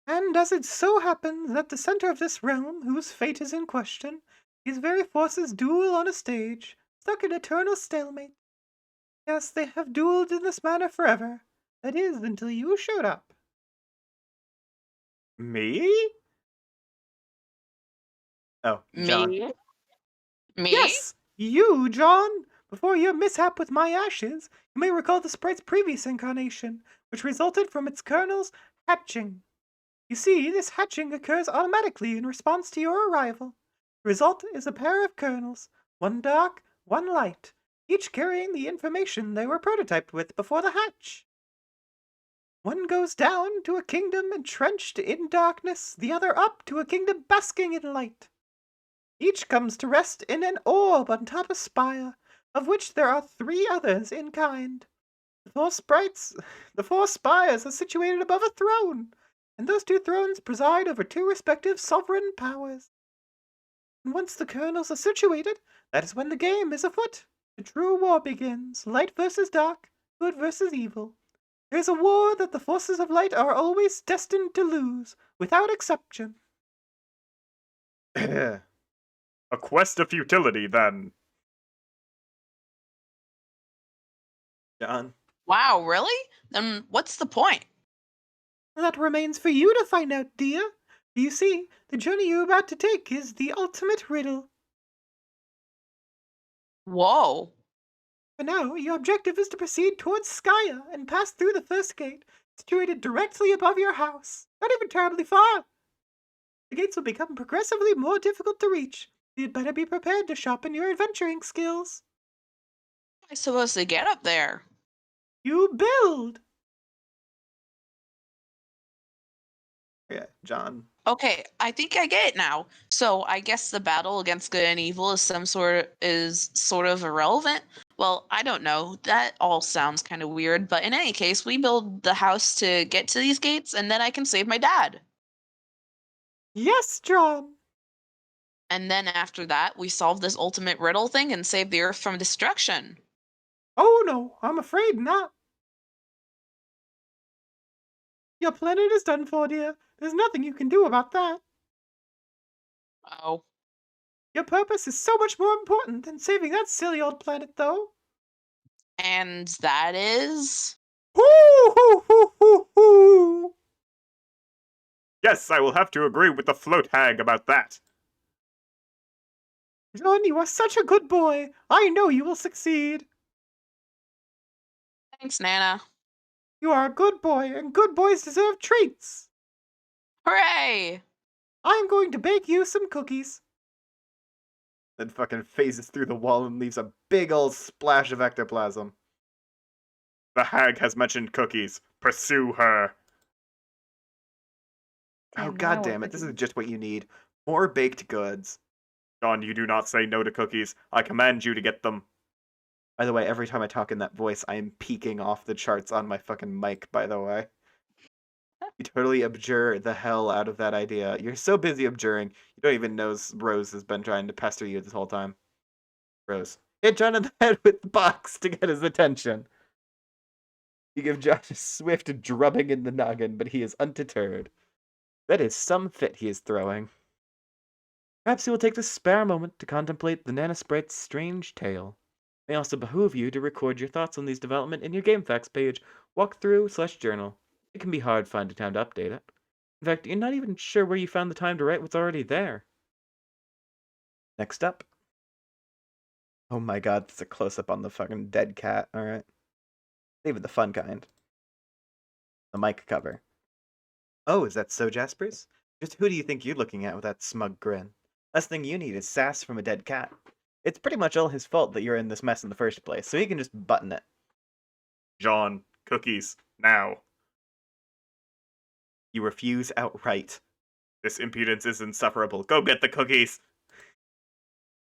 And as it so happens that the center of this realm, whose fate is in question, these very forces duel on a stage, stuck in eternal stalemate. Yes, they have dueled in this manner forever. That is, until you showed up. Me? Oh, John. Me? Me? Yes, you, John! Before your mishap with my ashes, you may recall the sprite's previous incarnation, which resulted from its kernel's hatching. You see, this hatching occurs automatically in response to your arrival. The result is a pair of kernels, one dark, one light, each carrying the information they were prototyped with before the hatch. One goes down to a kingdom entrenched in darkness, the other up to a kingdom basking in light. Each comes to rest in an orb on top of Spire, of which there are 3 others in kind. The four spires are situated above a throne, and those 2 thrones preside over 2 respective sovereign powers. And once the kernels are situated, that is when the game is afoot. The true war begins, light versus dark, good versus evil. There is a war that the forces of light are always destined to lose, without exception. A quest of futility, then. John. Wow, really? Then what's the point? That remains for you to find out, dear. You see, the journey you're about to take is the ultimate riddle. Whoa. For now, your objective is to proceed towards Skya and pass through the first gate, situated directly above your house. Not even terribly far. The gates will become progressively more difficult to reach. You'd better be prepared to sharpen your adventuring skills. How am I supposed to get up there? You build! Yeah, John. Okay, I think I get it now. So I guess the battle against good and evil is sort of irrelevant. Well, I don't know. That all sounds kind of weird, but in any case, we build the house to get to these gates, and then I can save my dad. Yes, John! And then after that, we solve this ultimate riddle thing and save the Earth from destruction. Oh no, I'm afraid not. Your planet is done for, dear. There's nothing you can do about that. Oh. Your purpose is so much more important than saving that silly old planet, though. And that is? Hoo hoo hoo hoo hoo! Yes, I will have to agree with the float hag about that. John, you are such a good boy. I know you will succeed. Thanks, Nana. You are a good boy, and good boys deserve treats. Hooray! I'm going to bake you some cookies. Then fucking phases through the wall and leaves a big old splash of ectoplasm. The hag has mentioned cookies. Pursue her. Oh, god damn it. This is just what you need. More baked goods. John, you do not say no to cookies. I command you to get them. By the way, every time I talk in that voice, I am peaking off the charts on my fucking mic, by the way. You totally abjure the hell out of that idea. You're so busy abjuring, you don't even know Rose has been trying to pester you this whole time. Rose. Hit John in the head with the box to get his attention. You give Josh a swift drubbing in the noggin, but he is undeterred. That is some fit he is throwing. Perhaps he will take this spare moment to contemplate the Nana Sprite's strange tale. May also behoove you to record your thoughts on these development in your GameFAQs page, walkthrough/journal. It can be hard finding time to update it. In fact, you're not even sure where you found the time to write what's already there. Next up. Oh my god, it's a close-up on the fucking dead cat, alright. Even the fun kind. The mic cover. Oh, is that so, Jaspers? Just who do you think you're looking at with that smug grin? Last thing you need is sass from a dead cat. It's pretty much all his fault that you're in this mess in the first place, so he can just button it. John, cookies, now. You refuse outright. This impudence is insufferable. Go get the cookies!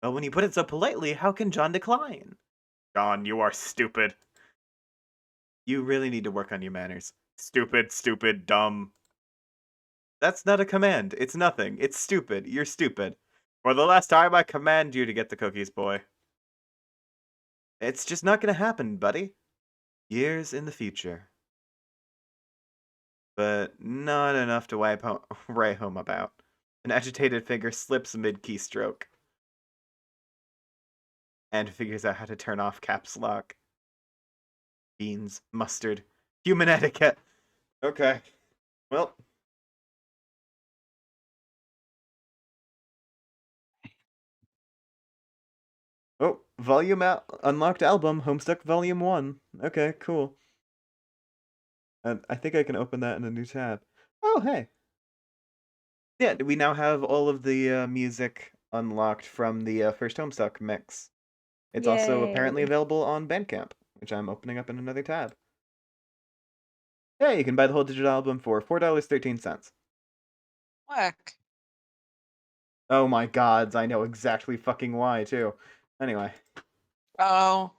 Well, when you put it so politely, how can John decline? John, you are stupid. You really need to work on your manners. Stupid, stupid, dumb. That's not a command. It's nothing. It's stupid. You're stupid. For the last time, I command you to get the cookies, boy. It's just not gonna happen, buddy. Years in the future. But not enough to write home about. An agitated figure slips mid-keystroke. And figures out how to turn off caps lock. Beans, mustard, human etiquette. Okay. Well. Oh, unlocked album, Homestuck Volume 1. Okay, cool. And I think I can open that in a new tab. Oh, hey. Yeah, we now have all of the music unlocked from the first Homestuck mix. It's also apparently Yay. available on Bandcamp, which I'm opening up in another tab. Yeah, you can buy the whole digital album for $4.13. Whack. Oh my gods, I know exactly fucking why, too. Anyway. Oh.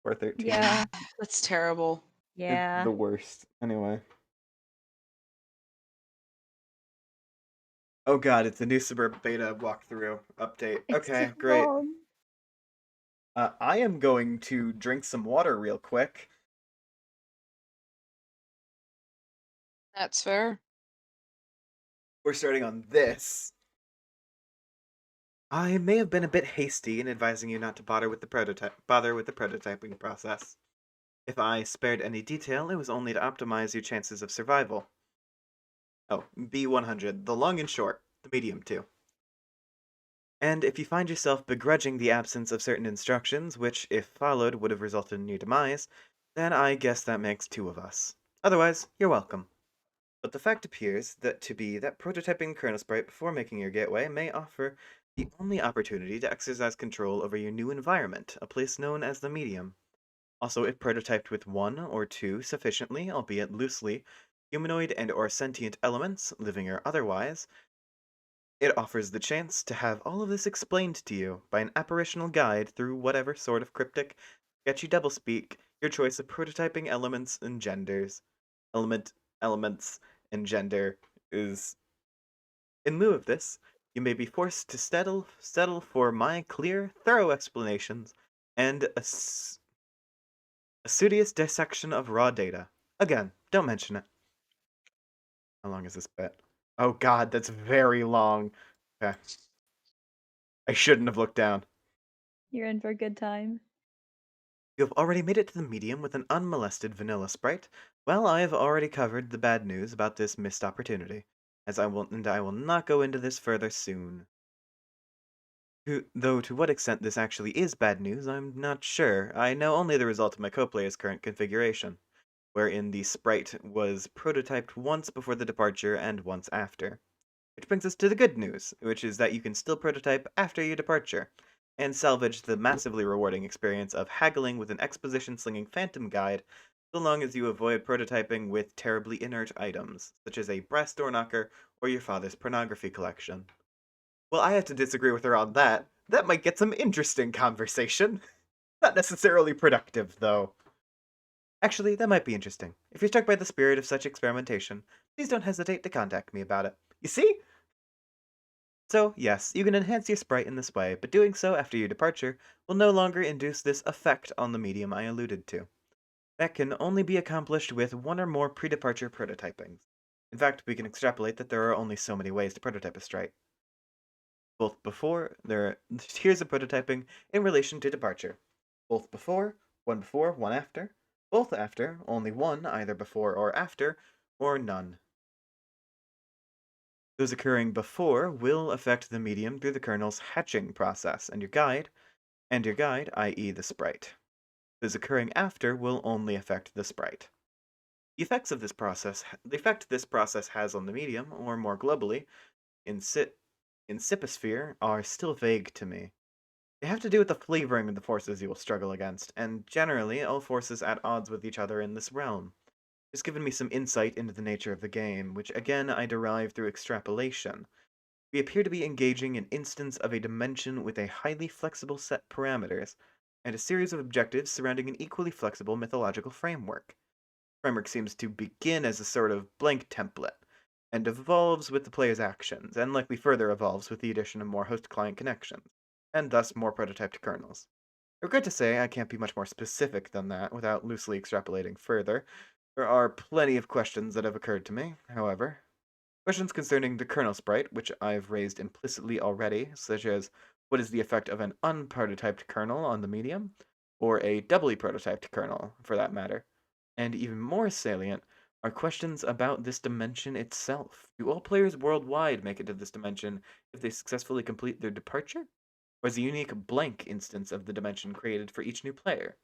$4.13. Yeah. That's terrible. It's Yeah. the worst. Anyway. Oh god, it's a new Suburb Beta walkthrough update. It's Okay, too great. long. I am going to drink some water real quick. That's fair. We're starting on this. I may have been a bit hasty in advising you not to bother with the prototyping process. If I spared any detail, it was only to optimize your chances of survival. Oh, B100, the long and short, the medium too. And if you find yourself begrudging the absence of certain instructions, which, if followed, would have resulted in your demise, then I guess that makes two of us. Otherwise, you're welcome. But the fact appears that prototyping kernel sprite before making your gateway may offer the only opportunity to exercise control over your new environment, a place known as the medium. Also, if prototyped with one or two sufficiently, albeit loosely, humanoid and or sentient elements, living or otherwise, it offers the chance to have all of this explained to you by an apparitional guide through whatever sort of cryptic, sketchy doublespeak your choice of prototyping elements and genders. Elements and gender is. In lieu of this, you may be forced to settle for my clear, thorough explanations and a studious dissection of raw data. Again, don't mention it. How long is this bit? Oh god, that's very long. Okay. I shouldn't have looked down. You're in for a good time. You have already made it to the medium with an unmolested vanilla sprite. Well, I have already covered the bad news about this missed opportunity, I will not go into this further soon. Though to what extent this actually is bad news, I'm not sure. I know only the result of my co-player's current configuration, wherein the sprite was prototyped once before the departure and once after. Which brings us to the good news, which is that you can still prototype after your departure, and salvage the massively rewarding experience of haggling with an exposition-slinging phantom guide, so long as you avoid prototyping with terribly inert items, such as a brass door knocker or your father's pornography collection. Well, I have to disagree with her on that. That might get some interesting conversation. Not necessarily productive, though. Actually, that might be interesting. If you're struck by the spirit of such experimentation, please don't hesitate to contact me about it. You see? So, yes, you can enhance your sprite in this way, but doing so after your departure will no longer induce this effect on the medium I alluded to. That can only be accomplished with one or more pre-departure prototypings. In fact, we can extrapolate that there are only so many ways to prototype a sprite. Both before, there are tiers of prototyping in relation to departure. Both before, one after, both after, only one either before or after, or none. Those occurring before will affect the medium through the kernel's hatching process, and your guide, i.e. the sprite. Those occurring after will only affect the sprite. The effect this process has on the medium, or more globally, insiposphere, are still vague to me. They have to do with the flavoring of the forces you will struggle against, and generally all forces at odds with each other in this realm. It's given me some insight into the nature of the game, which again I derive through extrapolation. We appear to be engaging an instance of a dimension with a highly flexible set parameters, and a series of objectives surrounding an equally flexible mythological framework. Framework seems to begin as a sort of blank template, and evolves with the player's actions, and likely further evolves with the addition of more host-client connections, and thus more prototyped kernels. I regret to say I can't be much more specific than that without loosely extrapolating further. There are plenty of questions that have occurred to me, however. Questions concerning the kernel sprite, which I've raised implicitly already, such as what is the effect of an unprototyped kernel on the medium, or a doubly prototyped kernel, for that matter. And even more salient are questions about this dimension itself. Do all players worldwide make it to this dimension if they successfully complete their departure? Or is a unique blank instance of the dimension created for each new player?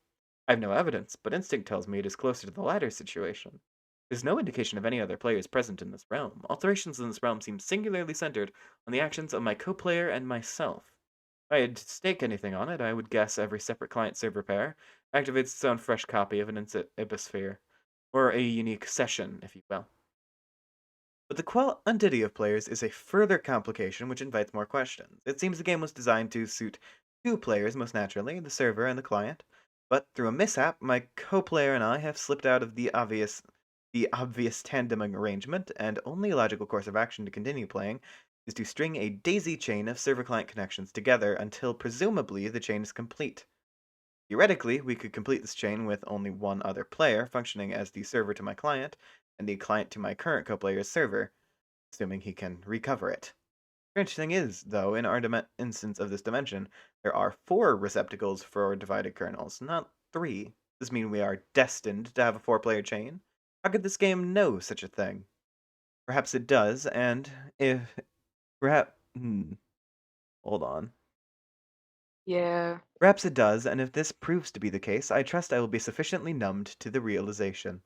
I have no evidence, but instinct tells me it is closer to the latter situation. There's no indication of any other players present in this realm. Alterations in this realm seem singularly centered on the actions of my co-player and myself. If I had to stake anything on it, I would guess every separate client-server pair activates its own fresh copy of an Ibosphere, or a unique session, if you will. But the quantity of players is a further complication which invites more questions. It seems the game was designed to suit two players most naturally, the server and the client, but through a mishap, my co-player and I have slipped out of the obvious tandem arrangement, and only logical course of action to continue playing is to string a daisy chain of server-client connections together until presumably the chain is complete. Theoretically, we could complete this chain with only one other player functioning as the server to my client, and the client to my current co-player's server, assuming he can recover it. Strange thing is, though, in our instance of this dimension, there are 4 receptacles for divided kernels, not 3. Does this mean we are destined to have a 4-player chain? How could this game know such a thing? Perhaps it does, and if perhaps hold on. Yeah. Perhaps it does, and if this proves to be the case, I trust I will be sufficiently numbed to the realization.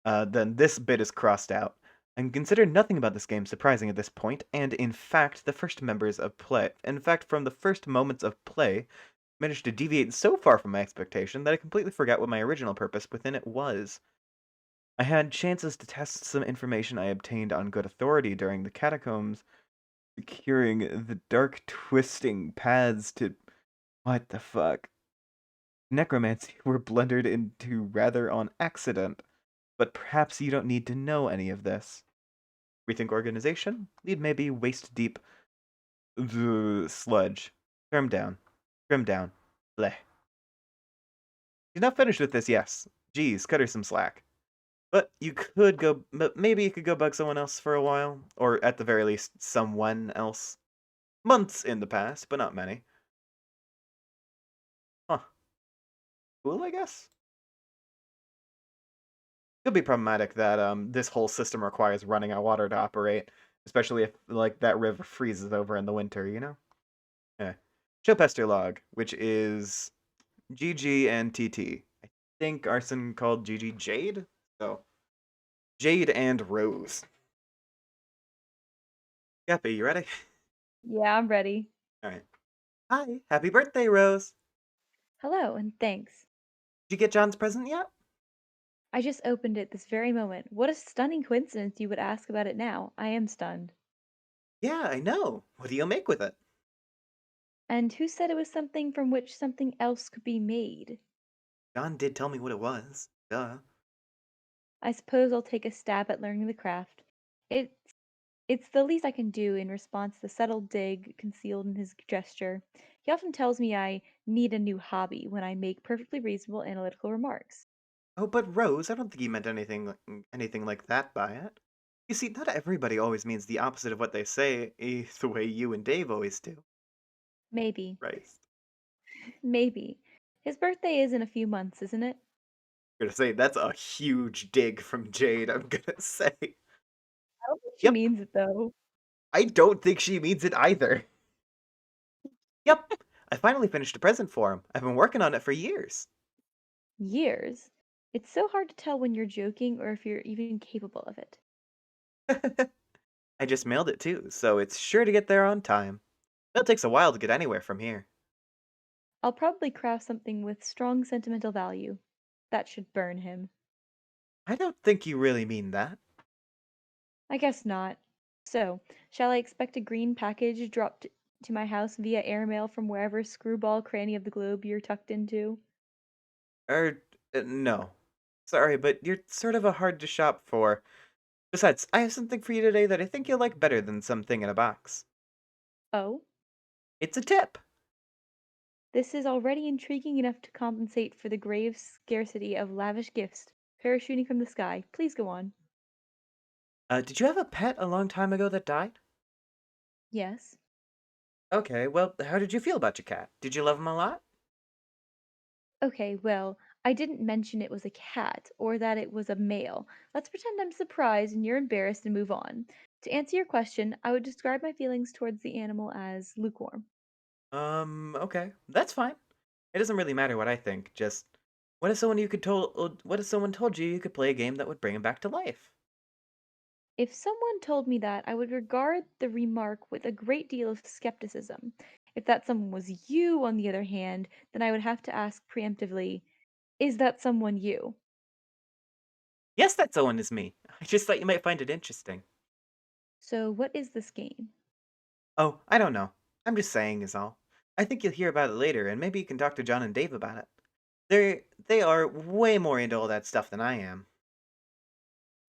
Then this bit is crossed out. I consider nothing about this game surprising at this point, and in fact, from the first moments of play, managed to deviate so far from my expectation that I completely forgot what my original purpose within it was. I had chances to test some information I obtained on good authority during the catacombs, securing the dark twisting paths to what the fuck? Necromancy were blundered into rather on accident, but perhaps you don't need to know any of this. Rethink organization? Lead maybe waist deep sludge. Trim down. Trim down. Bleh. She's not finished with this, yes. Geez, cut her some slack. But maybe you could go bug someone else for a while, or at the very least, someone else. Months in the past, but not many. Huh. Cool, I guess? Could be problematic that this whole system requires running out water to operate, especially if like that river freezes over in the winter, you know? Yeah. Show pester log, which is GG and TT. I think Arson called GG Jade? So Jade and Rose. Yappy, you ready? Yeah, I'm ready. Alright. Hi, happy birthday, Rose! Hello, and thanks. Did you get John's present yet? I just opened it this very moment. What a stunning coincidence you would ask about it now. I am stunned. Yeah, I know. What do you make with it? And who said it was something from which something else could be made? John did tell me what it was. Duh. I suppose I'll take a stab at learning the craft. It's it's the least I can do in response to the subtle dig concealed in his gesture. He often tells me I need a new hobby when I make perfectly reasonable analytical remarks. Oh, but Rose, I don't think you meant anything like that by it. You see, not everybody always means the opposite of what they say, the way you and Dave always do. Maybe. Right. Maybe. His birthday is in a few months, isn't it? I'm gonna say that's a huge dig from Jade, I'm gonna say. I don't think she Yep, means it though. I don't think she means it either. Yep, I finally finished a present for him. I've been working on it for years. Years. It's so hard to tell when you're joking or if you're even capable of it. I just mailed it too, so it's sure to get there on time. It takes a while to get anywhere from here. I'll probably craft something with strong sentimental value. That should burn him. I don't think you really mean that. I guess not. So, shall I expect a green package dropped to my house via airmail from wherever screwball cranny of the globe you're tucked into? No. Sorry, but you're sort of a hard to shop for. Besides, I have something for you today that I think you'll like better than something in a box. Oh, It's a tip. this is already intriguing enough to compensate for the grave scarcity of lavish gifts parachuting from the sky. Please go on. Did you have a pet a long time ago that died? Yes. Okay, well, how did you feel about your cat? Did you love him a lot? Okay, well, I didn't mention it was a cat or that it was a male. Let's pretend I'm surprised and you're embarrassed and move on. To answer your question, I would describe my feelings towards the animal as lukewarm. Okay. That's fine. It doesn't really matter what I think, just what if someone told you you could play a game that would bring him back to life? If someone told me that, I would regard the remark with a great deal of skepticism. If that someone was you, on the other hand, then I would have to ask preemptively, is that someone you? Yes, that someone is me. I just thought you might find it interesting. So, what is this game? Oh, I don't know. I'm just saying is all. I think you'll hear about it later, and maybe you can talk to John and Dave about it. They are way more into all that stuff than I am.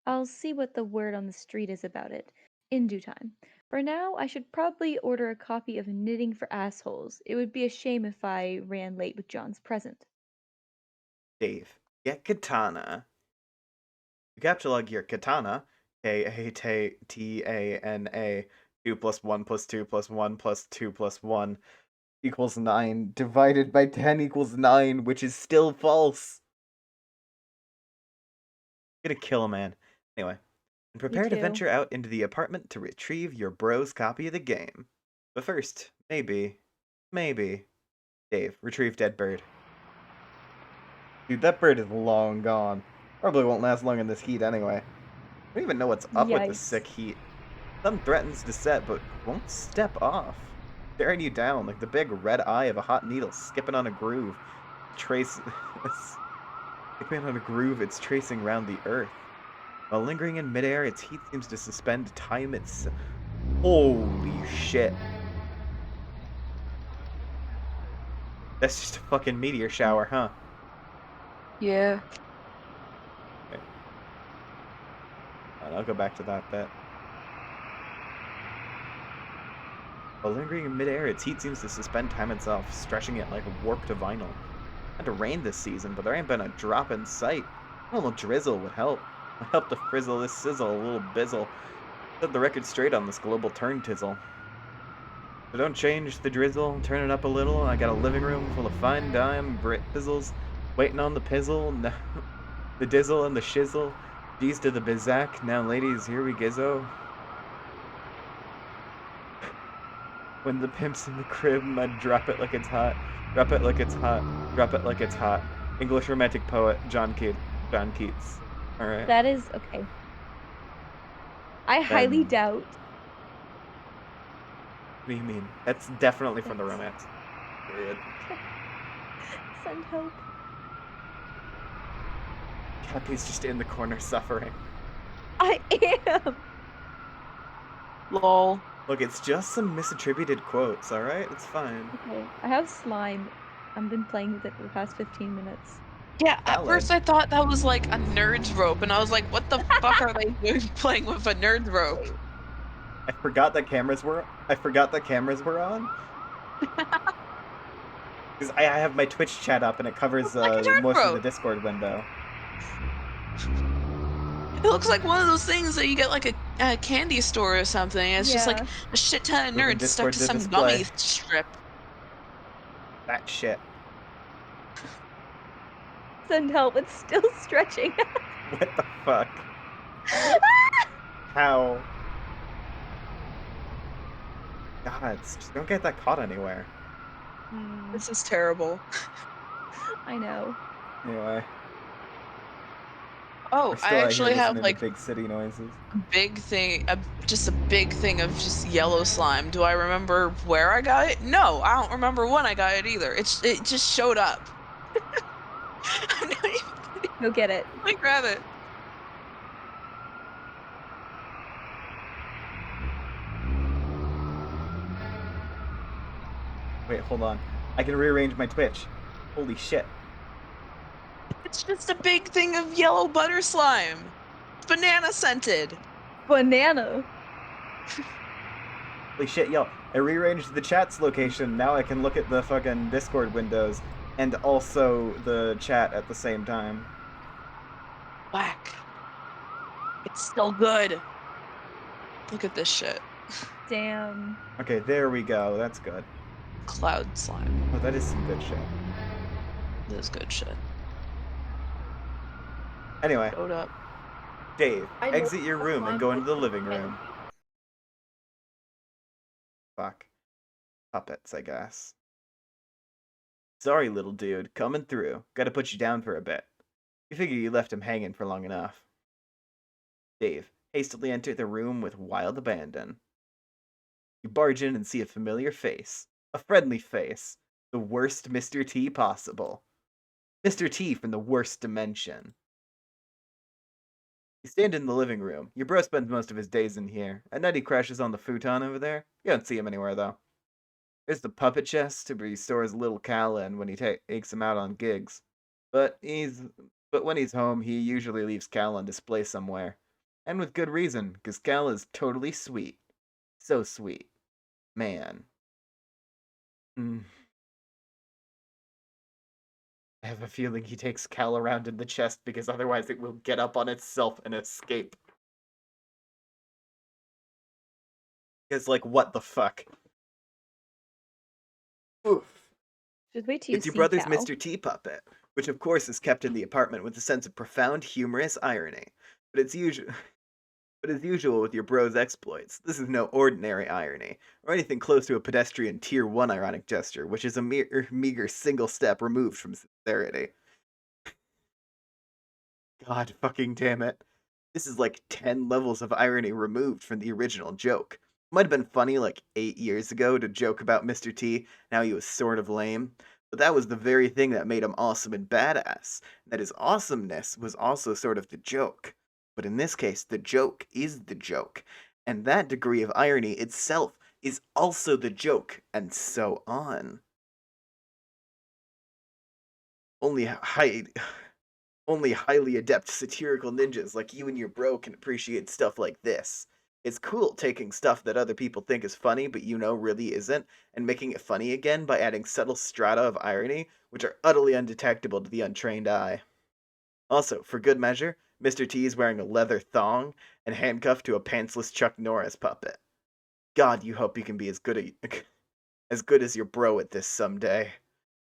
I'll see what the word on the street is about it in due time. For now, I should probably order a copy of Knitting for Assholes. It would be a shame if I ran late with John's present. Dave, get katana. You captcha your katana, Katana, 2 plus 1 plus 2 plus 1 plus 2 plus 1 equals 9, divided by 10 equals 9, which is still false. I'm gonna kill a man. Anyway, and Me prepare to too. venture out into the apartment to retrieve your bro's copy of the game. But first, maybe, Dave, retrieve dead bird. Dude, that bird is long gone. Probably won't last long in this heat anyway. I don't even know what's up with this Yikes. sick heat. Sun threatens to set, but won't step off. Staring you down like the big red eye of a hot needle skipping on a groove. Skipping on a groove it's tracing round the earth. While lingering in midair, its heat seems to suspend time itself. Holy shit. That's just a fucking meteor shower, huh? Yeah. Okay. I'll go back to that bit. While lingering in midair, its heat seems to suspend time itself, stretching it like warped vinyl. Had to rain this season, but there ain't been a drop in sight. A little drizzle would help. Help to frizzle this sizzle a little bizzle. Set the record straight on this global turn tizzle. So don't change the drizzle, turn it up a little. I got a living room full of fine dime Brit fizzles, waiting on the pizzle, the dizzle and the shizzle. G's to the bizac. Now, ladies, here we gizzo. When the pimp's in the crib, I drop it like it's hot. Drop it like it's hot. Drop it like it's hot. English romantic poet John Keats. All right. That is okay. I highly Then doubt. what do you mean? That's definitely from the That's- romance. Period. Send help. Kathy's just in the corner suffering. I am. Lol. Look, it's just some misattributed quotes, alright? It's fine. Okay, I have slime. I've been playing with it for the past 15 minutes. Yeah, at Valid. first I thought that was like a nerd's rope, and I was like, what the fuck are they doing playing with a nerd's rope? Wait. I forgot that cameras were on. Because I have my Twitch chat up and it covers Like a nerd most of the rope. Discord window. It looks like one of those things that you get like a candy store or something. It's just like Yeah. a shit ton of Moving nerds stuck Discord to to some display. gummy strip. That shit. send help. It's still stretching. What the fuck? How? God, just don't get that caught anywhere. This is terrible. I know. Anyway, Oh, we're I still out here actually have listening to like big city noises. a big thing, just a big thing of just yellow slime. Do I remember where I got it? No, I don't remember when I got it either. It just showed up. I'm not even kidding. Go get it. Let me grab it. Wait, hold on. I can rearrange my Twitch. Holy shit. It's just a big thing of yellow butter slime. It's banana scented. Banana. Holy shit, yo. I rearranged the chat's location. Now I can look at the fucking Discord windows and also the chat at the same time. Whack. It's still good. Look at this shit. Damn. Okay, there we go. That's good. Cloud slime. Oh, that is some good shit. This is good shit. Anyway, Showed up. Dave, I know exit your room and go into the living room. Fuck. Puppets, I guess. Sorry, little dude. Coming through. Gotta put you down for a bit. You figure you left him hanging for long enough. Dave hastily entered the room with wild abandon. You barge in and see a familiar face. A friendly face. The worst Mr. T possible. Mr. T from the worst dimension. You stand in the living room. Your bro spends most of his days in here. At night he crashes on the futon over there. You don't see him anywhere, though. There's the puppet chest where he stores little Cal in when he takes him out on gigs. But when he's home, he usually leaves Cal on display somewhere. And with good reason, because Cal is totally sweet. So sweet. Man. I have a feeling he takes Cal around in the chest because otherwise it will get up on itself and escape. It's like, what the fuck? Oof. Just wait till you It's your see brother's Cal. Mr. T puppet, which of course is kept in the apartment with a sense of profound humorous irony. But as usual with your bro's exploits, this is no ordinary irony, or anything close to a pedestrian tier 1 ironic gesture, which is a meager single step removed from sincerity. God fucking damn it. This is like 10 levels of irony removed from the original joke. Might have been funny like 8 years ago to joke about Mr. T, now he was sort of lame, but that was the very thing that made him awesome and badass. That his awesomeness was also sort of the joke. But in this case, the joke is the joke, and that degree of irony itself is also the joke, and so on. Only highly adept satirical ninjas like you and your bro can appreciate stuff like this. It's cool taking stuff that other people think is funny but you know really isn't, and making it funny again by adding subtle strata of irony, which are utterly undetectable to the untrained eye. Also, for good measure, Mr. T is wearing a leather thong and handcuffed to a pantsless Chuck Norris puppet. God, you hope you can be as good as your bro at this someday.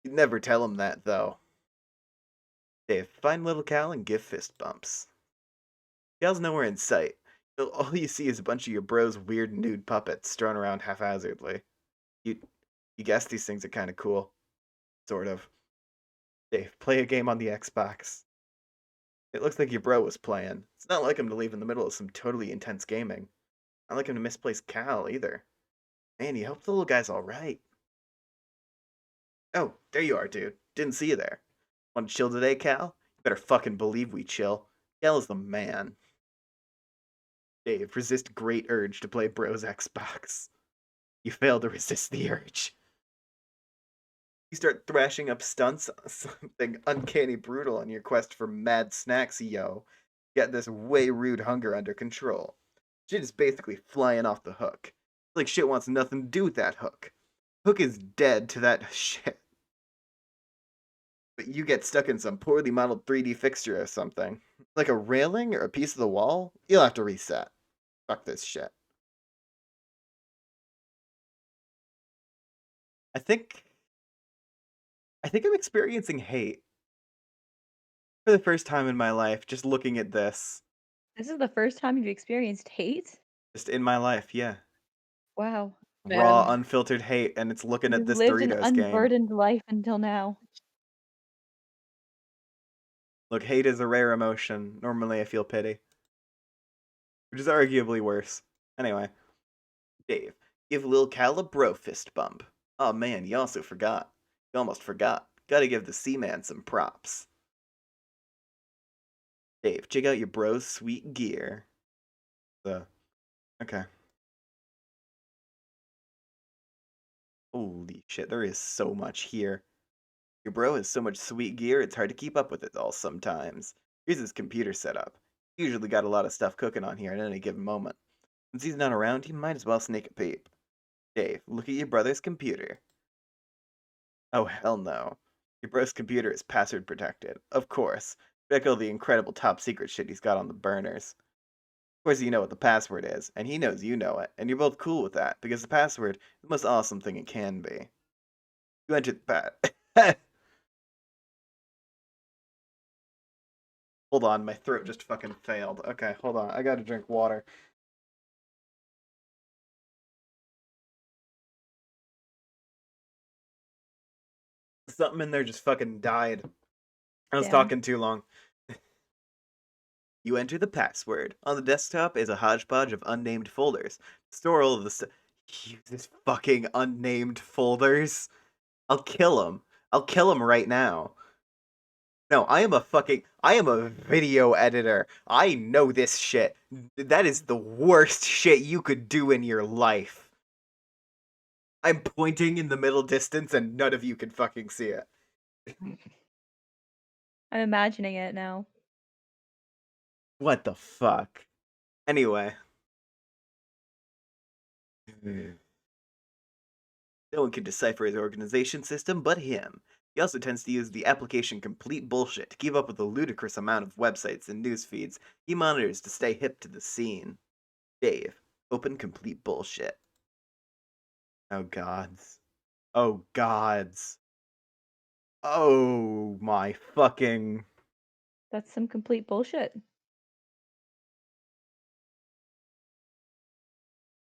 You'd never tell him that, though. Dave, find little Cal and give fist bumps. Cal's nowhere in sight. All you see is a bunch of your bro's weird nude puppets strewn around haphazardly. You guess these things are kind of cool. Sort of. Dave, play a game on the Xbox. It looks like your bro was playing. It's not like him to leave in the middle of some totally intense gaming. Not like him to misplace Cal, either. Man, you hope the little guy's alright. Oh, there you are, dude. Didn't see you there. Want to chill today, Cal? You better fucking believe we chill. Cal is the man. Dave, resist great urge to play bro's Xbox. You fail to resist the urge. You start thrashing up stunts, something uncanny brutal on your quest for mad snacks, yo. Get this way rude hunger under control. Shit is basically flying off the hook. Like shit wants nothing to do with that hook. Hook is dead to that shit. But you get stuck in some poorly modeled 3D fixture or something. Like a railing or a piece of the wall, you'll have to reset. Fuck this shit. I think I'm experiencing hate. For the first time in my life, just looking at this. This is the first time you've experienced hate? Just in my life, yeah. Wow. Raw, Man. unfiltered hate, and it's looking at You've this lived an Doritos game. unburdened life until now. Look, hate is a rare emotion. Normally I feel pity. Which is arguably worse. Anyway. Dave, give Lil Cal a bro fist bump. Oh man, you also forgot. You almost forgot. Gotta give the Seaman some props. Dave, check out your bro's sweet gear. Okay. Holy shit, there is so much here. Your bro has so much sweet gear, it's hard to keep up with it all sometimes. Here's his computer setup. Usually got a lot of stuff cooking on here at any given moment. Since he's not around, you might as well sneak a peep. Dave, look at your brother's computer. Oh, hell no. Your bro's computer is password protected. Of course. Check all the incredible top secret shit he's got on the burners. Of course you know what the password is, and he knows you know it, and you're both cool with that, because the password is the most awesome thing it can be. You enter the Hold on, my throat just fucking failed. Okay, hold on. I gotta drink water. Something in there just fucking died. I was Damn. talking too long. You enter the password. On the desktop is a hodgepodge of unnamed folders. Store all of the this fucking unnamed folders. I'll kill him. I'll kill him right now. No, I am a video editor. I know this shit. That is the worst shit you could do in your life. I'm pointing in the middle distance and none of you can fucking see it. I'm imagining it now. What the fuck? Anyway. No one can decipher his organization system but him. He also tends to use the application Complete Bullshit to keep up with the ludicrous amount of websites and news feeds he monitors to stay hip to the scene. Dave, open Complete Bullshit. Oh gods. Oh gods. Oh my fucking... That's some complete bullshit.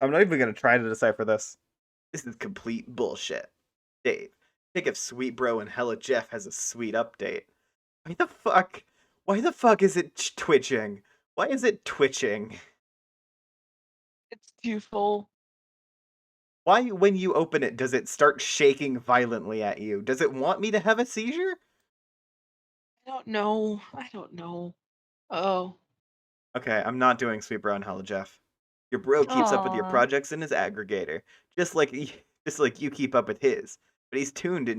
I'm not even gonna try to decipher this. This is complete bullshit. Dave, check if Sweet Bro and Hella Jeff has a sweet update. Why the fuck? Why the fuck is it twitching? Why is it twitching? It's too full. Why, when you open it, does it start shaking violently at you? Does it want me to have a seizure? I don't know. I don't know. Oh. Okay, I'm not doing Sweet Bro and Hella Jeff. Your bro keeps up with your Aw. projects in his aggregator, just like you keep up with his. But he's tuned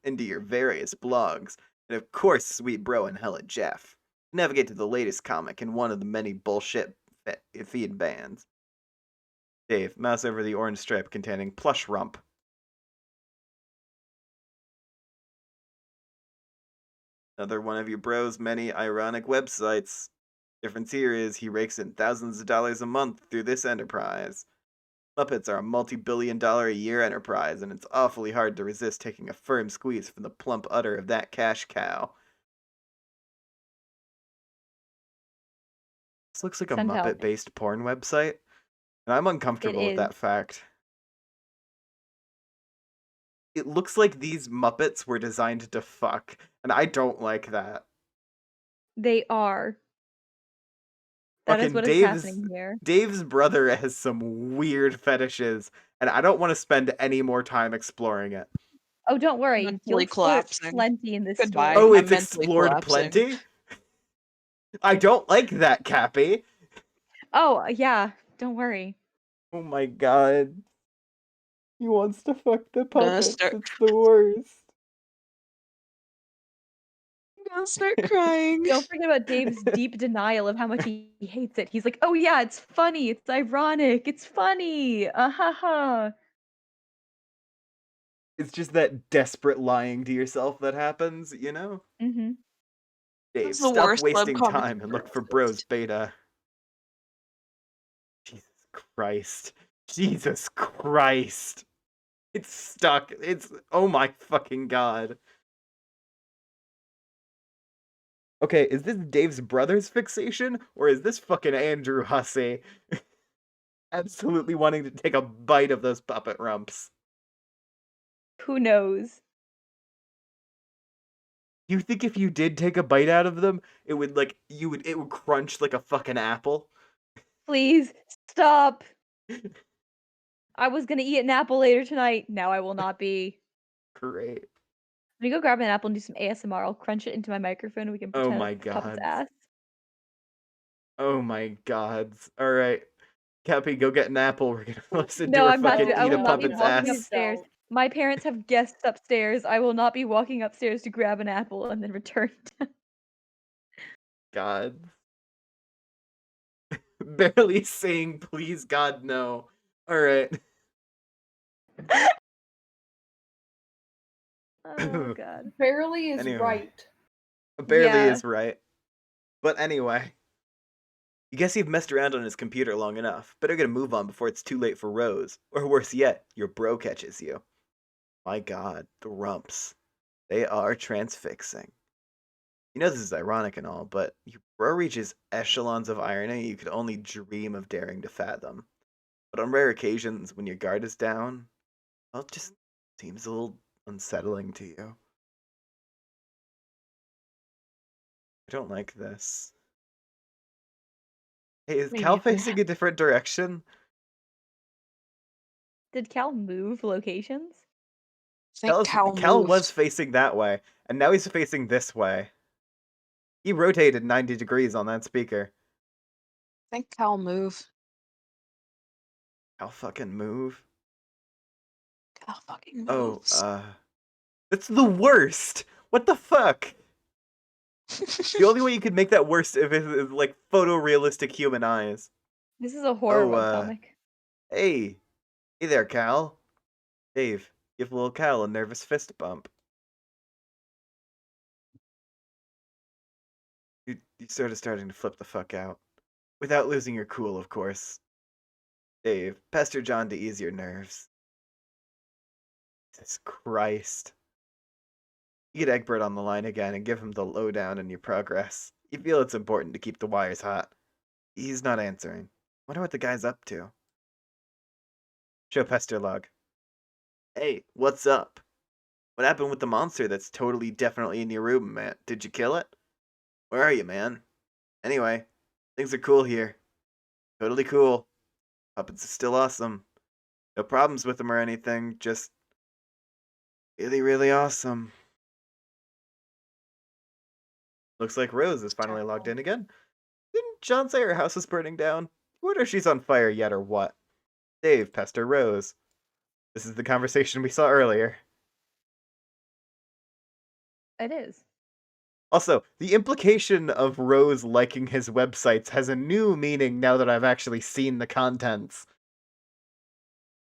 into your various blogs, and of course, Sweet Bro and Hella Jeff. Navigate to the latest comic in one of the many bullshit feed bands. Dave, mouse over the orange strip containing Plush Rump. Another one of your bro's many ironic websites. Difference here is he rakes in thousands of dollars a month through this enterprise. Muppets are a multi-billion-dollar a year enterprise, and it's awfully hard to resist taking a firm squeeze from the plump udder of that cash cow. This looks like a Send help. Muppet-based porn website, and I'm uncomfortable with is. that fact. It looks like these Muppets were designed to fuck, and I don't like that. They are. That is Fucking what is happening here. Dave's brother has some weird fetishes, and I don't want to spend any more time exploring it. Oh, don't worry. You'll Mentally explore it collapsing. plenty in this Goodbye. story. Oh, I'm it's mentally explored collapsing. plenty? I don't like that, Cappy. Oh, yeah. Don't worry. Oh my god. He wants to fuck the Gonna puppets. start. It's the worst. I'm gonna start crying. Don't forget about Dave's deep denial of how much he hates it. He's like, "Oh yeah, it's funny. It's ironic. It's funny. Ha ha." It's just that desperate lying to yourself that happens, you know? Mhm. Dave, That's the stop worst wasting webcomic time and ever look for Bros exist. Beta. Jesus Christ. Jesus Christ. It's stuck. It's... Oh my fucking god. Okay, is this Dave's brother's fixation, or is this fucking Andrew Hussey absolutely wanting to take a bite of those puppet rumps? Who knows? You think if you did take a bite out of them, it would it would crunch like a fucking apple? Please stop. I was gonna eat an apple later tonight. Now I will not be. Great. Let me go grab an apple and do some ASMR. I'll crunch it into my microphone and we can Oh pretend my it's the puppet's god. ass. Oh my gods. Alright. Cappy, go get an apple. We're gonna listen to No, her I'm not fucking doing. I eat a will not be puppet's walking ass. upstairs. My parents have guests upstairs. I will not be walking upstairs to grab an apple and then return. God. Barely saying please God no. Alright. Oh god. Barely is Anyway. right. Barely Yeah. is right. But anyway. You guess you've messed around on his computer long enough. Better get a move on before it's too late for Rose. Or worse yet, your bro catches you. My god, the rumps. They are transfixing. You know this is ironic and all, but your bro reaches echelons of irony you could only dream of daring to fathom. But on rare occasions, when your guard is down, well, it just seems a little unsettling to you. I don't like this. Hey, is Me Cal neither. facing a different direction? Did Cal move locations? I think Cal Cal was moved. facing that way, and now he's facing this way. He rotated 90 degrees on that speaker. I think Cal moved. Cal fucking move. Cal fucking Oh, moves. that's the worst! What the fuck? The only way you could make that worse if it is like photorealistic human eyes. This is a horror webcomic. Hey. Hey there, Cal. Dave, give little Cal a nervous fist bump. You're sort of starting to flip the fuck out. Without losing your cool, of course. Dave, pester John to ease your nerves. Jesus Christ. You get Egbert on the line again and give him the lowdown on your progress. You feel it's important to keep the wires hot. He's not answering. Wonder what the guy's up to. Show pester log. Hey, what's up? What happened with the monster that's totally definitely in your room, man? Did you kill it? Where are you, man? Anyway, things are cool here. Totally cool. Puppets are still awesome. No problems with them or anything, just really, really awesome. Looks like Rose is finally logged in again. Didn't John say her house is burning down? Wonder if she's on fire yet or what. Dave, pester Rose. This is the conversation we saw earlier. It is. Also, the implication of Rose liking his websites has a new meaning now that I've actually seen the contents.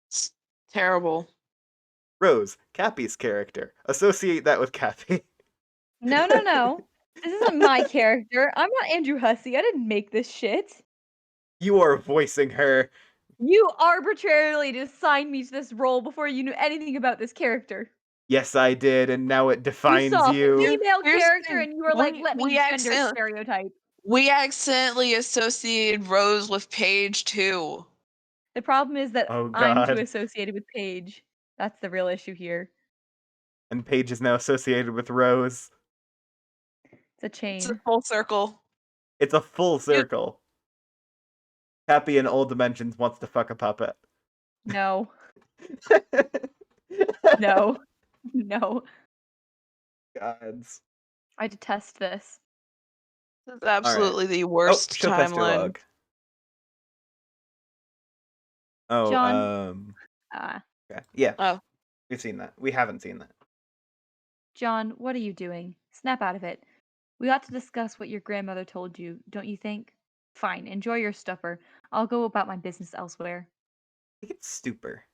It's terrible. Rose, Cappy's character. Associate that with Cappy. No, no, no. This isn't my character. I'm not Andrew Hussey. I didn't make this shit. You are voicing her. You arbitrarily assigned me to this role before you knew anything about this character. Yes, I did, and now it You defines saw a you. female Here's the character thing. and you were like, let me We gender accidentally stereotype. we accidentally associated Rose with Paige too. The problem is that Oh I'm too god. associated with Paige. That's the real issue here. And Paige is now associated with Rose. It's a It's a chain. full circle. It's a full circle. Cappy in all dimensions wants to fuck a puppet. No. No. No. Gods. I detest this. This is absolutely the Oh, worst show pester timeline. log. Oh, John. okay. Yeah, Oh, we've seen that. We haven't seen that. John, what are you doing? Snap out of it. We ought to discuss what your grandmother told you, don't you think? Fine, enjoy your stupor. I'll go about my business elsewhere. I think it's stupor.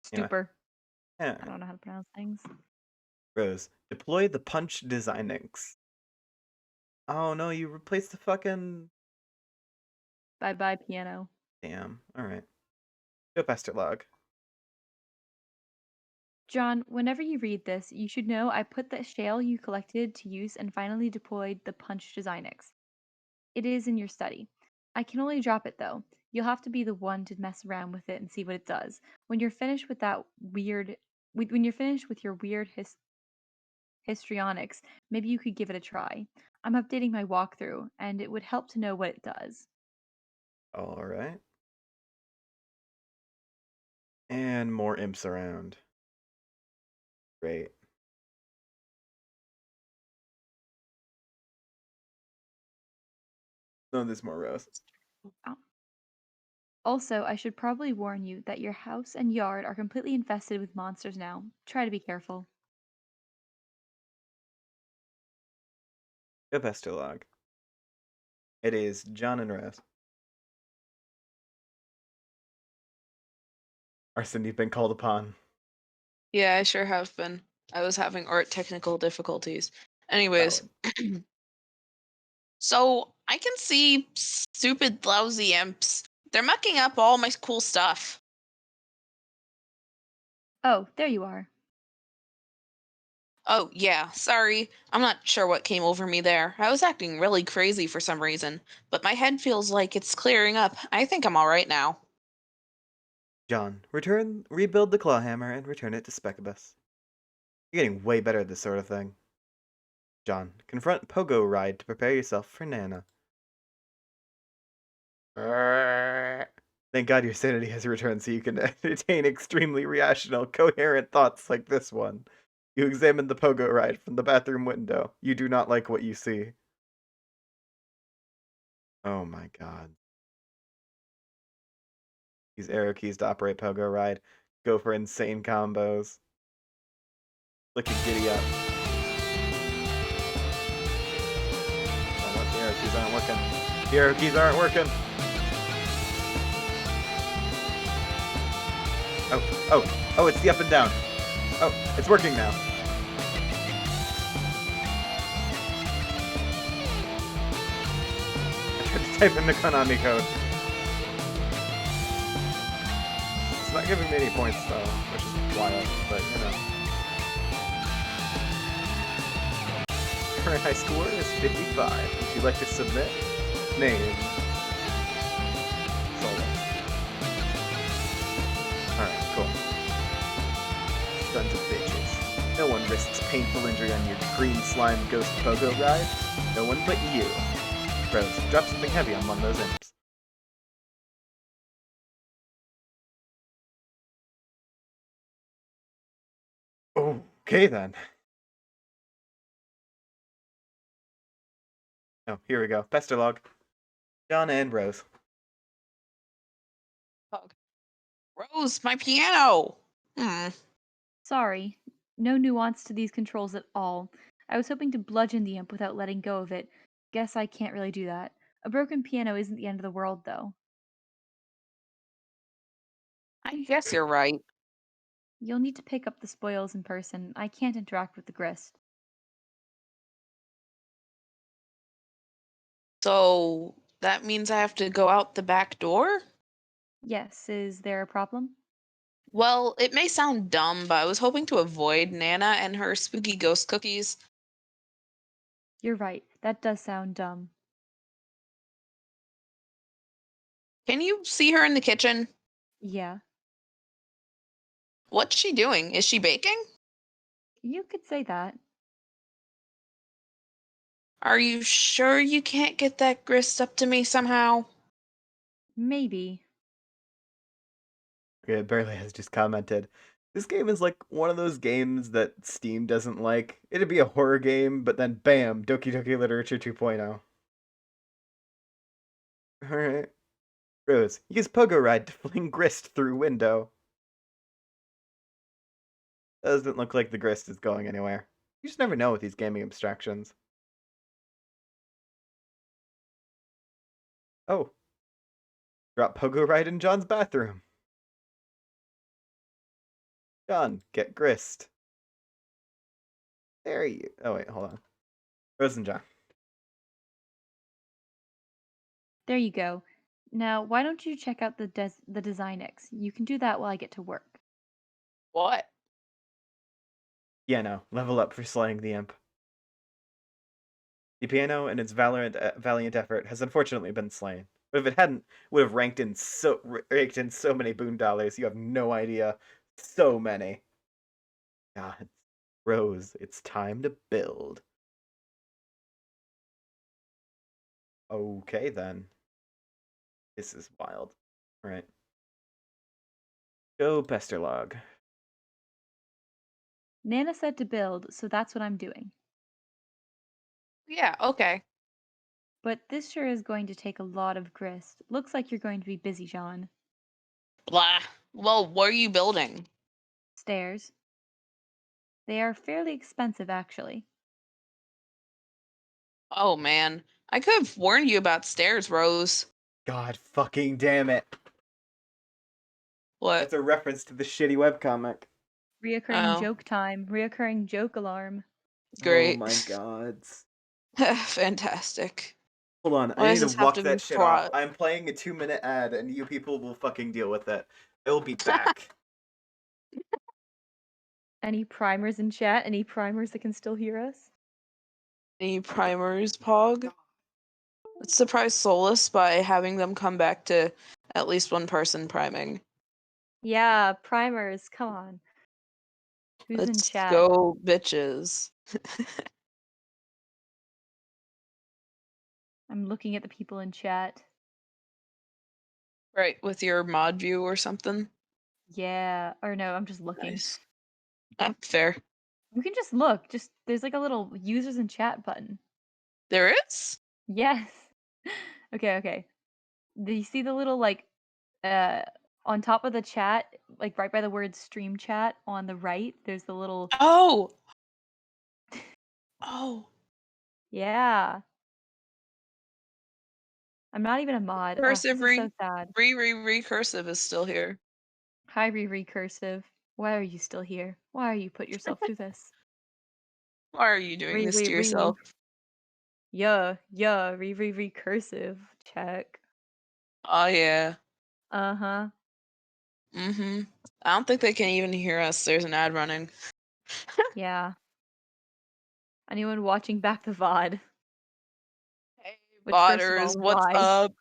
Stupor. Yeah. I don't know how to pronounce things. Rose, deploy the punch designings. Oh no, you replaced the fucking... Bye bye, piano. Damn, alright. Show pester log. John, whenever you read this, you should know I put the shale you collected to use and finally deployed the Punch Designix. It is in your study. I can only drop it though. You'll have to be the one to mess around with it and see what it does. When you're finished with that weird, when you're finished with your weird histrionics, maybe you could give it a try. I'm updating my walkthrough, and it would help to know what it does. All right. And more imps around. Great. No, there's more rows. Oh. Also, I should probably warn you that your house and yard are completely infested with monsters now. Try to be careful. The Pestilog. It is John and Rose. Arson, you've been called upon. Yeah, I sure have been. I was having art technical difficulties. Anyways, Valid. so I can see stupid, lousy imps. They're mucking up all my cool stuff. Oh, there you are. Oh, yeah, sorry. I'm not sure what came over me there. I was acting really crazy for some reason, but my head feels like it's clearing up. I think I'm all right now. John, rebuild the claw hammer and return it to Specubus. You're getting way better at this sort of thing. John, confront Pogo Ride to prepare yourself for Nana. Thank God your sanity has returned so you can entertain extremely rational, coherent thoughts like this one. You examine the Pogo Ride from the bathroom window. You do not like what you see. Oh my God. Use arrow keys to operate Pogo Ride. Go for insane combos. Look at giddy up. Oh, what? The arrow keys aren't working. The arrow keys aren't working. Oh, it's the up and down. Oh, it's working now. I tried to type in the Konami code. It's not giving me any points though, which is wild, but you know. Current high score is 55. Would you like to submit? Name. Solo. Alright, cool. Sons of bitches. No one risks painful injury on your green slime ghost pogo ride. No one but you. Rose, drop something heavy on one of those imps. Okay then. Oh, here we go. Pestalog. John and Rose. Fuck. Rose, my piano! Hmm. Sorry. No nuance to these controls at all. I was hoping to bludgeon the imp without letting go of it. Guess I can't really do that. A broken piano isn't the end of the world, though. I guess you're right. You'll need to pick up the spoils in person. I can't interact with the grist. So that means I have to go out the back door? Yes, is there a problem? Well, it may sound dumb, but I was hoping to avoid Nana and her spooky ghost cookies. You're right. That does sound dumb. Can you see her in the kitchen? Yeah, What's she doing? Is she baking? you could say that. Are you sure you can't get that grist up to me somehow? Maybe. Okay, Barely has just commented. This game is like one of those games that Steam doesn't like. It'd be a horror game, but then bam, Doki Doki Literature 2.0. Alright. Rose, use Pogo Ride to fling grist through window. Doesn't look like the grist is going anywhere. You just never know with these gaming abstractions. Oh. Drop Pogo Ride in John's bathroom. John, get grist. There you... Oh wait, hold on. Rose and John. There you go. Now, why don't you check out the Designix? You can do that while I get to work. What? Yeah, no. Level up for slaying the imp. The piano, in its valiant effort, has unfortunately been slain. But if it hadn't, would have ranked in so many boon dollars. You have no idea. So many. God, Rose, it's time to build. Okay then. This is wild. All right. Go Pesterlog. Nana said to build, so that's what I'm doing. Yeah, okay. But this sure is going to take a lot of grist. Looks like you're going to be busy, John. Blah. Well, what are you building? Stairs. They are fairly expensive, actually. Oh man, I could have warned you about stairs, Rose. God fucking damn it. What? That's a reference to the shitty webcomic. Reoccurring Oh, joke time. Reoccurring joke alarm. Oh great. my gods. Fantastic. Hold on, I Why need does to this have walk to be that shit off. plot? I'm playing a 2-minute ad and you people will fucking deal with it. I will be back. Any primers in chat? Any primers that can still hear us? Any primers, Pog? Let's surprise Solus by having them come back to at least one person priming. Yeah, primers. Come on. Who's in Let's chat? go, bitches. I'm looking at the people in chat. Right, with your mod view or something. Yeah. Or no, I'm just looking. Nice. Fair. You can just look. Just there's like a little users in chat button. There is? Yes. Okay, okay. Do you see the little like uh on top of the chat, like right by the word stream chat on the right, there's the little Oh! Oh. yeah. I'm not even a mod. Oh, Cursive this is so sad. recursive is still here. Hi, recursive. Why are you still here? Why are you put yourself through this? Why are you doing Re this re to re. yourself? Yeah, recursive. Check. Oh yeah. Uh-huh. Mm-hmm. I don't think they can even hear us. There's an ad running. Yeah. Anyone watching back the VOD? Hey, Which first of botters, all, what's why? up?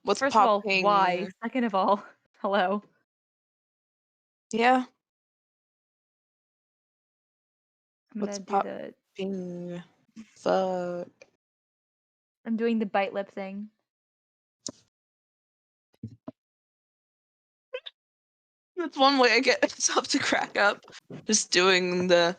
What's First of all, why? popping? Second of all, hello. Yeah, I'm what's gonna do the popping? Fuck. I'm doing the bite lip thing. That's one way I get myself to crack up. Just doing the.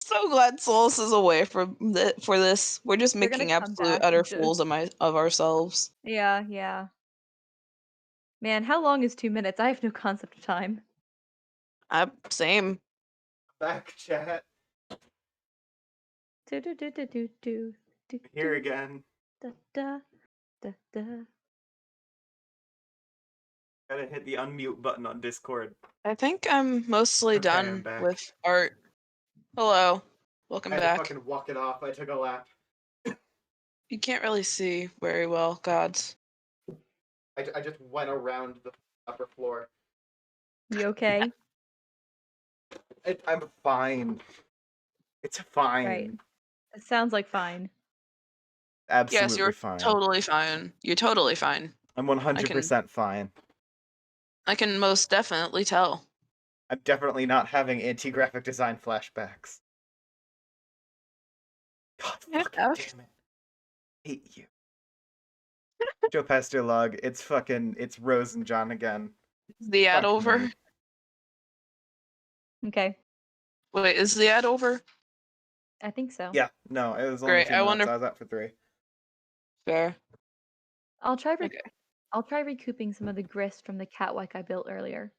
So glad Solus is away for this. We're just They're gonna making come absolute back utter and just fools of ourselves. yeah. Man, how long is 2 minutes? I have no concept of time. Same. Back, chat. Do do do do do do do Here do again. da da da da. Gotta hit the unmute button on Discord. I think I'm mostly Okay, I'm done back. with art. Hello. Welcome I had to back. fucking walk it off. I took a lap. You can't really see very well, gods. I just went around the upper floor. You okay? I'm fine. It's fine. Right. It sounds like fine. Yes, Absolutely you're fine. totally fine. You're totally fine. I'm 100% fine. I can most definitely tell. I'm definitely not having anti-graphic design flashbacks. God fucking Yeah. damn it. Hate you. Joe Pesterlog, it's Rose and John again. Is the ad Fuck over? me. Okay. Wait, is the ad over? I think so. Yeah, no, it was only Great. 2 I minutes. wonder. I was out for 3. Fair. I'll try Okay. I'll try recouping some of the grist from the catwalk I built earlier.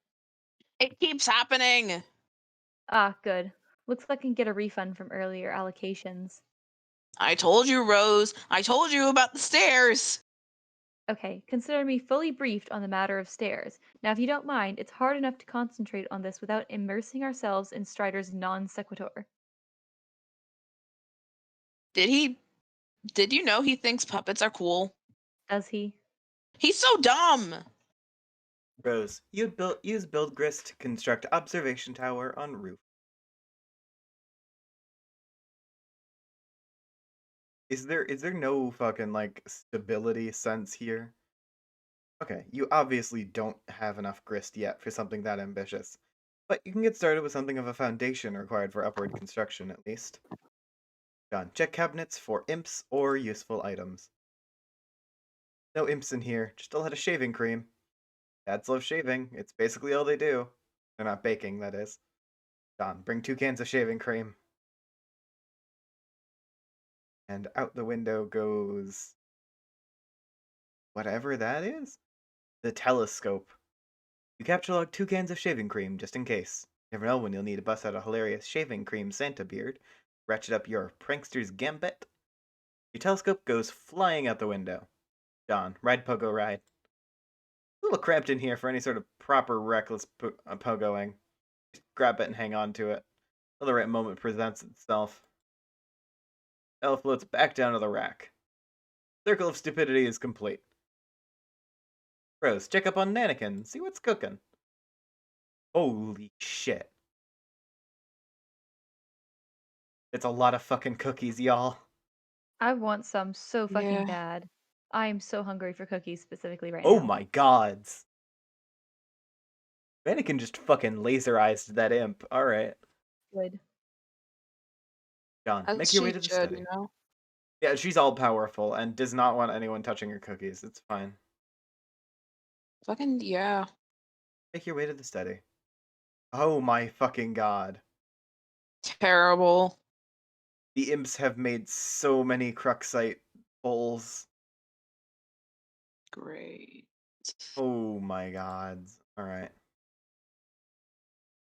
It keeps happening. Ah, good. Looks like I can get a refund from earlier allocations. I told you, Rose. I told you about the stairs. Okay, consider me fully briefed on the matter of stairs. Now, if you don't mind, it's hard enough to concentrate on this without immersing ourselves in Strider's non sequitur. Did he Did you know he thinks puppets are cool? Does he? He's so dumb. Rose, use build grist to construct observation tower on roof. Is there no fucking like stability sense here? Okay, you obviously don't have enough grist yet for something that ambitious, but you can get started with something of a foundation required for upward construction at least. Done. Check cabinets for imps or useful items. No imps in here, just a lot of shaving cream. Dads love shaving, it's basically all they do. They're not baking, that is. Don, bring 2 cans of shaving cream. And out the window goes... whatever that is? The telescope. You capture log 2 cans of shaving cream, just in case. Never know when you'll need to bust out a hilarious shaving cream Santa beard, ratchet up your prankster's gambit. Your telescope goes flying out the window. Don, ride pogo ride. A little cramped in here for any sort of proper reckless pogoing. Just grab it and hang on to it. Till the right moment presents itself. L floats back down to the rack. Circle of stupidity is complete. Rose, check up on Nanakin, see what's cooking. Holy shit. It's a lot of fucking cookies, y'all. I want some so fucking Yeah. bad. I am so hungry for cookies specifically right Oh now. my gods. Anakin just fucking laser eyes that imp. Alright. Good. John, As make your way she to the should, study. you know? Yeah, she's all powerful and does not want anyone touching her cookies. It's fine. Fucking, yeah. Make your way to the study. Oh my fucking god. Terrible. The imps have made so many Cruxite bowls. Great. Oh my gods. Alright.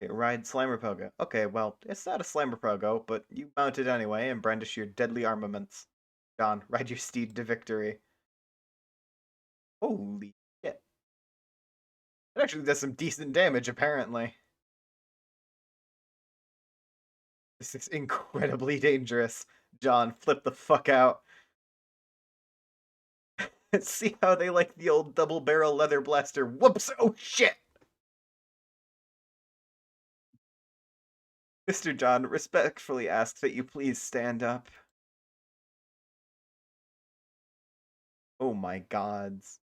Okay, ride Slimer Pogo. Okay, well, it's not a Slimer Pogo, but you mount it anyway and brandish your deadly armaments. John, ride your steed to victory. Holy shit. It actually does some decent damage, apparently. This is incredibly dangerous. John, flip the fuck out. See how they like the old double barrel leather blaster. Whoops! Oh shit! Mr. John respectfully asks that you please stand up. Oh my gods.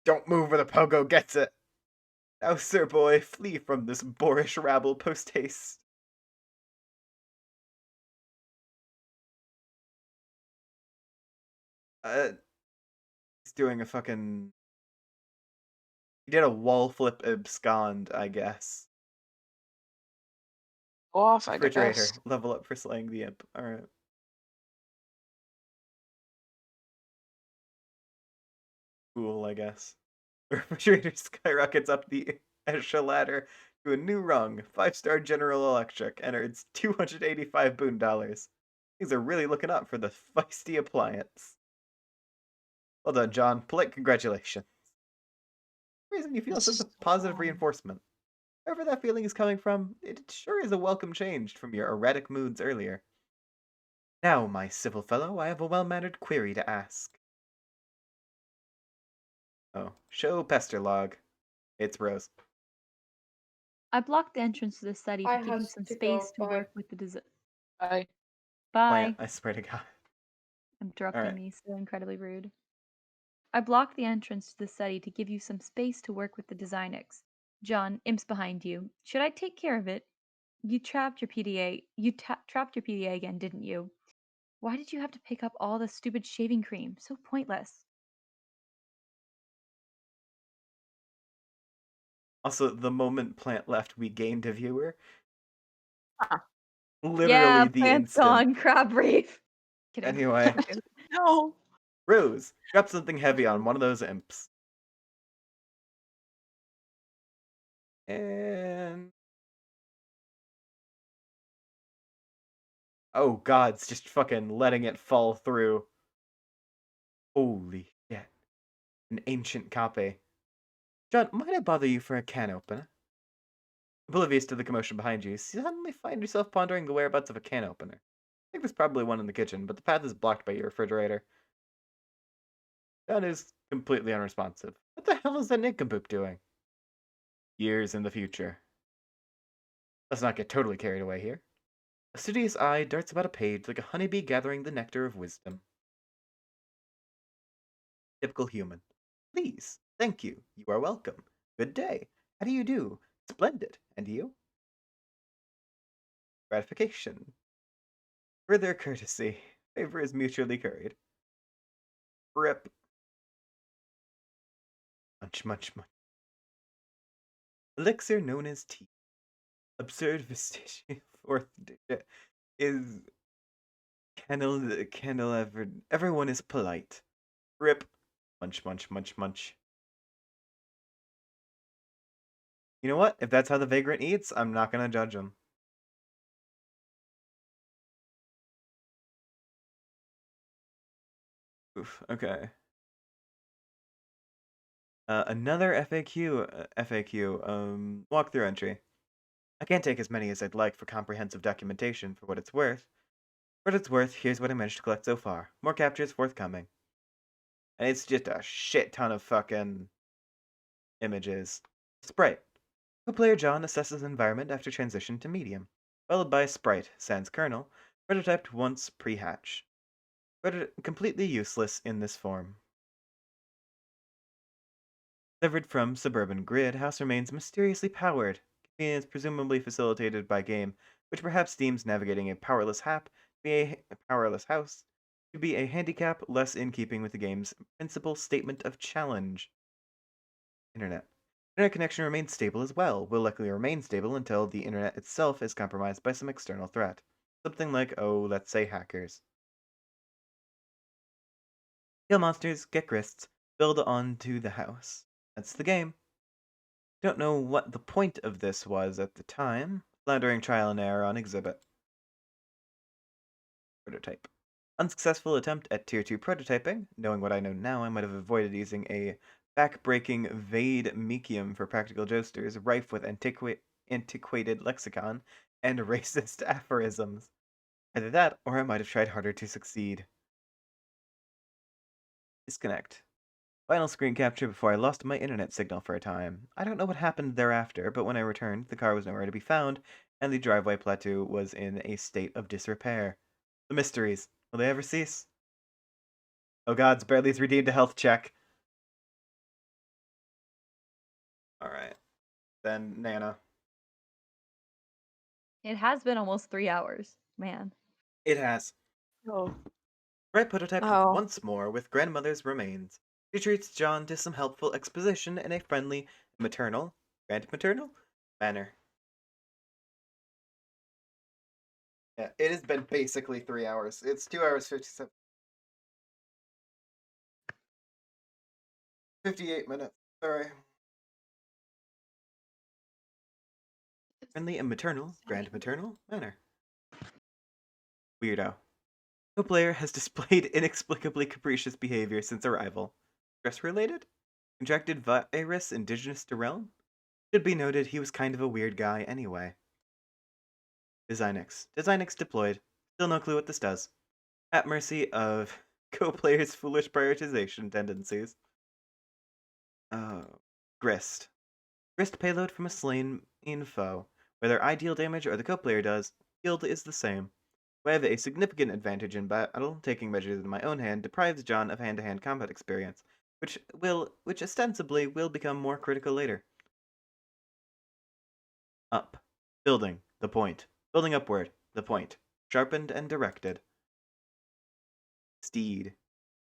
Don't move or the pogo gets it! Now, sir boy, flee from this boorish rabble post haste. He's doing a fucking... He did a wall flip abscond, I guess. Go off, I Refrigerator, guess. level up for slaying the imp. Alright. Cool, I guess. The refrigerator skyrockets up the Esha ladder to a new rung, 5-star General Electric, and earns 285 boon dollars. Things are really looking up for the feisty appliance. Well done, John. Polite congratulations. Reason you feel a This sense is of positive fine. reinforcement. Wherever that feeling is coming from, it sure is a welcome change from your erratic moods earlier. Now, my civil fellow, I have a well-mannered query to ask. Oh, show pester log. It's Rose. I blocked the entrance to the study to I give you has some to space go. to Bye. work with the design. Bye. Bye. I swear to God. Interrupting Alright. me, so incredibly rude. I blocked the entrance to the study to give you some space to work with the Designex. John, imp's behind you. Should I take care of it? You trapped your PDA. Trapped your PDA again, didn't you? Why did you have to pick up all the stupid shaving cream? So pointless. Also, the moment Plant left, we gained a viewer. Huh. Literally Yeah, the plant's instant. gone. Crab reef. Kidding. Anyway, No. Rose, drop something heavy on one of those imps. And... oh god, it's just fucking letting it fall through. Holy shit. An ancient copy. John, might I bother you for a can opener? Oblivious to the commotion behind you, you suddenly find yourself pondering the whereabouts of a can opener. think there's probably one in the kitchen, but the path is blocked by your refrigerator. John is completely unresponsive. What the hell is that nincompoop doing? Years in the future. Let's not get totally carried away here. A studious eye darts about a page like a honeybee gathering the nectar of wisdom. Typical human. Please. Thank you. You are welcome. Good day. How do you do? Splendid. And you? Gratification. Further courtesy. Favor is mutually curried. Rip. Munch, munch, munch. Elixir known as tea. Absurd vestigial fourth is kennel everyone is polite. Rip. Munch, munch, munch, munch. You know what? If that's how the vagrant eats, I'm not gonna judge him. Oof, okay. Another FAQ, walkthrough entry. I can't take as many as I'd like for comprehensive documentation for what it's worth. For what it's worth, here's what I managed to collect so far. More captures forthcoming. And it's just a shit ton of fucking images. Sprite. Co-player John assesses environment after transition to medium, followed by Sprite, sans kernel, prototyped once pre-hatch. Completely useless in this form. Severed from suburban grid, house remains mysteriously powered. Convenience presumably facilitated by game, which perhaps deems navigating a powerless hap to be a powerless house to be a handicap less in keeping with the game's principal statement of challenge. Internet. Internet connection remains stable as well, will likely remain stable until the internet itself is compromised by some external threat. Something like, oh, let's say hackers. Kill monsters, get grists, build onto the house. That's the game. Don't know what the point of this was at the time. Floundering trial and error on exhibit. Prototype. Unsuccessful attempt at Tier 2 prototyping. Knowing what I know now, I might have avoided using a back-breaking Vade Mecium for practical josters, rife with antiquated lexicon and racist aphorisms. Either that, or I might have tried harder to succeed. Disconnect. Final screen capture before I lost my internet signal for a time. I don't know what happened thereafter, but when I returned, the car was nowhere to be found, and the driveway plateau was in a state of disrepair. The mysteries. Will they ever cease? Oh god, Barely's redeemed a health check. Alright. Then, Nana. It has been almost 3 hours. Man. It has. Oh. Right prototype Oh. once more with grandmother's remains. She treats John to some helpful exposition in a friendly, grandmaternal manner. Yeah, it has been basically 3 hours. It's 2 hours 57. 58 minutes. Sorry. Friendly and maternal, grandmaternal manner. Weirdo. No player has displayed inexplicably capricious behavior since arrival. Stress related? Contracted virus indigenous to realm? Should be noted he was kind of a weird guy anyway. Designix. Designix deployed. Still no clue what this does. At mercy of co-players' foolish prioritization tendencies. Grist. Grist payload from a slain foe. Whether I deal damage or the co-player does, yield is the same. I have a significant advantage in battle. Taking measures in my own hand deprives John of hand-to-hand combat experience, which ostensibly will become more critical later. Up. Building. The point. Building upward. The point. Sharpened and directed. Steed.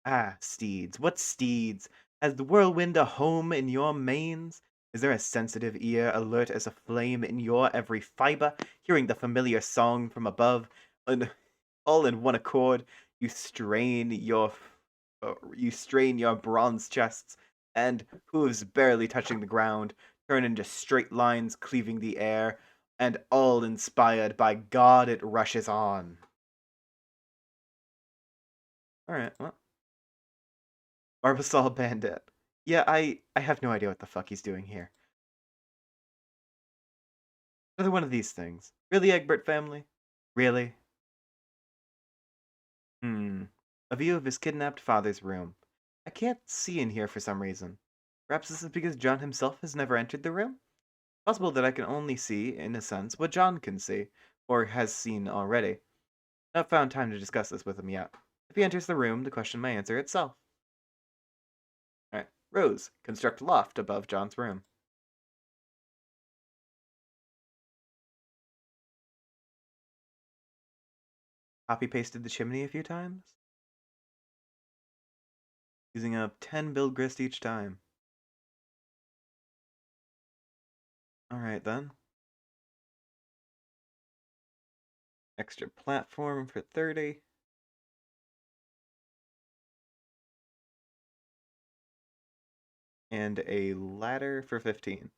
Ah, steeds. What steeds? Has the whirlwind a home in your manes? Is there a sensitive ear alert as a flame in your every fiber, hearing the familiar song from above? And all in one accord, you strain your bronze chests, and hooves barely touching the ground turn into straight lines cleaving the air, and all inspired by God it rushes on. Alright, well. Barbasol Bandit. Yeah, I have no idea what the fuck he's doing here. Another one of these things. Really, Egbert family? Really? A view of his kidnapped father's room. I can't see in here for some reason. Perhaps this is because John himself has never entered the room? Possible that I can only see, in a sense, what John can see, or has seen already. Not found time to discuss this with him yet. If he enters the room, the question may answer itself. Alright. Rose, construct loft above John's room. Copy pasted the chimney a few times. Using up 10 build grist each time. Alright then. Extra platform for 30. And a ladder for 15.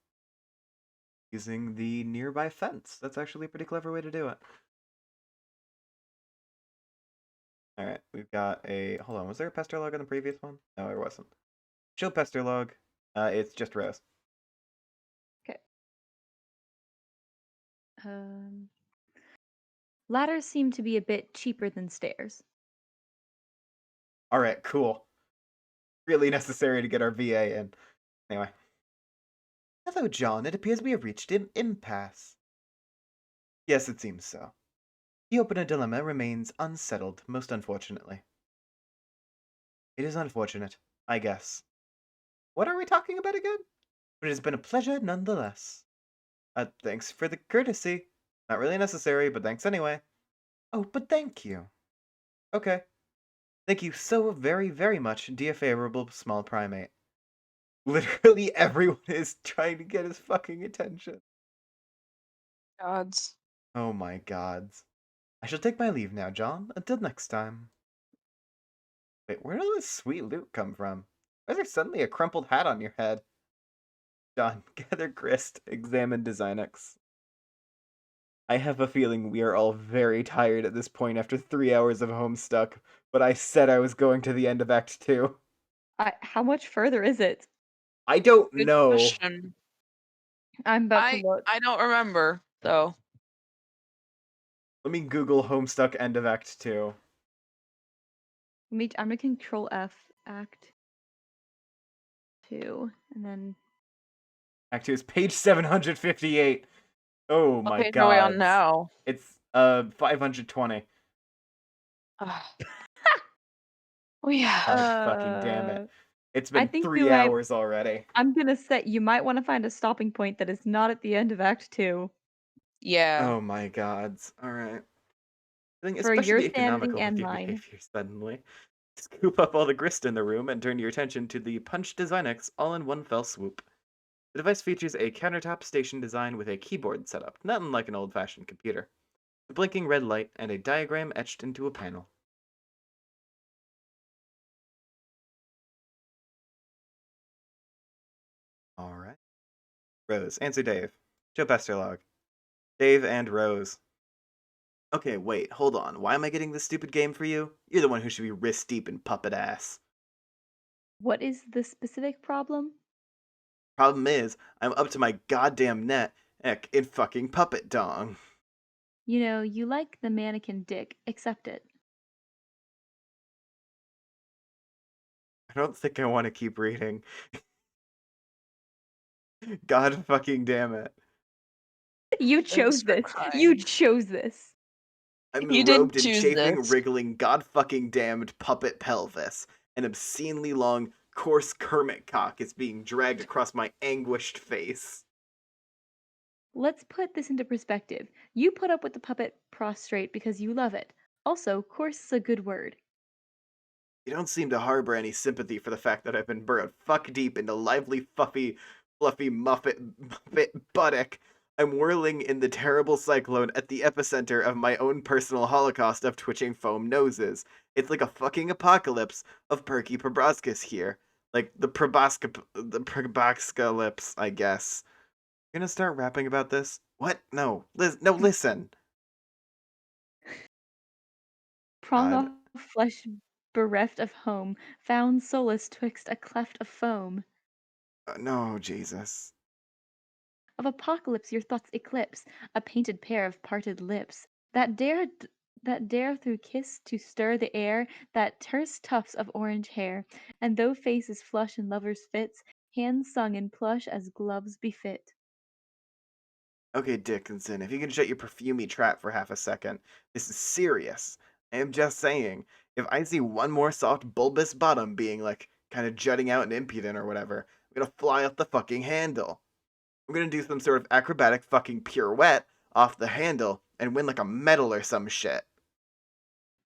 Using the nearby fence. That's actually a pretty clever way to do it. Alright, we've got a... Hold on, was there a pester log on the previous one? No, there wasn't. Show pester log. It's just Rose. Okay. Ladders seem to be a bit cheaper than stairs. Alright, cool. Really necessary to get our VA in. Anyway. Hello, John. It appears we have reached an impasse. Yes, it seems so. The opener dilemma remains unsettled, most unfortunately. It is unfortunate, I guess. What are we talking about again? But it has been a pleasure nonetheless. Thanks for the courtesy. Not really necessary, but thanks anyway. Oh, but thank you. Okay. Thank you so very, very much, dear favorable small primate. Literally everyone is trying to get his fucking attention. Gods. Oh my gods. I shall take my leave now, John. Until next time. Wait, where did all this sweet loot come from? Why is there suddenly a crumpled hat on your head? John, gather grist, examine Designix. I have a feeling we are all very tired at this point after 3 hours of Homestuck, but I said I was going to the end of Act 2. How much further is it? I don't Good know. question. I'm about to look. I don't remember, though. Let me Google Homestuck end of Act 2. I'm gonna Control F Act 2, and then Act 2 is page 758. Oh What my page are we on god. now? It's 520. Oh yeah. God fucking damn it. It's I been think 3 hours already. I'm gonna say you might want to find a stopping point that is not at the end of Act 2 Yeah. Oh my gods. Alright. Feeling for your especially sanity economical with and your mine. behavior suddenly. Scoop up all the grist in the room and turn your attention to the Punch Designix all in one fell swoop. The device features a countertop station design with a keyboard setup, not unlike an old-fashioned computer. A blinking red light and a diagram etched into a panel. Alright. Rose, answer Dave. Joe Pesterlog. Dave and Rose. Okay, wait, hold on. Why am I getting this stupid game for you? You're the one who should be wrist deep in puppet ass. What is the specific problem? Problem is, I'm up to my goddamn neck in fucking puppet dong. You know, you like the mannequin dick. Accept it. I don't think I want to keep reading. God fucking damn it. You I'm gonna chose start this. You crying. chose this. I'm You didn't enrobed in choose chafing, this. wriggling, god fucking damned puppet pelvis. An obscenely long, coarse Kermit cock is being dragged across my anguished face. Let's put this into perspective. You put up with the puppet prostrate because you love it. Also, coarse is a good word. You don't seem to harbor any sympathy for the fact that I've been burrowed fuck deep into lively, fluffy muppet buttock. I'm whirling in the terrible cyclone at the epicenter of my own personal holocaust of twitching foam noses. It's like a fucking apocalypse of perky proboscis here. Like the probosca lips, I guess. You're gonna start rapping about this? What? No. No, listen. Prong God. off flesh bereft of home, found solace twixt a cleft of foam. No, Jesus. Of apocalypse your thoughts eclipse, a painted pair of parted lips, that that dare through kiss to stir the air, that terse tufts of orange hair, and though faces flush in lovers' fits, hands sung in plush as gloves befit. Okay, Dickinson, if you can shut your perfumey trap for half a second. This is serious. I am just saying, if I see one more soft bulbous bottom being like kind of jutting out and impudent or whatever, I'm gonna fly off the fucking handle. I'm gonna do some sort of acrobatic fucking pirouette off the handle and win like a medal or some shit.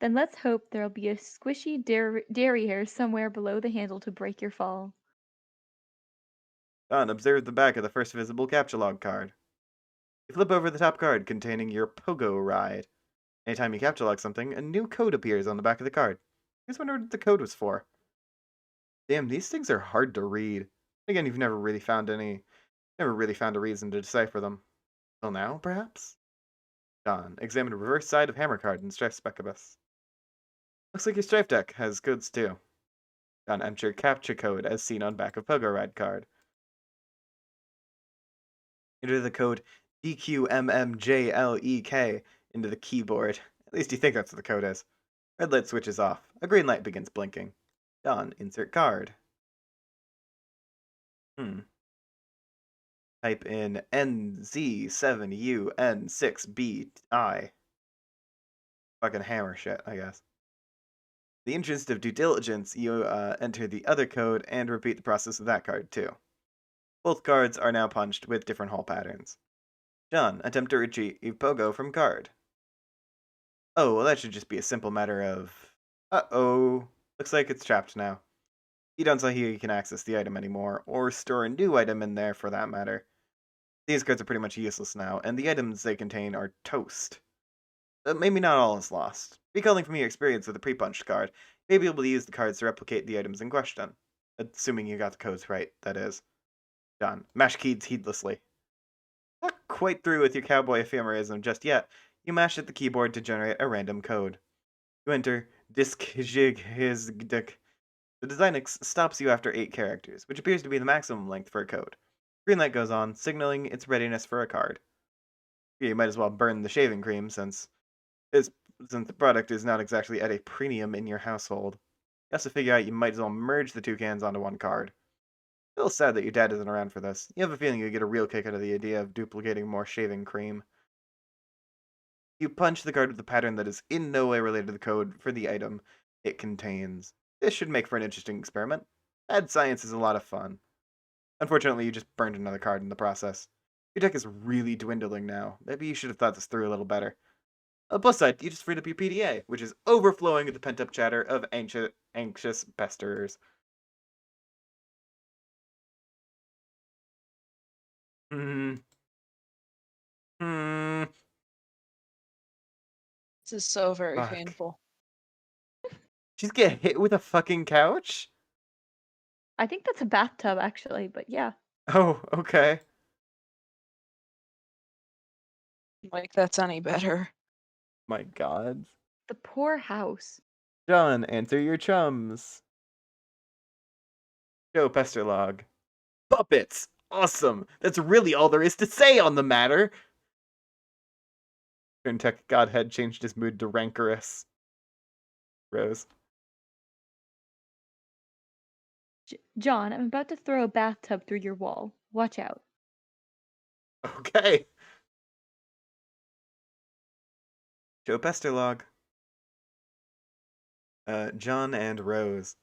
Then let's hope there'll be a squishy derriere somewhere below the handle to break your fall. Don, observe the back of the first visible captcha log card. You flip over the top card containing your pogo ride. Anytime you captcha log something, a new code appears on the back of the card. I just wonder what the code was for. Damn, these things are hard to read. Again, you've never really found a reason to decipher them. Till now, perhaps? Don, examine the reverse side of hammer card and strife specubus. Looks like your strife deck has codes too. Don, enter captcha code as seen on back of pogo ride card. Enter the code DQMMJLEK into the keyboard. At least you think that's what the code is. Red light switches off. A green light begins blinking. Don, insert card. Type in NZ7UN6BI. Fucking hammer shit, I guess. In the interest of due diligence, you enter the other code and repeat the process of that card too. Both cards are now punched with different hole patterns. John, attempt to retrieve Pogo from card. Oh, well that should just be a simple matter of... Uh-oh. Looks like it's trapped now. You don't see how you can access the item anymore, or store a new item in there for that matter. These cards are pretty much useless now, and the items they contain are toast. But maybe not all is lost. Recalling from your experience with the pre-punched card, you may be able to use the cards to replicate the items in question. Assuming you got the codes right, that is. John, mash keys heedlessly. Not quite through with your cowboy ephemerism just yet. You mash at the keyboard to generate a random code. You enter disk jig his dick. The design stops you after 8 characters, which appears to be the maximum length for a code. Green light goes on, signaling its readiness for a card. You might as well burn the shaving cream since the product is not exactly at a premium in your household. You also figure out you might as well merge the two cans onto one card. A little sad that your dad isn't around for this. You have a feeling you get a real kick out of the idea of duplicating more shaving cream. You punch the card with a pattern that is in no way related to the code for the item it contains. This should make for an interesting experiment. Mad science is a lot of fun. Unfortunately, you just burned another card in the process. Your deck is really dwindling now. Maybe you should have thought this through a little better. On the plus side, you just freed up your PDA, which is overflowing with the pent-up chatter of anxious besters. Hmm. Hmm. This is so very Fuck. painful. She's getting hit with a fucking couch? I think that's a bathtub, actually, but yeah. Oh, okay. Like that's any better. My god. The poor house. John, answer your chums. Joe Pesterlog. Puppets! Awesome! That's really all there is to say on the matter! Turntech Godhead changed his mood to rancorous. Rose. John, I'm about to throw a bathtub through your wall. Watch out. Okay. Joe Pesterlog. John and Rose.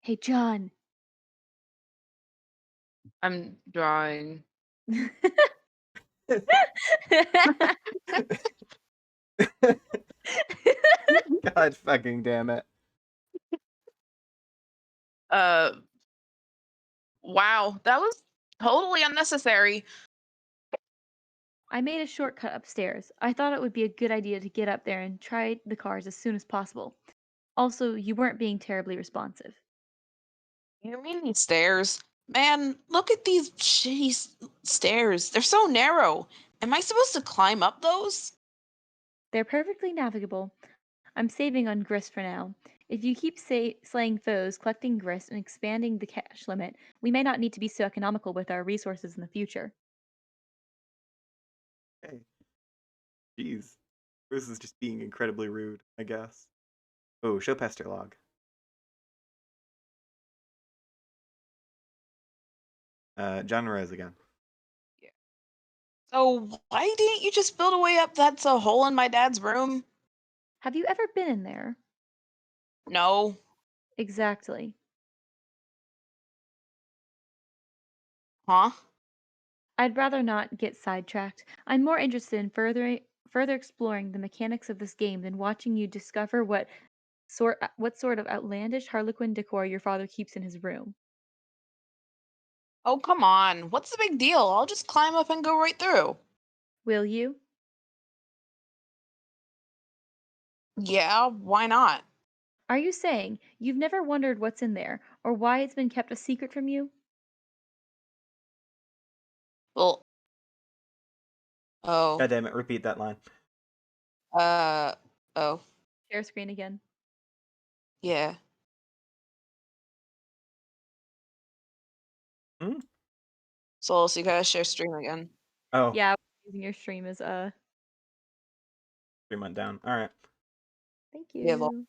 Hey, John. I'm drawing. God fucking damn it. Wow, that was totally unnecessary. I made a shortcut upstairs. I thought it would be a good idea to get up there and try the cars as soon as possible. Also, you weren't being terribly responsive. You mean these stairs? Man, look at these shitty stairs. They're so narrow. Am I supposed to climb up those? They're perfectly navigable. I'm saving on grist for now. If you keep slaying foes, collecting grist, and expanding the cash limit, we may not need to be so economical with our resources in the future. Hey, jeez. This is just being incredibly rude, I guess. Oh, show pester log. John Rose again. Yeah. So why didn't you just build a way up that's a hole in my dad's room? Have you ever been in there? No. Exactly. Huh? I'd rather not get sidetracked. I'm more interested in further exploring the mechanics of this game than watching you discover what sort of outlandish Harlequin decor your father keeps in his room. Oh, come on. What's the big deal? I'll just climb up and go right through. Will you? Yeah, why not? Are you saying you've never wondered what's in there or why it's been kept a secret from you? Well, God oh, damn it, repeat that line. uh, oh, Share screen again. yeah. Hmm? So you gotta share stream again. Oh, Yeah, using your stream as 3 month down. Alright. thank Yeah, well, you.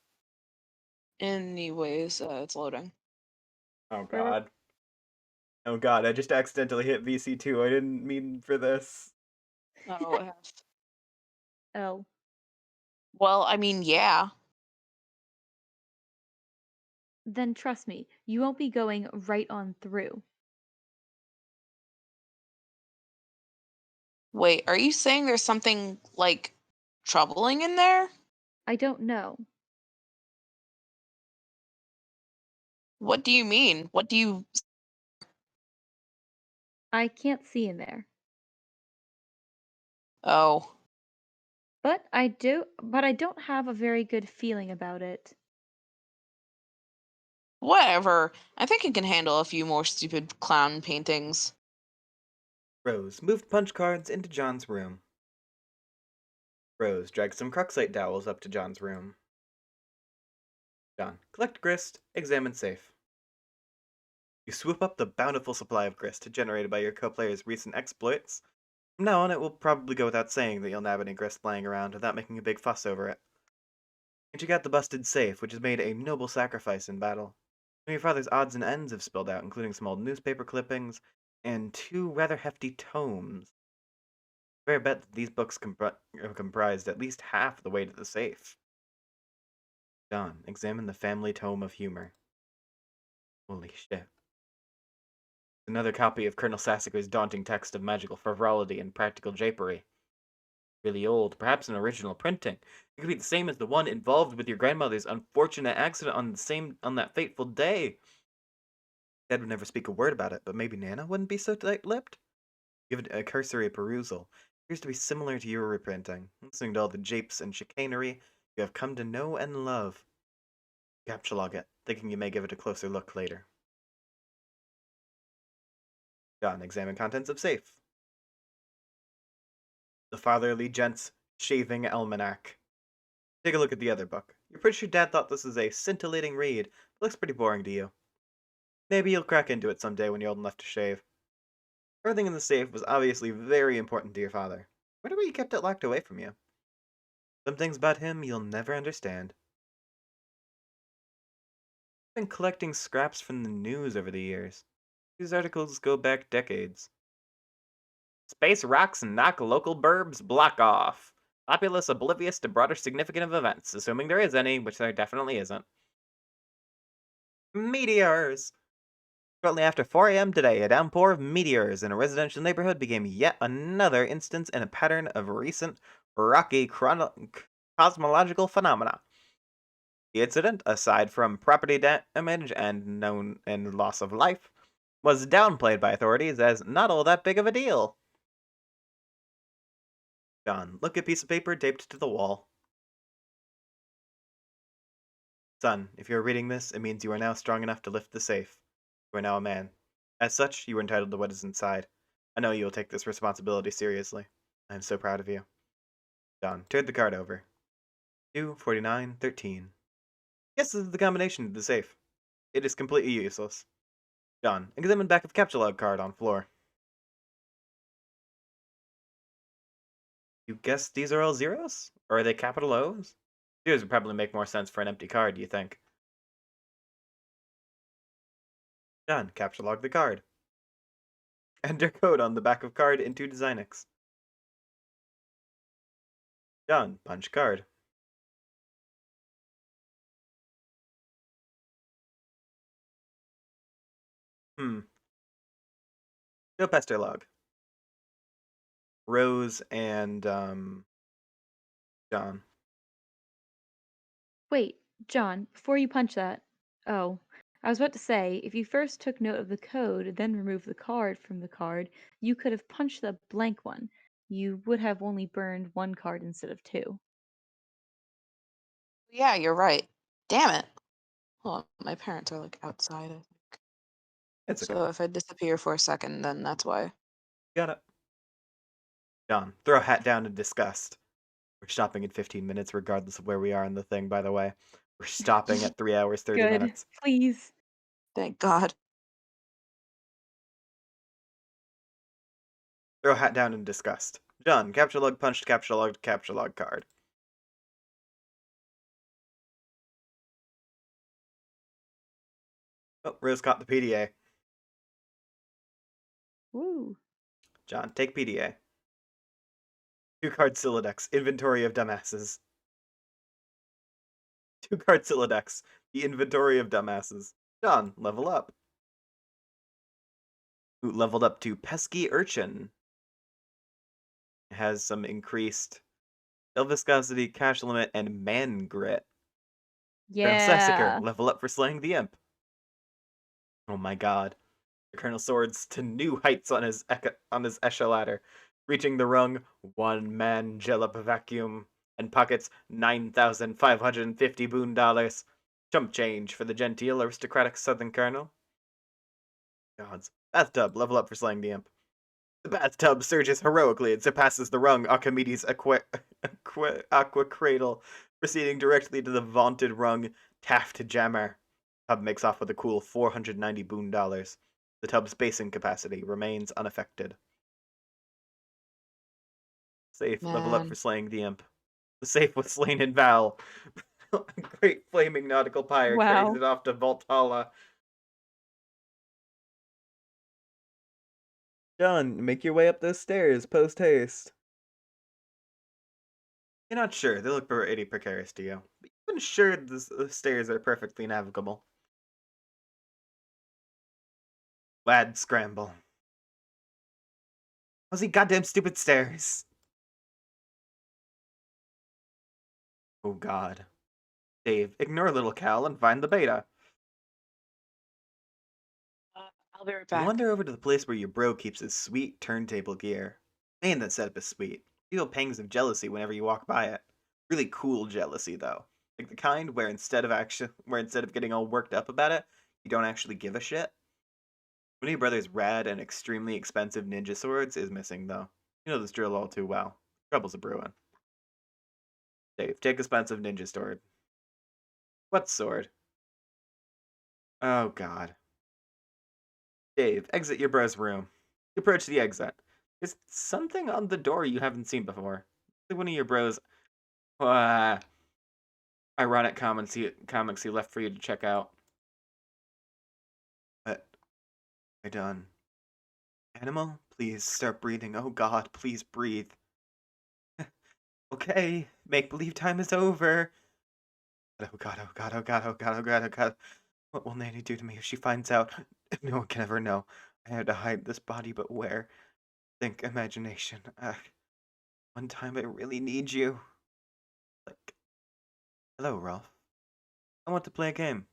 anyways, it's loading. Oh Where were god. Oh god, I just accidentally hit VC2. I didn't mean for this. Oh, it has. Oh. Well, I mean, yeah. Then trust me, you won't be going right on through. Wait, are you saying there's something, like, troubling in there? I don't know. What do you mean? What do you. I can't see in there. Oh, But I don't have a very good feeling about it. whatever. I think I can handle a few more stupid clown paintings. Rose moved punch cards into John's room. Rose dragged some Cruxite dowels up to John's room. John, collect grist, examine safe. You swoop up the bountiful supply of grist generated by your co-player's recent exploits. From now on, it will probably go without saying that you'll nab any grist lying around without making a big fuss over it. And you got the busted safe, which has made a noble sacrifice in battle. Some of your father's odds and ends have spilled out, including some old newspaper clippings and 2 rather hefty tomes. Fair bet that these books comprised at least half the weight of the safe. John, examine the family tome of humor. Holy shit. Another copy of Colonel Sassacre's daunting text of magical frivolity and practical japery. Really old, perhaps an original printing. It could be the same as the one involved with your grandmother's unfortunate accident on that fateful day. Dad would never speak a word about it, but maybe Nana wouldn't be so tight-lipped? Give it a cursory perusal. Appears to be similar to your reprinting. Listening to all the japes and chicanery you have come to know and love. Captchalogue it, thinking you may give it a closer look later. John, examine contents of safe. The Fatherly Gent's Shaving Almanac. Take a look at the other book. You're pretty sure Dad thought this was a scintillating read, but looks pretty boring to you. Maybe you'll crack into it someday when you're old enough to shave. Everything in the safe was obviously very important to your father. Wonder why he kept it locked away from you. Some things about him you'll never understand. I've been collecting scraps from the news over the years. These articles go back decades. Space rocks and knock local burbs block off. Populace oblivious to broader significant of events, assuming there is any, which there definitely isn't. Meteors! Shortly after 4 a.m. today, a downpour of meteors in a residential neighborhood became yet another instance in a pattern of recent rocky cosmological phenomena. The incident, aside from property damage and known and loss of life, was downplayed by authorities as not all that big of a deal. John, look at piece of paper taped to the wall. Son, if you are reading this, it means you are now strong enough to lift the safe. You are now a man. As such, you are entitled to what is inside. I know you will take this responsibility seriously. I am so proud of you. John, turn the card over. 24913. Yes, this is the combination to the safe. It is completely useless. John, examine back of capture log card on floor. You guess these are all zeros? Or are they capital O's? Zeros would probably make more sense for an empty card, do you think? John, capture log the card. Enter code on the back of card into DesignX. John, punch card. Go pester log. Rose and, John. Wait, John, before you punch that. Oh, I was about to say, if you first took note of the code, then removed the card from the card, you could have punched the blank one. You would have only burned one card instead of two. Yeah, you're right. Damn it. Hold on, my parents are like outside, I think. It's okay. So if I disappear for a second, then that's why. Got it. John, throw hat down in disgust. We're stopping in 15 minutes regardless of where we are in the thing, by the way. We're stopping at 3 hours, 30 Good. minutes. Please. Thank God. Throw hat down in disgust. John, capture log punched capture log card. Oh, Rose caught the PDA. Woo. John, take PDA. 2-card Silodex, inventory of dumbasses. 2-card Silodex, the inventory of dumbasses. John, level up. Ooh, leveled up to Pesky Urchin. It has some increased spell viscosity, cash limit, and man grit. Colonel Sassacre, Yeah. level up for slaying the imp. Oh my god. The Colonel soars to new heights on his Esha ladder, reaching the rung one-man Jalop vacuum and pockets 9,550 boon dollars. Chump change for the genteel aristocratic southern colonel. Gods. Bathtub, level up for slaying the imp. The bathtub surges heroically and surpasses the rung Archimedes aqua cradle, proceeding directly to the vaunted rung Taft Jammer. Tub makes off with a cool 490 boon dollars. The tub's basing capacity remains unaffected. Safe, level up for Man. slaying the imp. The safe was slain in Val. Great flaming nautical pyre carries Wow. it off to Voltala. John, make your way up those stairs, post haste. You're not sure, they look pretty precarious to you. But you've been assured the stairs are perfectly navigable. Lad scramble. How's he goddamn stupid stairs? Oh god. Dave, ignore little Cal and find the beta. I'll be right You back. wander over to the place where your bro keeps his sweet turntable gear. Man, that setup is sweet. You feel pangs of jealousy whenever you walk by it. Really cool jealousy, though. Like the kind where instead of getting all worked up about it, you don't actually give a shit. One of your brother's rad and extremely expensive ninja swords is missing, though. You know this drill all too well. Trouble's a brewing. Dave, take expensive ninja sword. What sword? Oh god. Dave, exit your bro's room. You approach the exit. There's something on the door you haven't seen before. Like one of your bros' ironic comics he left for you to check out. What? I done. Animal, please start breathing. Oh god, please breathe. Okay, make believe time is over. Oh god, oh god, oh god, oh god, oh god, oh god. What will Nanny do to me if she finds out? No one can ever know. I had to hide this body, but where? Think imagination. One time I really need you. Like, hello, Ralph. I want to play a game.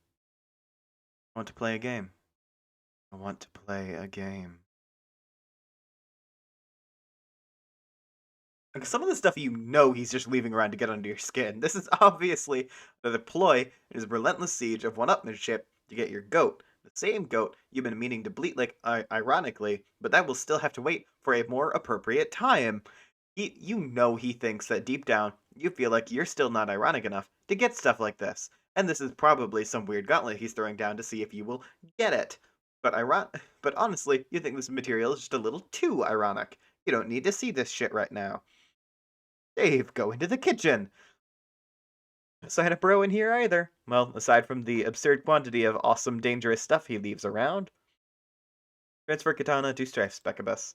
I want to play a game. I want to play a game. Like, some of the stuff you know he's just leaving around to get under your skin. This is obviously another ploy in his relentless siege of one-upmanship to get your goat. The same goat you've been meaning to bleat like, ironically, but that will still have to wait for a more appropriate time. You know he thinks that deep down, you feel like you're still not ironic enough to get stuff like this. And this is probably some weird gauntlet he's throwing down to see if you will get it. But but honestly, you think this material is just a little too ironic. You don't need to see this shit right now. Dave, go into the kitchen! No sign of Bro in here either. Well, aside from the absurd quantity of awesome, dangerous stuff he leaves around. Transfer katana to Strife Specubus.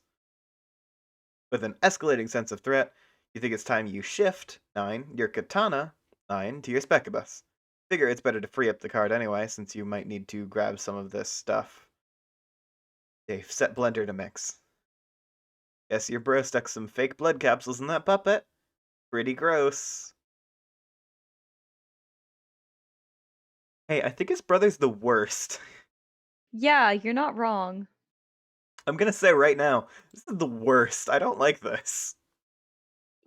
With an escalating sense of threat, you think it's time you shift, 9, your katana, 9, to your Specubus. Figure it's better to free up the card anyway, since you might need to grab some of this stuff. Dave, set blender to mix. Guess your bro stuck some fake blood capsules in that puppet. Pretty gross. Hey, I think his brother's the worst. Yeah, you're not wrong. I'm gonna say right now, this is the worst. I don't like this.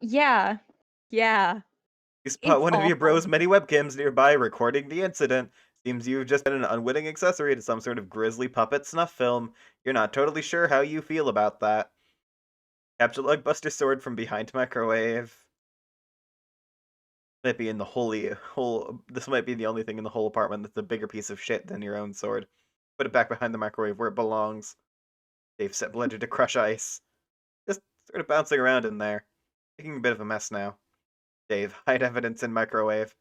Yeah. Yeah. You spot It's one of your awful. bro's many webcams nearby recording the incident. Seems you've just been an unwitting accessory to some sort of grisly puppet snuff film. You're not totally sure how you feel about that. Capture lug buster sword from behind microwave. Might be in the this might be the only thing in the whole apartment that's a bigger piece of shit than your own sword. Put it back behind the microwave where it belongs. Dave set blender to crush ice. Just sort of bouncing around in there. Making a bit of a mess now. Dave, hide evidence in microwave.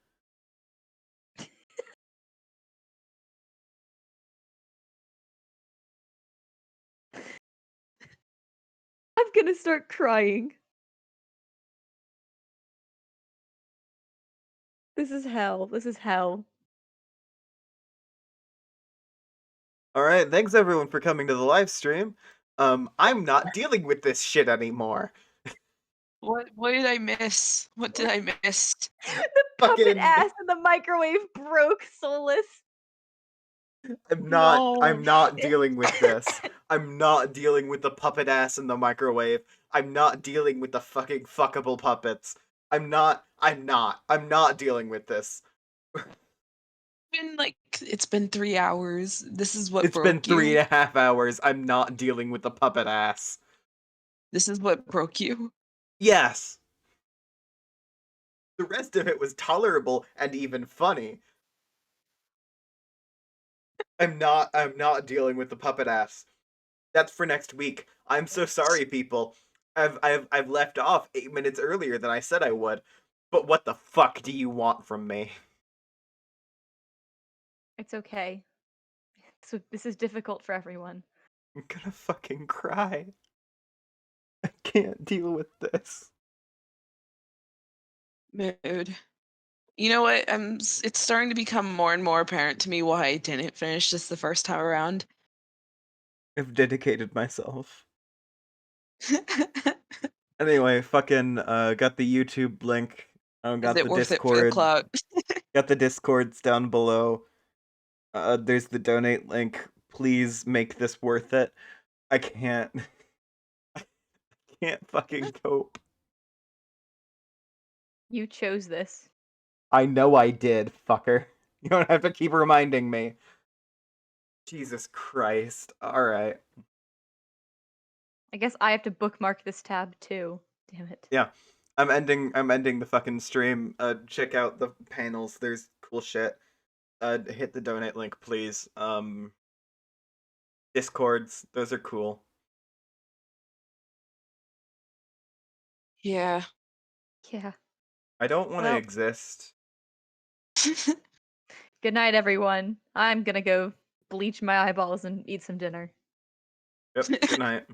I'm gonna start crying. This is hell. This is hell. Alright, thanks everyone for coming to the live stream. I'm not dealing with this shit anymore. What did I miss? What did I miss? The puppet Fucking ass in the microwave broke Solus. I'm No. not dealing with this. I'm not dealing with the puppet ass in the microwave. I'm not dealing with the fucking fuckable puppets. I'm not dealing with this. It's been 3 hours. This is what It's been broke you. 3.5 hours. I'm not dealing with the puppet ass. This is what broke you. Yes. The rest of it was tolerable and even funny. I'm not dealing with the puppet ass. That's for next week. I'm so sorry, people. I've left off 8 minutes earlier than I said I would. But what the fuck do you want from me? It's okay. So this is difficult for everyone. I'm gonna fucking cry. I can't deal with this. Mood. You know what? It's starting to become more and more apparent to me why I didn't finish this the first time around. I've dedicated myself. Anyway, fucking got the YouTube link. Is Got it the worth it for the Discord. clout? Got the Discords down below. There's the donate link. Please make this worth it. I can't. I can't fucking cope. You chose this. I know I did, fucker. You don't have to keep reminding me. Jesus Christ. Alright. I guess I have to bookmark this tab too. Damn it. Yeah. I'm ending the fucking stream. Check out the panels. There's cool shit. Hit the donate link, please. Discords, those are cool. Yeah. Yeah. I don't want to Well. exist. Good night, everyone. I'm gonna go bleach my eyeballs and eat some dinner. Yep, good night.